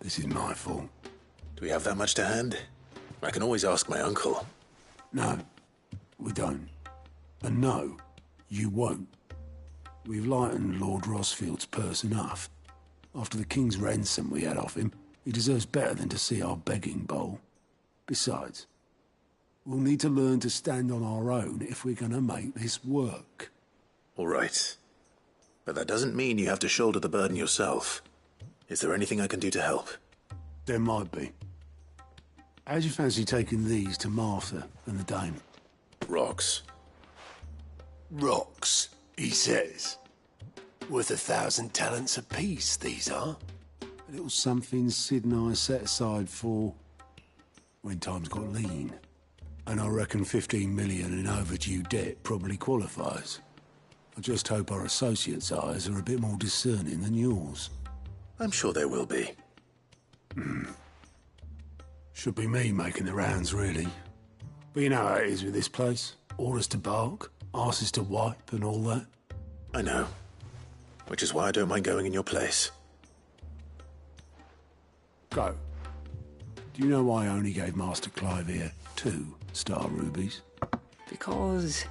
This is my fault. Do we have that much to hand? I can always ask my uncle. No, we don't. And no, you won't. We've lightened Lord Rosfield's purse enough. After the king's ransom we had off him, he deserves better than to see our begging bowl. Besides, we'll need to learn to stand on our own if we're gonna make this work. All right. But that doesn't mean you have to shoulder the burden yourself. Is there anything I can do to help? There might be. How'd you fancy taking these to Martha and the dame? Rocks. Rocks, he says. Worth 1,000 talents apiece, these are. A little something Sid and I set aside for when times got lean. And I reckon 15 million in overdue debt probably qualifies. I just hope our associates' eyes are a bit more discerning than yours. I'm sure there will be. Should be me making the rounds, really. But you know how it is with this place. Orders to bark, arses to wipe, and all that. I know. Which is why I don't mind going in your place. Go. Do you know why I only gave Master Clive here 2 star rubies? Because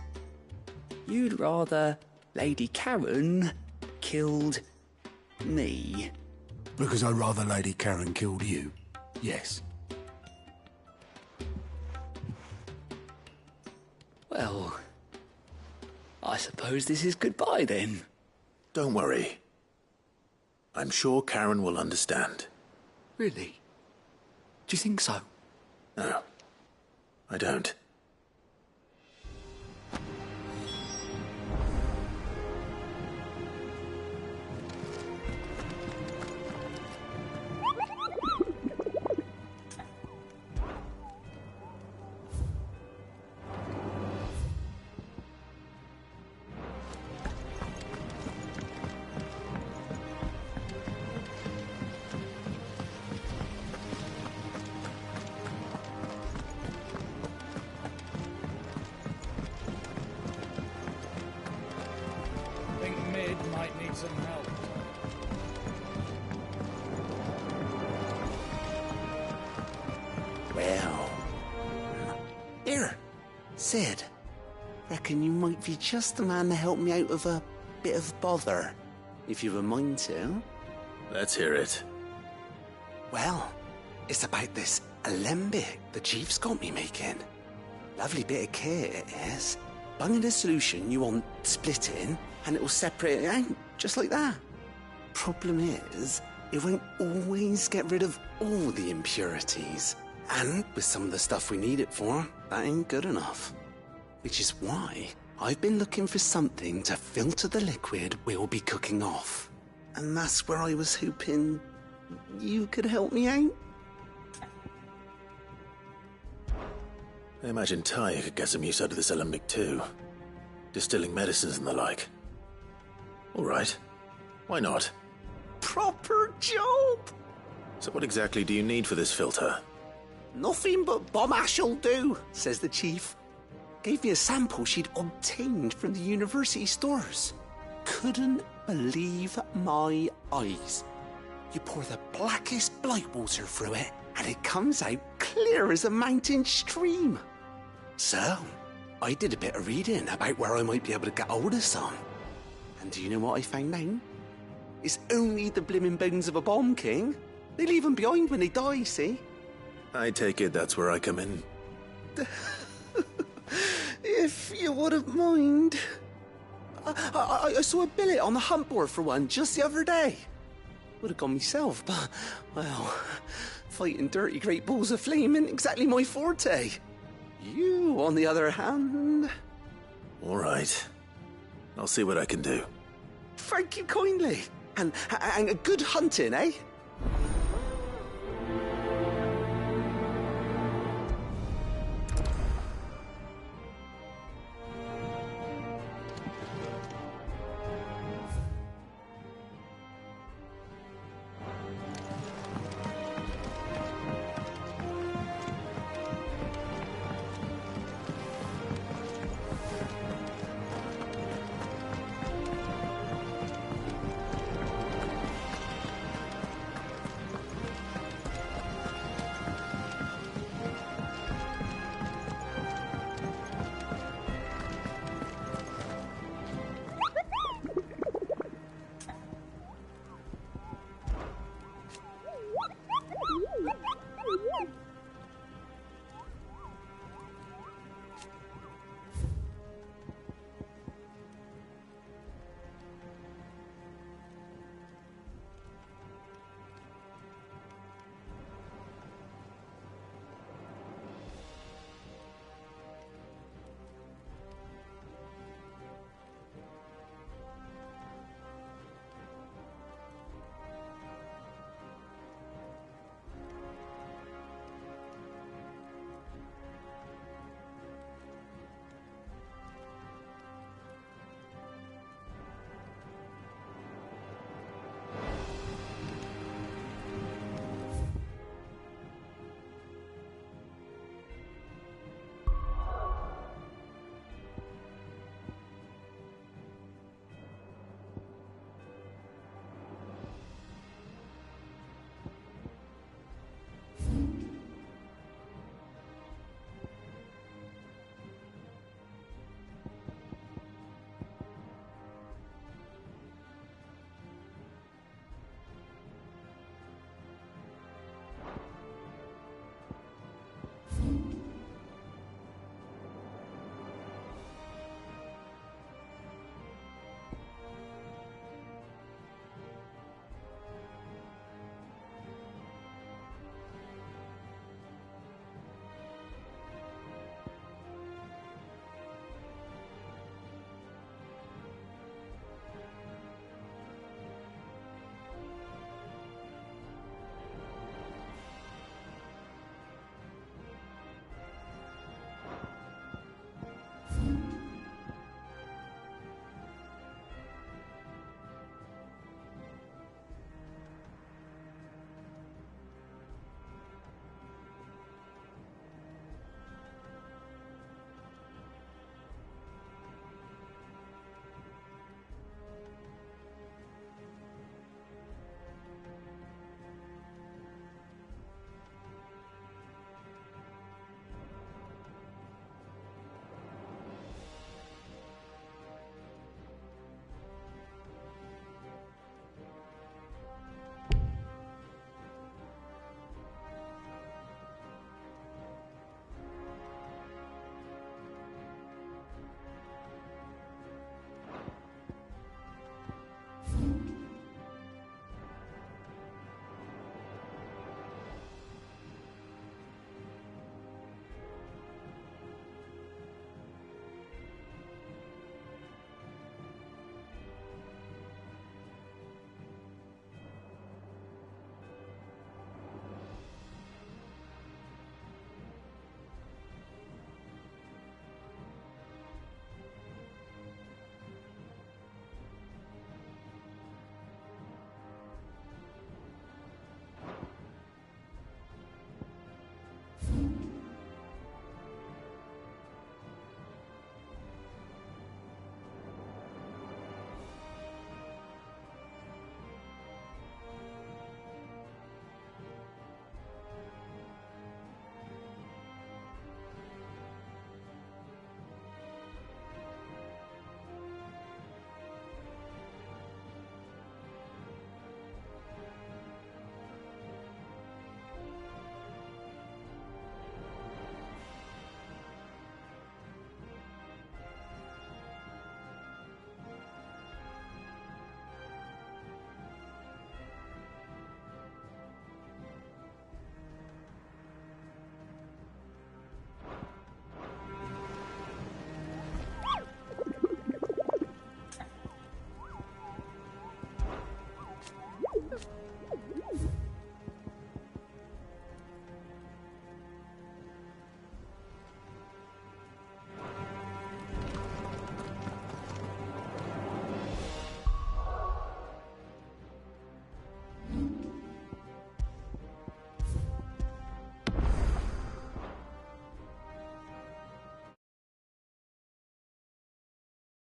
you'd rather Lady Karen killed me. Because I'd rather Lady Karen killed you. Yes. Well, I suppose this is goodbye then. Don't worry. I'm sure Karen will understand. Really? Do you think so? No, I don't. Might need some help. Well, here, Sid. Reckon you might be just the man to help me out of a bit of bother, if you've a mind to. Let's hear it. Well, it's about this alembic the chief's got me making. Lovely bit of kit it is. Bung in a solution you want splitting, and it will separate it out, just like that. Problem is, it won't always get rid of all the impurities. And with some of the stuff we need it for, that ain't good enough. Which is why I've been looking for something to filter the liquid we'll be cooking off. And that's where I was hoping you could help me out. I imagine Ty could get some use out of this alembic too. Distilling medicines and the like. All right. Why not? Proper job! So what exactly do you need for this filter? Nothing but bomb ash'll do, says the chief. Gave me a sample she'd obtained from the university stores. Couldn't believe my eyes. You pour the blackest blight water through it, and it comes out clear as a mountain stream. So, I did a bit of reading about where I might be able to get hold of some. And do you know what I found now? It's only the blimmin' bones of a bomb king. They leave them behind when they die, see? I take it that's where I come in. If you wouldn't mind. I saw a billet on the hunt board for one just the other day. Would have gone myself, but, well, fighting dirty great balls of flame ain't exactly my forte. You, on the other hand... All right. I'll see what I can do. Thank you kindly. And good hunting, eh?